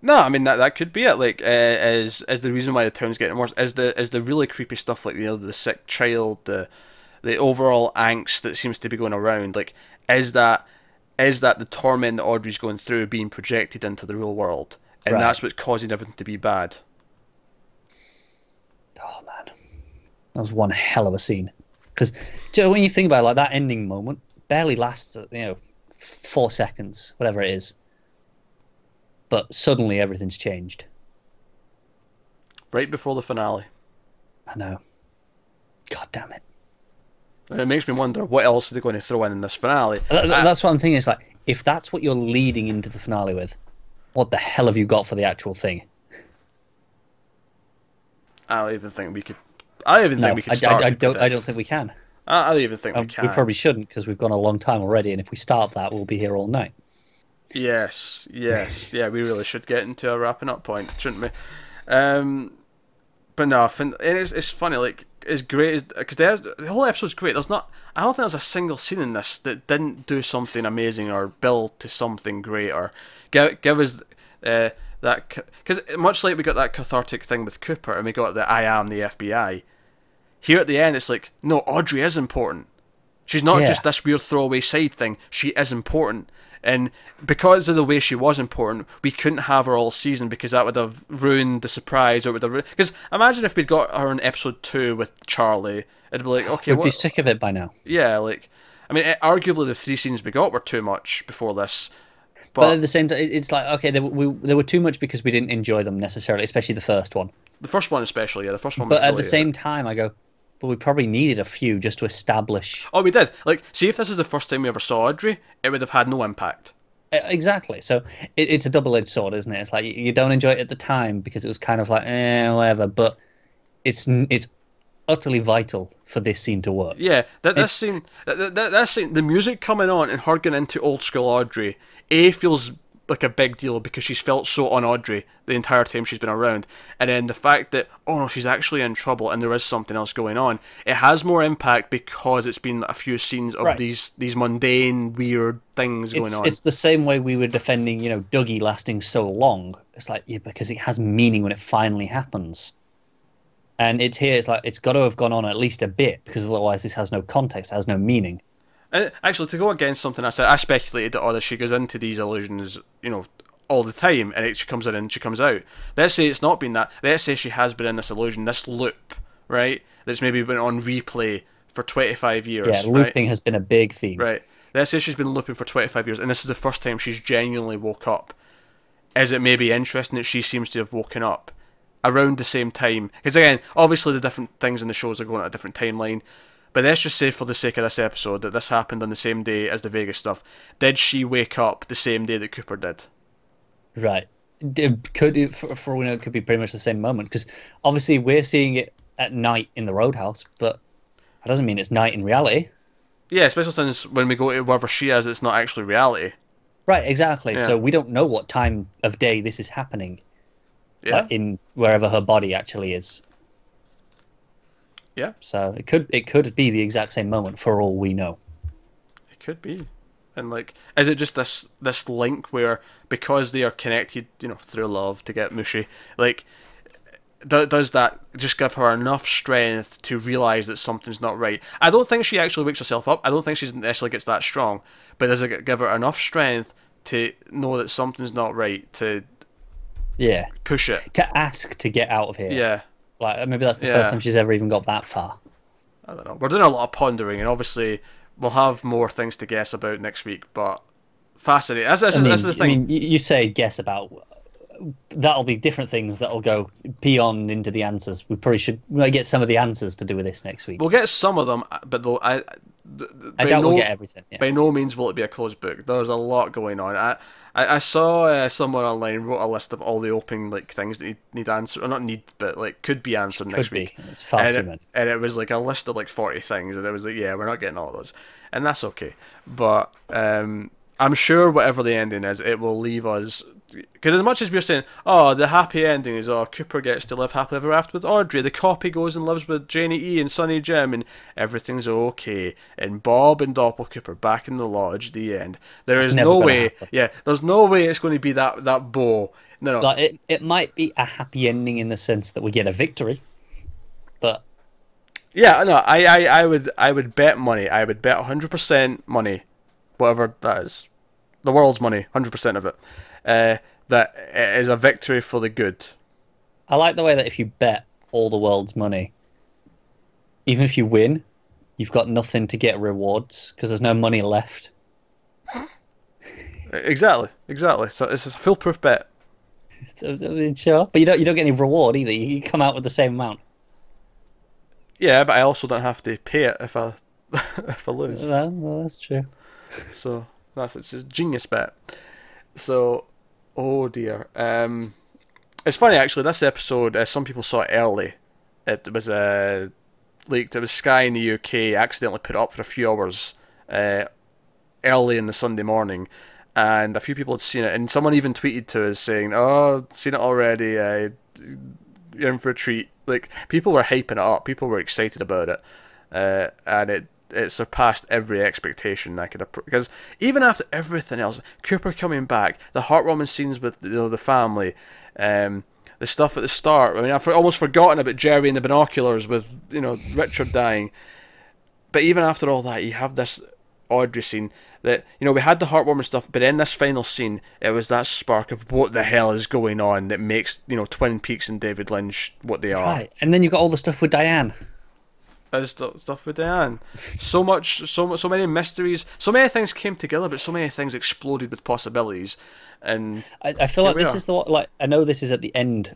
No, I mean that could be it. Like, as the reason why the town's getting worse is the really creepy stuff, like, you know, the sick child, the overall angst that seems to be going around. Like, is that the torment that Audrey's going through being projected into the real world, and that's what's causing everything to be bad. Oh man. That was one hell of a scene. Because when you think about it, like that ending moment barely lasts, 4 seconds, whatever it is. But suddenly everything's changed. Right before the finale. I know. God damn it. And it makes me wonder what else are they going to throw in this finale. That's what I'm thinking. It's like, if that's what you're leading into the finale with, what the hell have you got for the actual thing? I don't even think we could. I don't think we could start. I don't think we can. I don't even think we can. We probably shouldn't, because we've gone a long time already, and if we start that, we'll be here all night. Yes, yeah, we really should get into a wrapping up point, shouldn't we? But no, it's funny. Like, it's great because the whole episode's great. I don't think there's a single scene in this that didn't do something amazing or build to something great or give us that, because much like we got that cathartic thing with Cooper and we got the I am the FBI. Here at the end, it's like, no, Audrey is important. She's not just this weird throwaway side thing. She is important. And because of the way she was important, we couldn't have her all season because that would have ruined the surprise, or would have because imagine if we'd got her in episode 2 with Charlie, it'd be like, okay, we'd be sick of it by now. Yeah, like, I mean, arguably the 3 scenes we got were too much before this. But at the same time, it's like, okay, they were too much because we didn't enjoy them necessarily, especially the first one. The first one especially, yeah, the first one. But at the same time, I go, but we probably needed a few just to establish. Oh, we did. Like, see, if this is the first time we ever saw Audrey, it would have had no impact. Exactly. So it's a double-edged sword, isn't it? It's like you don't enjoy it at the time because it was kind of like, whatever. But it's utterly vital for this scene to work. Yeah, that scene, the music coming on and her getting into old school Audrey, feels like a big deal because she's felt so on Audrey the entire time she's been around, and then the fact that, oh no, she's actually in trouble and there is something else going on, it has more impact because it's been a few scenes of these mundane weird things going on. It's the same way we were defending, Dougie lasting so long. It's like, yeah, because it has meaning when it finally happens. And it's here, it's like, it's got to have gone on at least a bit, because otherwise this has no context, it has no meaning. And actually, to go against something I said, I speculated that she goes into these illusions, all the time, and she comes in and she comes out. Let's say it's not been that. Let's say she has been in this illusion, this loop, right? That's maybe been on replay for 25 years. Yeah, looping has been a big theme. Right. Let's say she's been looping for 25 years, and this is the first time she's genuinely woke up. Is it maybe interesting that she seems to have woken up around the same time? Because again, obviously the different things in the shows are going at a different timeline. But let's just say for the sake of this episode that this happened on the same day as the Vegas stuff. Did she wake up the same day that Cooper did? Right. For we know, it could be pretty much the same moment. Because obviously we're seeing it at night in the Roadhouse, but that doesn't mean it's night in reality. Yeah, especially since when we go to wherever she is, it's not actually reality. Right, exactly. Yeah. So we don't know what time of day this is happening. Yeah. In wherever her body actually is. Yeah. So it could be the exact same moment for all we know. It could be. And like, is it just this link where because they are connected, through love to get mushy, like, does that just give her enough strength to realise that something's not right? I don't think she actually wakes herself up. I don't think she necessarily gets that strong. But does it give her enough strength to know that something's not right, to push it? To ask to get out of here. Yeah. Like, maybe that's the first time she's ever even got that far. I don't know. We're doing a lot of pondering, and obviously we'll have more things to guess about next week, but fascinating. This is the thing. I mean, you say guess about... That'll be different things that'll go beyond into the answers. We might get some of the answers to do with this next week. We'll get some of them, but I doubt we'll get everything. Yeah. By no means will it be a closed book. There's a lot going on. I saw someone online wrote a list of all the opening things that need answered, or not need, but could be answered next week. It's far too many. And it was a list of 40 things, and it was we're not getting all of those, and that's okay. But I'm sure whatever the ending is, it will leave us. Because as much as we're saying, oh, the happy ending is, Cooper gets to live happily ever after with Audrey, the copy goes and lives with Janie E and Sonny Jim, and everything's okay, and Bob and Doppelganger back in the lodge, the end. There's no way, there's no way it's going to be that bow. No. Like, it might be a happy ending in the sense that we get a victory, but... Yeah, no, I would bet money, I would bet 100% money, whatever that is, the world's money, 100% of it. That it is a victory for the good. I like the way that if you bet all the world's money, even if you win, you've got nothing to get rewards because there's no money left. Exactly, exactly. So it's a foolproof bet. Sure, but you don't get any reward either. You come out with the same amount. Yeah, but I also don't have to pay it if I if I lose. Well, that's true. So it's a genius bet. So, oh dear. It's funny actually. This episode, some people saw it early. It was leaked. It was Sky in the UK accidentally put it up for a few hours early in the Sunday morning, and a few people had seen it. And someone even tweeted to us saying, "Oh, seen it already. You're in for a treat." Like, people were hyping it up. People were excited about it, and it surpassed every expectation I could have. Because even after everything else, Cooper coming back, the heartwarming scenes with the family, the stuff at the start. I mean, I've almost forgotten about Jerry and the binoculars with Richard dying. But even after all that, you have this Audrey scene that we had the heartwarming stuff, but in this final scene, it was that spark of what the hell is going on that makes Twin Peaks and David Lynch what they are. Right, and then you got all the stuff with Diane. There's stuff with Diane. So many mysteries. So many things came together, but so many things exploded with possibilities. And I feel like this is the one. Like, I know this is at the end,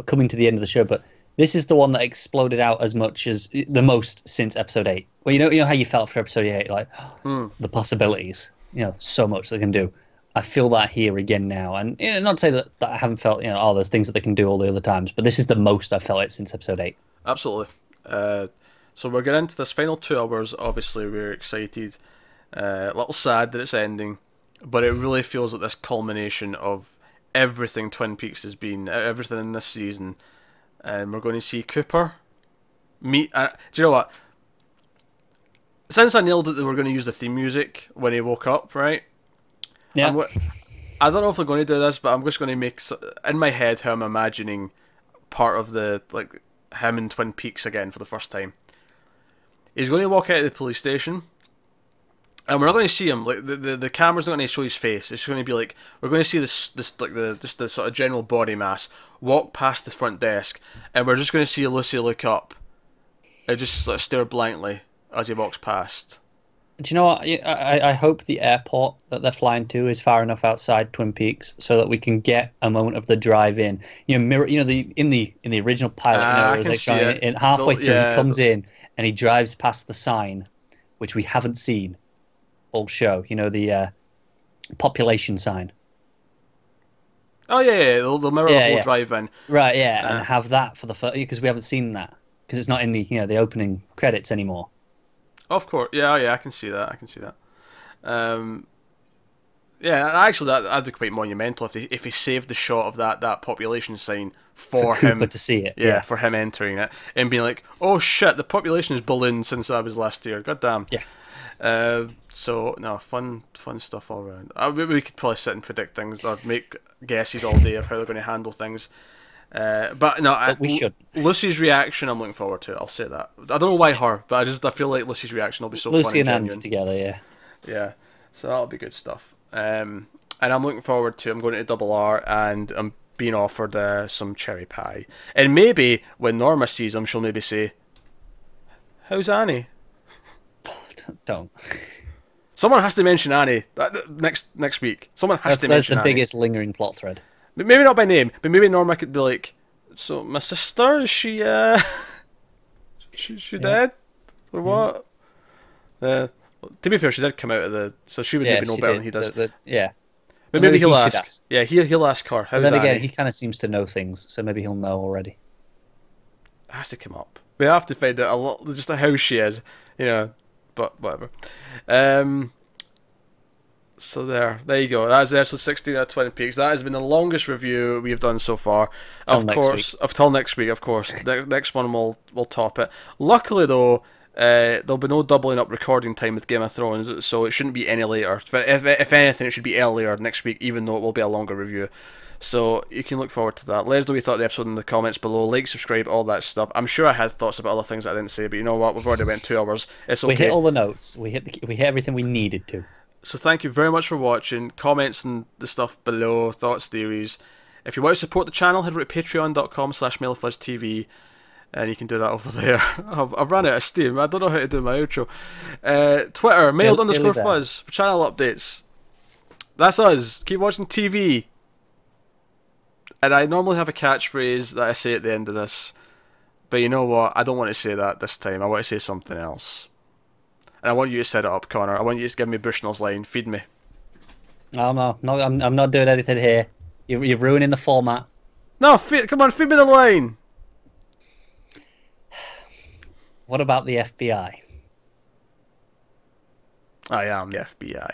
coming to the end of the show, but this is the one that exploded out as much as the most since episode 8. Well, you know how you felt for episode 8, like the possibilities. So much they can do. I feel that here again now, and not to say that I haven't felt there's things that they can do all the other times, but this is the most I felt it since episode 8. Absolutely. So we're getting into this final 2 hours. Obviously, we're excited. A little sad that it's ending, but it really feels like this culmination of everything Twin Peaks has been, everything in this season. And we're going to see Cooper meet. Do you know what? Since I nailed it that we're going to use the theme music when he woke up, right? Yeah. I don't know if they're going to do this, but I'm just going to make in my head how I'm imagining part of him in Twin Peaks again for the first time. He's going to walk out of the police station, and we're not going to see him. Like the camera's not going to show his face. It's going to be like we're going to see this the sort of general body mass walk past the front desk, and we're just going to see Lucy look up and just sort of stare blankly as he walks past. Do you know what? I hope the airport that they're flying to is far enough outside Twin Peaks so that we can get a moment of the drive in. In the original pilot, it was like going in halfway through. He comes in and he drives past the sign, which we haven't seen all show. The population sign. Oh yeah. They'll mirror the whole drive in. Right, yeah, and have that for the first, because we haven't seen that because it's not in the opening credits anymore. Of course, yeah, I can see that. Actually, that'd be quite monumental if he saved the shot of that population sign for him Cooper to see it. Yeah, for him entering it and being like, "Oh shit, the population has ballooned since I was last year. God damn." Yeah. So no, fun stuff all around. We could probably sit and predict things or make guesses all day of how they're going to handle things. But we should. Lucy's reaction, I'm looking forward to it. I'll say that. I don't know why her, but I feel like Lucy's reaction will be so Lucy funny and and genuine. Anne together, Yeah. So that'll be good stuff. And I'm looking forward to. I'm going to Double R, and I'm being offered some cherry pie. And maybe when Norma sees him, she'll maybe say, "How's Annie?" Don't. Someone has to mention Annie next week. Someone has to mention Annie. That's the Annie. biggest lingering plot thread. Maybe not by name, but maybe Norma could be like, "So my sister, is she she dead or what?" To be fair, she did come out of so she would maybe know better than he does. Yeah, but maybe he'll ask. Yeah, he'll ask her. How's then again, Annie? he kind of seems to know things, so maybe he'll know already. It has to come up. We have to find out a lot, just how she is, But whatever. So there you go. That's episode 16 of Twin Peaks. That has been the longest review we've done so far. Till next week, of course. The next one will top it. Luckily though, there'll be no doubling up recording time with Game of Thrones, so it shouldn't be any later. If anything, it should be earlier next week, even though it will be a longer review. So you can look forward to that. Let us know what you thought of the episode in the comments below. Like, subscribe, all that stuff. I'm sure I had thoughts about other things that I didn't say, but you know what? We've already went 2 hours. It's okay. We hit all the notes. We hit everything we needed to. So thank you very much for watching. Comments and the stuff below, thoughts, theories. If you want to support the channel, head over to patreon.com/MailFuzzTV. And you can do that over there. I've run out of steam. I don't know how to do my outro. Twitter, mailed_fuzz for channel updates. That's us. Keep watching TV. And I normally have a catchphrase that I say at the end of this. But you know what? I don't want to say that this time. I want to say something else. And I want you to set it up, Connor. I want you to give me Bushnell's line. Feed me. Oh, no, I'm not doing anything here. You're ruining the format. No, come on, feed me the line. What about the FBI? I am the FBI.